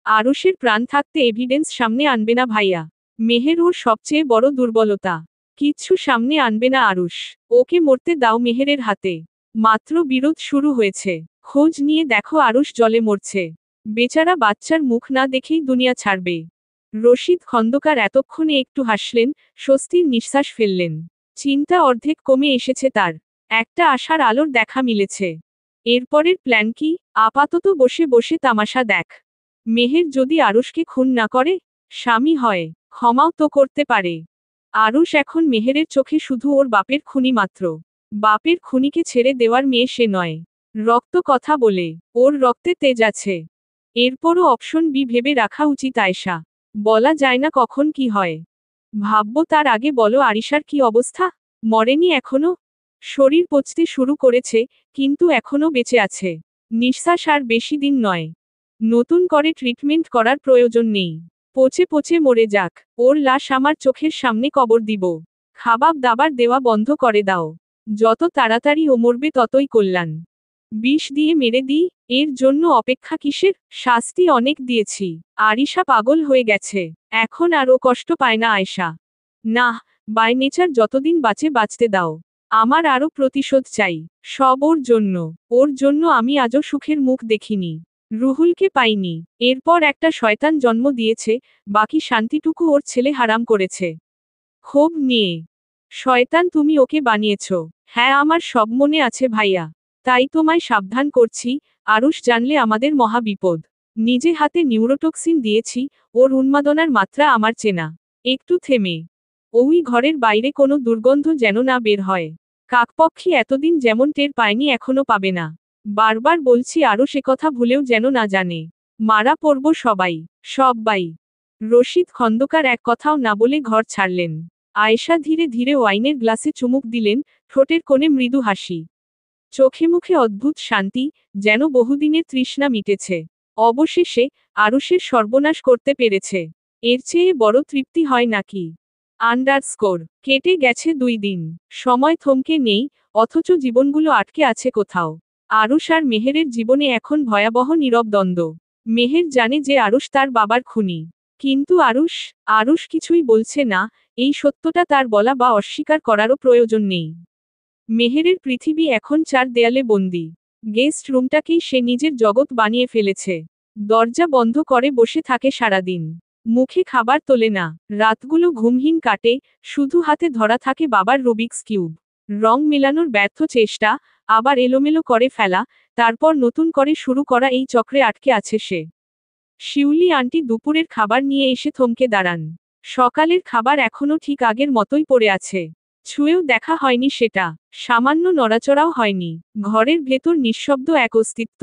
আরুষের প্রাণ থাকতে এভিডেন্স সামনে আনবে না ভাইয়া। মেহের ওর সবচেয়ে বড় দুর্বলতা। কিচ্ছু সামনে আনবে না আরুষ। ওকে মরতে দাও মেহেরের হাতে। মাত্র বিরোধ শুরু হয়েছে। খোঁজ নিয়ে দেখো আরুষ জলে মরছে। বেচারা বাচ্চার মুখ না দেখেই দুনিয়া ছাড়বে। রশিদ খন্দকার এতক্ষণে একটু হাসলেন, স্বস্তির নিঃশ্বাস ফেললেন। চিন্তা অর্ধেক কমে এসেছে তার। একটা আশার আলোর দেখা মিলেছে। এরপরের প্ল্যান কি? আপাতত বসে বসে তামাশা দেখ। মেহের যদি আরুষকে খুন না করে, স্বামী হয়, ক্ষমাও তো করতে পারে। আরুষ এখন মেহেরের চোখে শুধু ওর বাপের খুনি মাত্র। বাপের খুনিকে ছেড়ে দেওয়ার মেয়ে সে নয়। রক্ত কথা বলে, ওর রক্তে তেজ আছে। এরপরও অপশন বি ভেবে রাখা উচিত আয়েশা। বলা যায় না কখন কি হয়। ভাববো তার আগে বলো আরিশার কি অবস্থা? মরেনি এখনো? শরীর পচতে শুরু করেছে, কিন্তু এখনো বেঁচে আছে। নিঃশ্বাস আর বেশি দিন নয়। নতুন করে ট্রিটমেন্ট করার প্রয়োজন নেই। পচে পচে মরে যাক। ওর লাশ আমার চোখের সামনে কবর দিব। খাবার দাবার দেওয়া বন্ধ করে দাও। যত তাড়াতাড়ি ও মরবে ততই কল্যাণ। বিষ দিয়ে মেরে দিই, এর জন্য অপেক্ষা কিসের? শাস্তি অনেক দিয়েছি। আরিশা পাগল হয়ে গেছে। এখন আর ও কষ্ট পায় না আয়েশা। না, বাই নেচার যতদিন বাঁচে বাঁচতে দাও। আমার আরও প্রতিশোধ চাই। সব ওর জন্য। ওর জন্য আমি আজও সুখের মুখ দেখিনি। রুহুলকে পাইনি। এরপর একটা শয়তান জন্ম দিয়েছে, বাকি শান্তিটুকু ওর ছেলে হারাম করেছে। ক্ষোভ নিয়ে। শয়তান তুমি ওকে বানিয়েছ। হ্যাঁ আমার সব মনে আছে ভাইয়া। তাই তোমায় সাবধান করছি, আরুষ জানলে আমাদের মহা বিপদ। নিজে হাতে নিউরোটক্সিন দিয়েছি, ওর উন্মাদনার মাত্রা আমার চেনা। একটু থেমে। ওই ঘরের বাইরে কোনো দুর্গন্ধ যেন না বের হয়। কাকপক্ষী এতদিন যেমন টের পায়নি এখনো পাবে না। বারবার বলছি আরও সে কথা ভুলেও যেন না জানে। মারা পড়ব সবাই। সব্বাই। রশিদ খন্দকার এক কথাও না বলে ঘর ছাড়লেন। আয়েশা ধীরে ধীরে ওয়াইনের গ্লাসে চুমুক দিলেন, ঠোঁটের কোণে মৃদু হাসি। চোখে মুখে অদ্ভুত শান্তি, যেন বহুদিনের তৃষ্ণা মিটেছে। অবশেষে আরুষের সর্বনাশ করতে পেরেছে। এর চেয়ে বড় তৃপ্তি হয় নাকি? আন্ডারস্কোর কেটে গেছে 2 দিন। সময় থমকে নেই, অথচ জীবনগুলো আটকে আছে কোথাও। আরুষ আর মেহেরের জীবনে এখন ভয়াবহ নীরব দ্বন্দ্ব। মেহের জানে যে আরুষ তার বাবার খুনি। কিন্তু আরুষ কিছুই বলছে না, এই সত্যটা তার বলা বা অস্বীকার করারও প্রয়োজন নেই। মেহেরের পৃথিবী এখন 4 দেয়ালে বন্দি। গেস্ট রুমটাকেই সে নিজের জগৎ বানিয়ে ফেলেছে। দরজা বন্ধ করে বসে থাকে সারাদিন। মুখে খাবার তোলে না, রাতগুলো ঘুমহীন কাটে, শুধু হাতে ধরা থাকে বাবার রুবিক্স কিউব। রং মেলানোর ব্যর্থ চেষ্টা, আবার এলোমেলো করে ফেলা, তারপর নতুন করে শুরু করা, এই চক্রে আটকে আছে সে। শিউলি আন্টি দুপুরের খাবার নিয়ে এসে থমকে দাঁড়ান। সকালের খাবার এখনো ঠিক আগের মতোই পড়ে আছে। ছুঁয়েও দেখা হয়নি সেটা, সামান্য নড়াচড়াও হয়নি। ঘরের ভেতর নিঃশব্দ এক অস্তিত্ব।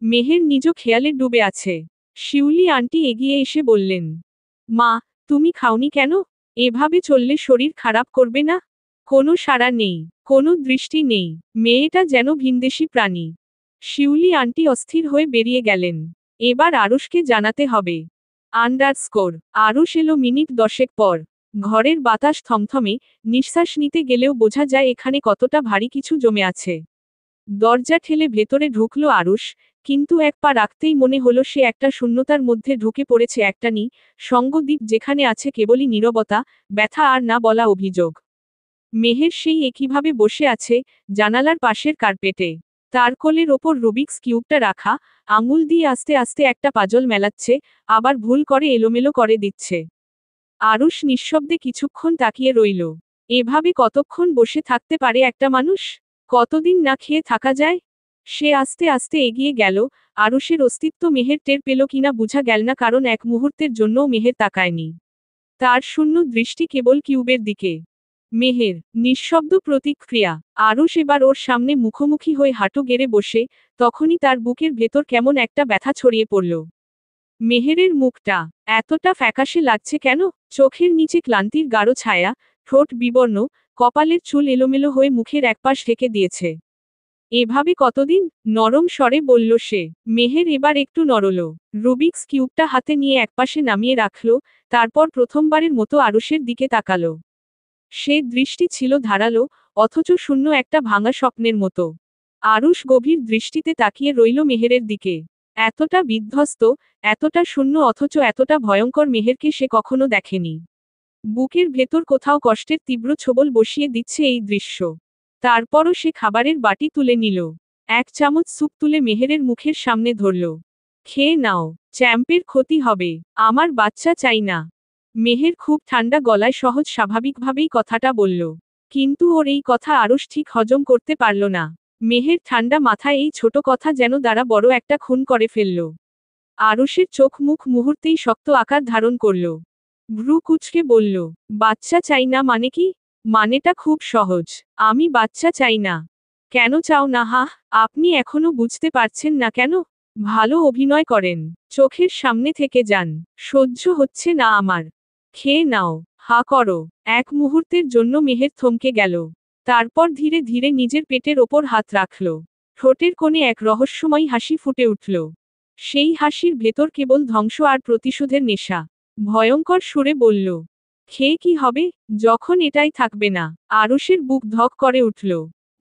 মেহের নিজ খেয়ালে ডুবে আছে। শিউলি আন্টি এগিয়ে এসে বললেন, মা, তুমি খাওনি কেন? এভাবে চললে শরীর খারাপ করবে না? কোনো সাড়া নেই, কোনো দৃষ্টি নেই, মেয়েটা যেন ভিনদেশী প্রাণী। শিউলি আন্টি অস্থির হয়ে বেরিয়ে গেলেন। এবার আরুষকে জানাতে হবে। আন্ডারস্কোর আরুষ এলো মিনিট 10 পর। ঘরের বাতাস থমথমে, নিঃশ্বাস নিতে গেলেও বোঝা যায় এখানে কতটা ভারী কিছু জমে আছে। দরজা ঠেলে ভেতরে ঢুকলো আরুষ, কিন্তু এক পা রাখতেই মনে হলো সে একটা শূন্যতার মধ্যে ঢুকে পড়েছে, একটা সঙ্গদ্বীপ যেখানে আছে কেবলই নীরবতা, ব্যথা আর না বলা অভিযোগ। মেহের সেই একইভাবে বসে আছে, জানালার পাশের কার্পেটে। তার কোলের ওপর রুবিক্স কিউবটা রাখা, আঙুল দিয়ে আস্তে আস্তে একটা পাজল মেলাচ্ছে, আবার ভুল করে এলোমেলো করে দিচ্ছে। আরুষ নিঃশব্দে কিছুক্ষণ তাকিয়ে রইল। এভাবে কতক্ষণ বসে থাকতে পারে একটা মানুষ? কতদিন না খেয়ে থাকা যায়? সে আস্তে আস্তে এগিয়ে গেল। আরুষের অস্তিত্ব মেহের টের পেল কিনা বুঝা গেল না, কারণ এক মুহূর্তের জন্যও মেহের তাকায়নি। তার শূন্য দৃষ্টি কেবল কিউবের দিকে। মেহের নিঃশব্দ প্রতিক্রিয়া। আরুষ এবার ওর সামনে মুখোমুখি হয়ে হাঁটু গেড়ে বসে, তখনই তার বুকের ভেতর কেমন একটা ব্যথা ছড়িয়ে পড়ল। মেহেরের মুখটা এতটা ফ্যাকাশে লাগছে কেন? চোখের নিচে ক্লান্তির গাঢ় ছায়া, ঠোঁট বিবর্ণ, কপালের চুল এলোমেলো হয়ে মুখের একপাশ ঢেকে দিয়েছে। এভাবে কতদিন? নরম স্বরে বলল সে। মেহের এবার একটু নড়ল। রুবিক্স কিউবটা হাতে নিয়ে একপাশে নামিয়ে রাখল, তারপর প্রথমবারের মতো আরুষের দিকে তাকালো। সে দৃষ্টি ছিল ধারালো, অথচ শূন্য, একটা ভাঙা স্বপ্নের মতো। আরুষ গভীর দৃষ্টিতে তাকিয়ে রইল মেহেরের দিকে। এতটা বিধ্বস্ত, এতটা শূন্য, অথচ এতটা ভয়ঙ্কর মেহেরকে সে কখনো দেখেনি। বুকের ভেতর কোথাও কষ্টের তীব্র ছোবল বসিয়ে দিচ্ছে এই দৃশ্য। তারপরও সে খাবারের বাটি তুলে নিল। 1 চামচ স্যুপ তুলে মেহেরের মুখের সামনে ধরল। খেয়ে নাও, চ্যাম্পের ক্ষতি হবে। আমার বাচ্চা চাই না। মেহের খুব ঠান্ডা গলায় সহজ স্বাভাবিকভাবেই কথাটা বলল। কিন্তু ওর এই কথা আরুষ ঠিক হজম করতে পারল না। মেহের ঠান্ডা মাথায় এই ছোট কথা যেন দ্বারা বড় একটা খুন করে ফেলল। আরুষের চোখ মুখ মুহূর্তেই শক্ত আকার ধারণ করল। ভ্রু কুঁচকে বলল, বাচ্চা চাই না মানে কি? মানেটা খুব সহজ, আমি বাচ্চা চাই না। কেন চাও না? আপনি এখনো বুঝতে পারছেন না কেন? ভালো অভিনয় করেন, চোখের সামনে থেকে যান। সহ্য হচ্ছে না আমার। খেয়ে নাও, করো। এক মুহূর্তের জন্য মেহের থমকে গেল। তারপর ধীরে ধীরে নিজের পেটের ওপর হাত রাখল। ঠোঁটের কোণে এক রহস্যময় হাসি ফুটে উঠল। সেই হাসির ভেতর কেবল ধ্বংস আর প্রতিশোধের নেশা। ভয়ঙ্কর সুরে বলল, খেয়ে কি হবে, যখন এটাই থাকবে না? আরুষের বুক ধক করে উঠল।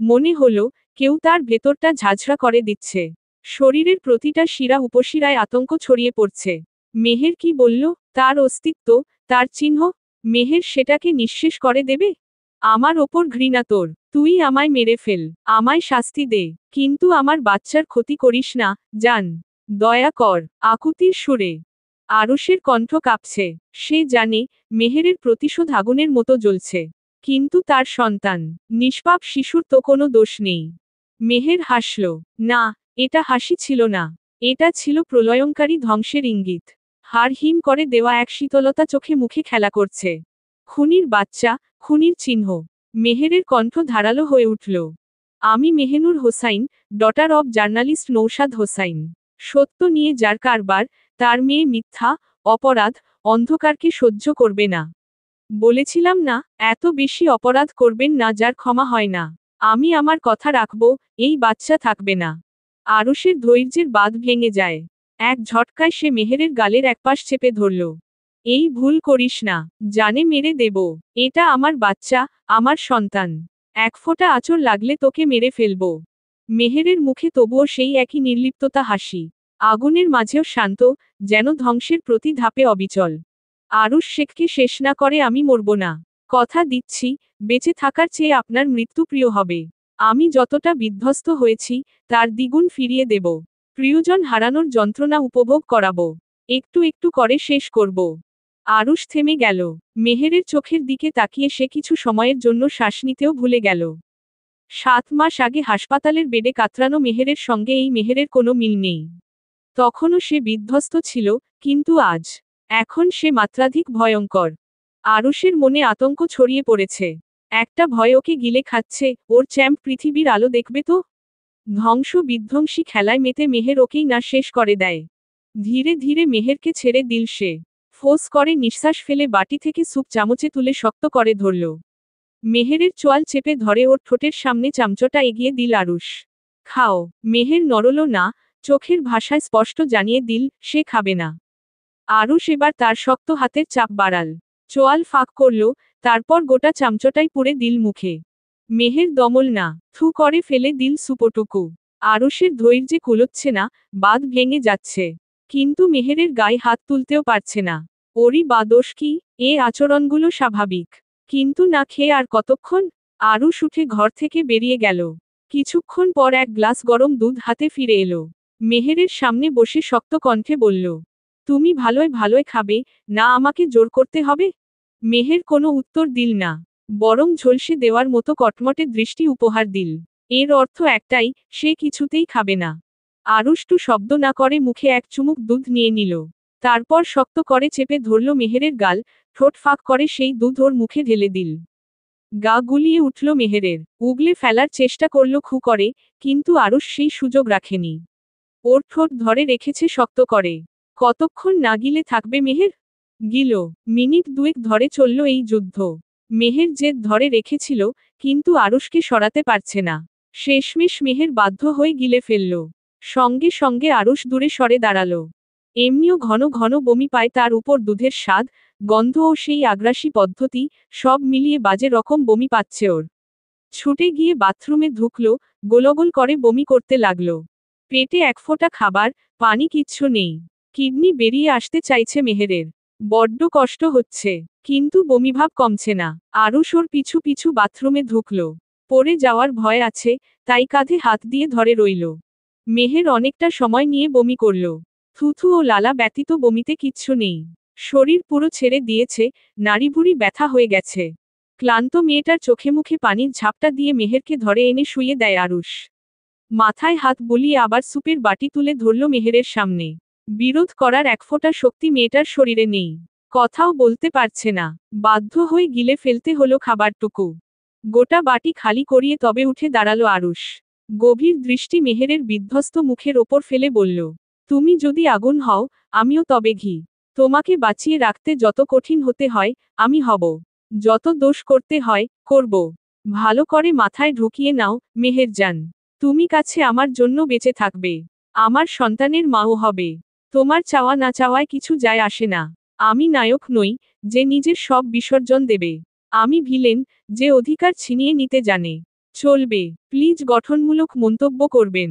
মনে হলো, কেউ তার ভেতরটা ঝাঁঝরা করে দিচ্ছে। শরীরের প্রতিটা শিরা উপশিরায় আতঙ্ক ছড়িয়ে পড়ছে। মেহের কি বলল? তার অস্তিত্ব, তার চিহ্ন? মেহের সেটাকে নিঃশেষ করে দেবে? আমার ওপর ঘৃণা তোর, তুই আমায় মেরে ফেল, আমায় শাস্তি দে, কিন্তু আমার বাচ্চার ক্ষতি করিস না, জান। দয়া কর, আকুতির সুরে। আরুষের কণ্ঠ কাঁপছে। সে জানে, মেহেরের প্রতিশোধ আগুনের মতো জ্বলছে। কিন্তু তার সন্তান, নিষ্পাপ শিশুর তো কোনো দোষ নেই। মেহের হাসল। না, এটা হাসি ছিল না। এটা ছিল প্রলয়ঙ্কারী ধ্বংসের ইঙ্গিত। হাড় হিম করে দেওয়া এক শীতলতা চোখে মুখে খেলা করছে। খুনির বাচ্চা, খুনির চিহ্ন। মেহেরের কণ্ঠ ধারালো হয়ে উঠল। আমি Mehenur Hossain, daughter of journalist Naushad Hossain. সত্য নিয়ে যার কারবার, তার মেয়ে মিথ্যা, অপরাধ, অন্ধকারকে সহ্য করবে না। বলেছিলাম না, এত বেশি অপরাধ করবেন না যার ক্ষমা হয় না। আমি আমার কথা রাখব, এই বাচ্চা থাকবে না। আরুষের ধৈর্যের বাঁধ ভেঙে যায়। এক ঝটকায় সে মেহেরের গালের একপাশ চেপে ধরল। এই ভুল করিস না, জানে মেরে দেব। এটা আমার বাচ্চা, আমার সন্তান। এক ফোঁটা আঁচড় লাগলে তোকে মেরে ফেলব। মেহেরের মুখে তবুও সেই একই নির্লিপ্ততা হাসি। আগুনের মাঝেও শান্ত, যেন ধ্বংসের প্রতি ধাপে অবিচল। আরুষ শেখকে শেষ না করে আমি মরব না। কথা দিচ্ছি, বেঁচে থাকার চেয়ে আপনার মৃত্যু প্রিয় হবে। আমি যতটা বিধ্বস্ত হয়েছি, তার দ্বিগুণ ফিরিয়ে দেব। প্রিয়জন হারানোর যন্ত্রণা উপভোগ করাবো। একটু একটু করে শেষ করব। আরুষ থেমে গেল। মেহেরের চোখের দিকে তাকিয়ে সে কিছু সময়ের জন্য শ্বাস নিতেও ভুলে গেল। 7 মাস আগে হাসপাতালের বেডে কাতরানো মেহেরের সঙ্গে এই মেহেরের কোনো মিল নেই। তখনও সে বিধ্বস্ত ছিল, কিন্তু আজ, এখন সে মাত্রাধিক ভয়ঙ্কর। আরুষের মনে আতঙ্ক ছড়িয়ে পড়েছে। একটা ভয় ওকে গিলে খাচ্ছে, ওর চ্যাম্প পৃথিবীর আলো দেখবে তো। ধ্বংস বিধ্বংসী খেলায় মেতে মেহের ওকেই না শেষ করে দেয়। ধীরে ধীরে মেহেরকে ছেড়ে দিল সে। ফোঁস করে নিঃশ্বাস ফেলে বাটি থেকে স্যুপ চামচে তুলে শক্ত করে ধরল। মেহেরের চোয়াল চেপে ধরে ওর ঠোঁটের সামনে চামচটা এগিয়ে দিল আরুষ। খাও। মেহের নড়ল না, চোখের ভাষায় স্পষ্ট জানিয়ে দিল, সে খাবে না। আরুষ এবার তার শক্ত হাতের চাপ বাড়াল। চোয়াল ফাঁক করল, তারপর গোটা চামচটাই পুরে দিল মুখে। মেহের দমল না, থু করে ফেলে দিল সুপোটুকু। আরুষের ধৈর্যে কুলোচ্ছে না, বাঁধ ভেঙে যাচ্ছে। কিন্তু মেহেরের গায়ে হাত তুলতেও পারছে না। ওরই বা দোষ কি? এ আচরণগুলো স্বাভাবিক। কিন্তু না খেয়ে আর কতক্ষণ? আরুষ উঠে ঘর থেকে বেরিয়ে গেল। কিছুক্ষণ পর এক গ্লাস গরম দুধ হাতে ফিরে এলো। মেহেরের সামনে বসে শক্ত কণ্ঠে বলল, তুমি ভালোয় ভালোয় খাবে, না আমাকে জোর করতে হবে? মেহের কোনো উত্তর দিল না, বরং ঝলসে দেওয়ার মতো কটমটে দৃষ্টি উপহার দিল। এর অর্থ একটাই, সে কিছুতেই খাবে না। আরুষ্টু শব্দ না করে মুখে এক চুমুক দুধ নিয়ে নিল। তারপর শক্ত করে চেপে ধরল মেহেরের গাল, ঠোঁট ফাঁক করে সেই দুধ ওর মুখে ঢেলে দিল। গা গুলিয়ে উঠল মেহেরের, উগলে ফেলার চেষ্টা করল খু করে, কিন্তু আরুষ সেই সুযোগ রাখেনি। ওর ঠোঁট ধরে রেখেছে শক্ত করে। কতক্ষণ না গিলে থাকবে মেহের? গিল। মিনিট দুয়েক ধরে চলল এই যুদ্ধ। মেহের জেদ ধরে রেখেছিল, কিন্তু আরুষকে সরাতে পারছে না। শেষমেশ মেহের বাধ্য হয়ে গিলে ফেলল। সঙ্গে সঙ্গে আরুষ দূরে সরে দাঁড়াল। এমনিও ঘন ঘন বমি পায় তার উপর দুধের স্বাদ, গন্ধ ও সেই আগ্রাসী পদ্ধতি, সব মিলিয়ে বাজে রকম বমি পাচ্ছে ওর। ছুটে গিয়ে বাথরুমে ঢুকল, গোলগোল করে বমি করতে লাগল। পেটে এক ফোঁটা খাবার, পানি কিচ্ছু নেই। কিডনি বেরিয়ে আসতে চাইছে মেহেরের। বড্ড কষ্ট হচ্ছে, কিন্তু বমিভাব কমছে না। আরুষ ওর পিছু পিছু বাথরুমে ঢুকল। পড়ে যাওয়ার ভয় আছে, তাই কাঁধে হাত দিয়ে ধরে রইল। মেহের অনেকটা সময় নিয়ে বমি করল। থুথু ও লালা ব্যতীত বমিতে কিচ্ছু নেই। শরীর পুরো ছেড়ে দিয়েছে, নাড়িভুড়ি ব্যথা হয়ে গেছে। ক্লান্ত মেয়েটার চোখে মুখে পানির ঝাপটা দিয়ে মেহেরকে ধরে এনে শুইয়ে দেয় আরুষ। মাথায় হাত বুলিয়ে আবার সুপের বাটি তুলে ধরল মেহেরের সামনে। বিরোধ করার এক ফোঁটা শক্তি মেয়েটার শরীরে নেই। কথাও বলতে পারছে না। বাধ্য হয়ে গিলে ফেলতে হলো খাবারটুকু। গোটা বাটি খালি করিয়ে তবে উঠে দাঁড়ালো আরুষ। গভীর দৃষ্টি মেহেরের বিধ্বস্ত মুখের ওপর ফেলে বলল, তুমি যদি আগুন হও, আমিও তবে ঘি। তোমাকে বাঁচিয়ে রাখতে যত কঠিন হতে হয়, আমি হব। যত দোষ করতে হয়, করব। ভালো করে মাথায় ঢুকিয়ে নাও, মেহেরজান। তুমি কাছে আমার জন্য বেঁচে থাকবে। আমার সন্তানের মাও হবে। তোমার চাওয়া না চাওয়ায় কিছু যায় আসে না। আমি নায়ক নই, যে নিজের সব বিসর্জন দেবে। আমি ভিলেন, যে অধিকার ছিনিয়ে নিতে জানে। চলবে, প্লিজ গঠনমূলক মন্তব্য করবেন।